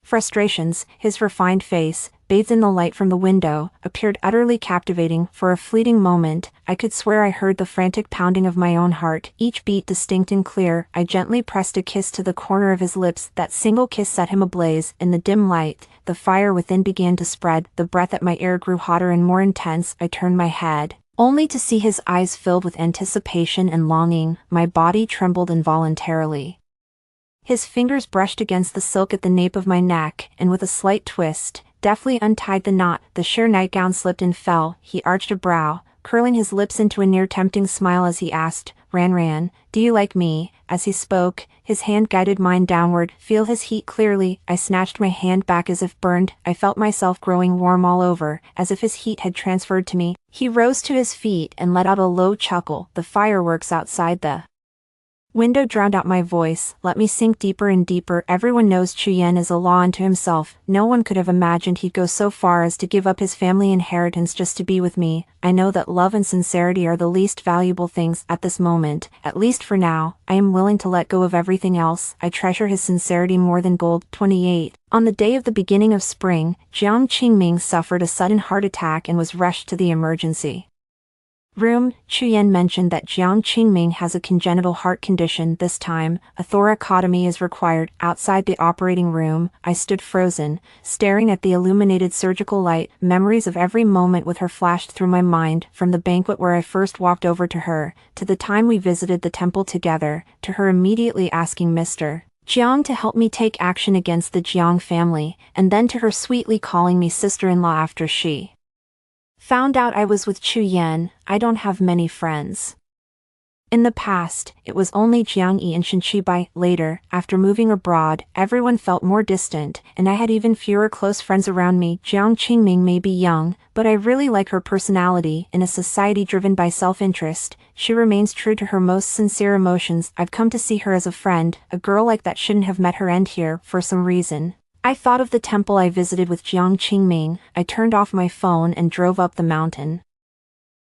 [SPEAKER 1] frustrations. His refined face, bathed in the light from the window, appeared utterly captivating. For a fleeting moment, I could swear I heard the frantic pounding of my own heart, each beat distinct and clear. I gently pressed a kiss to the corner of his lips. That single kiss set him ablaze. In the dim light, the fire within began to spread. The breath at my ear grew hotter and more intense. I turned my head, only to see his eyes filled with anticipation and longing. My body trembled involuntarily. His fingers brushed against the silk at the nape of my neck, and with a slight twist, deftly untied the knot. The sheer nightgown slipped and fell. He arched a brow, curling his lips into a near-tempting smile as he asked, Ran, do you like me?" As he spoke, his hand guided mine downward. "Feel his heat clearly." I snatched my hand back as if burned. I felt myself growing warm all over, as if his heat had transferred to me. He rose to his feet and let out a low chuckle. The fireworks outside the window drowned out my voice. Let me sink deeper and deeper. Everyone knows Chu Yan is a law unto himself. No one could have imagined he'd go so far as to give up his family inheritance just to be with me. I know that love and sincerity are the least valuable things at this moment. At least for now, I am willing to let go of everything else. I treasure his sincerity more than gold. 28. On the day of the beginning of spring, Jiang Qingming suffered a sudden heart attack and was rushed to the emergency room. Chu Yan mentioned that Jiang Qingming has a congenital heart condition. This time, a thoracotomy is required. Outside the operating room, I stood frozen, staring at the illuminated surgical light. Memories of every moment with her flashed through my mind, from the banquet where I first walked over to her, to the time we visited the temple together, to her immediately asking Mr. Jiang to help me take action against the Jiang family, and then to her sweetly calling me sister-in-law after she found out I was with Chu Yan. I don't have many friends. In the past, it was only Jiang Yi and Shen Qibai. Later, after moving abroad, everyone felt more distant, and I had even fewer close friends around me. Jiang Qingming may be young, but I really like her personality. In a society driven by self-interest, she remains true to her most sincere emotions. I've come to see her as a friend. A girl like that shouldn't have met her end here, for some reason. I thought of the temple I visited with Jiang Qingming. I turned off my phone and drove up the mountain.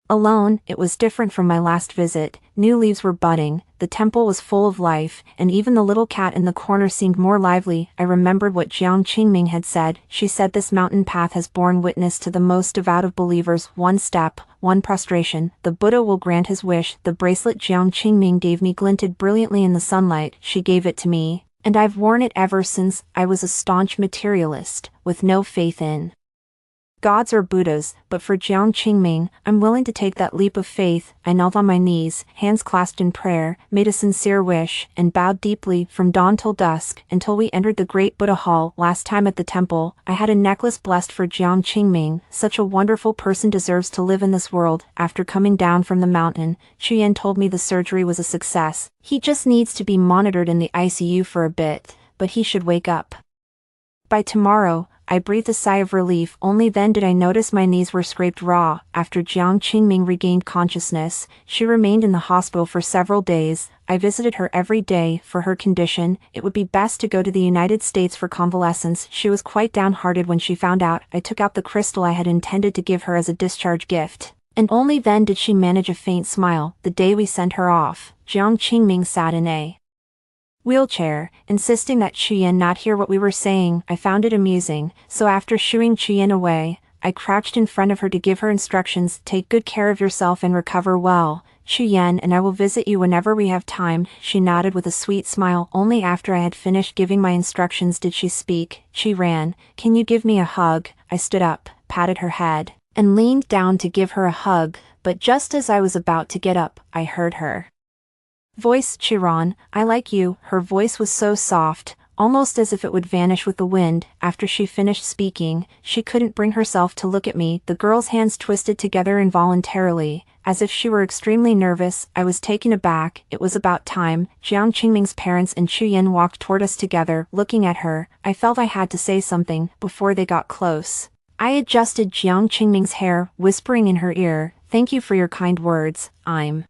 [SPEAKER 1] Alone, it was different from my last visit. New leaves were budding, the temple was full of life, and even the little cat in the corner seemed more lively. I remembered what Jiang Qingming had said. She said this mountain path has borne witness to the most devout of believers. One step, one prostration, the Buddha will grant his wish. The bracelet Jiang Qingming gave me glinted brilliantly in the sunlight. She gave it to me, and I've worn it ever since. I was a staunch materialist, with no faith in gods or Buddhas, but for Jiang Qingming, I'm willing to take that leap of faith. I knelt on my knees, hands clasped in prayer, made a sincere wish, and bowed deeply. From dawn till dusk, until we entered the great Buddha hall. Last time at the temple, I had a necklace blessed for Jiang Qingming. Such a wonderful person deserves to live in this world. After coming down from the mountain, Chu Yan told me the surgery was a success. He just needs to be monitored in the ICU for a bit, but he should wake up by tomorrow. I breathed a sigh of relief. Only then did I notice my knees were scraped raw. After Jiang Qingming regained consciousness, she remained in the hospital for several days. I visited her every day. For her condition, it would be best to go to the United States for convalescence. She was quite downhearted when she found out. I took out the crystal I had intended to give her as a discharge gift, and only then did she manage a faint smile. The day we sent her off, Jiang Qingming sat in a wheelchair, insisting that Chu Yan not hear what we were saying. I found it amusing, so after shooing Chu Yan away, I crouched in front of her to give her instructions. Take good care of yourself and recover well. Chu Yan and I will visit you whenever we have time. She nodded with a sweet smile. Only after I had finished giving my instructions did she speak. She ran. Can you give me a hug? I stood up, patted her head, and leaned down to give her a hug, but just as I was about to get up, I heard her voice, "Chiron, I like you." Her voice was so soft, almost as if it would vanish with the wind. After she finished speaking, she couldn't bring herself to look at me. The girl's hands twisted together involuntarily, as if she were extremely nervous. I was taken aback. It was about time. Jiang Qingming's parents and Chu Yin walked toward us together, looking at her. I felt I had to say something before they got close. I adjusted Jiang Qingming's hair, whispering in her ear, "Thank you for your kind words. I'm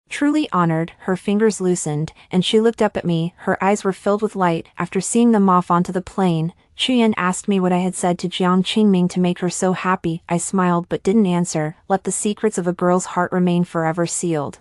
[SPEAKER 1] truly honored." Her fingers loosened, and she looked up at me. Her eyes were filled with light. After seeing them off onto the plane, Chu Yan asked me what I had said to Jiang Qingming to make her so happy. I smiled but didn't answer. Let the secrets of a girl's heart remain forever sealed.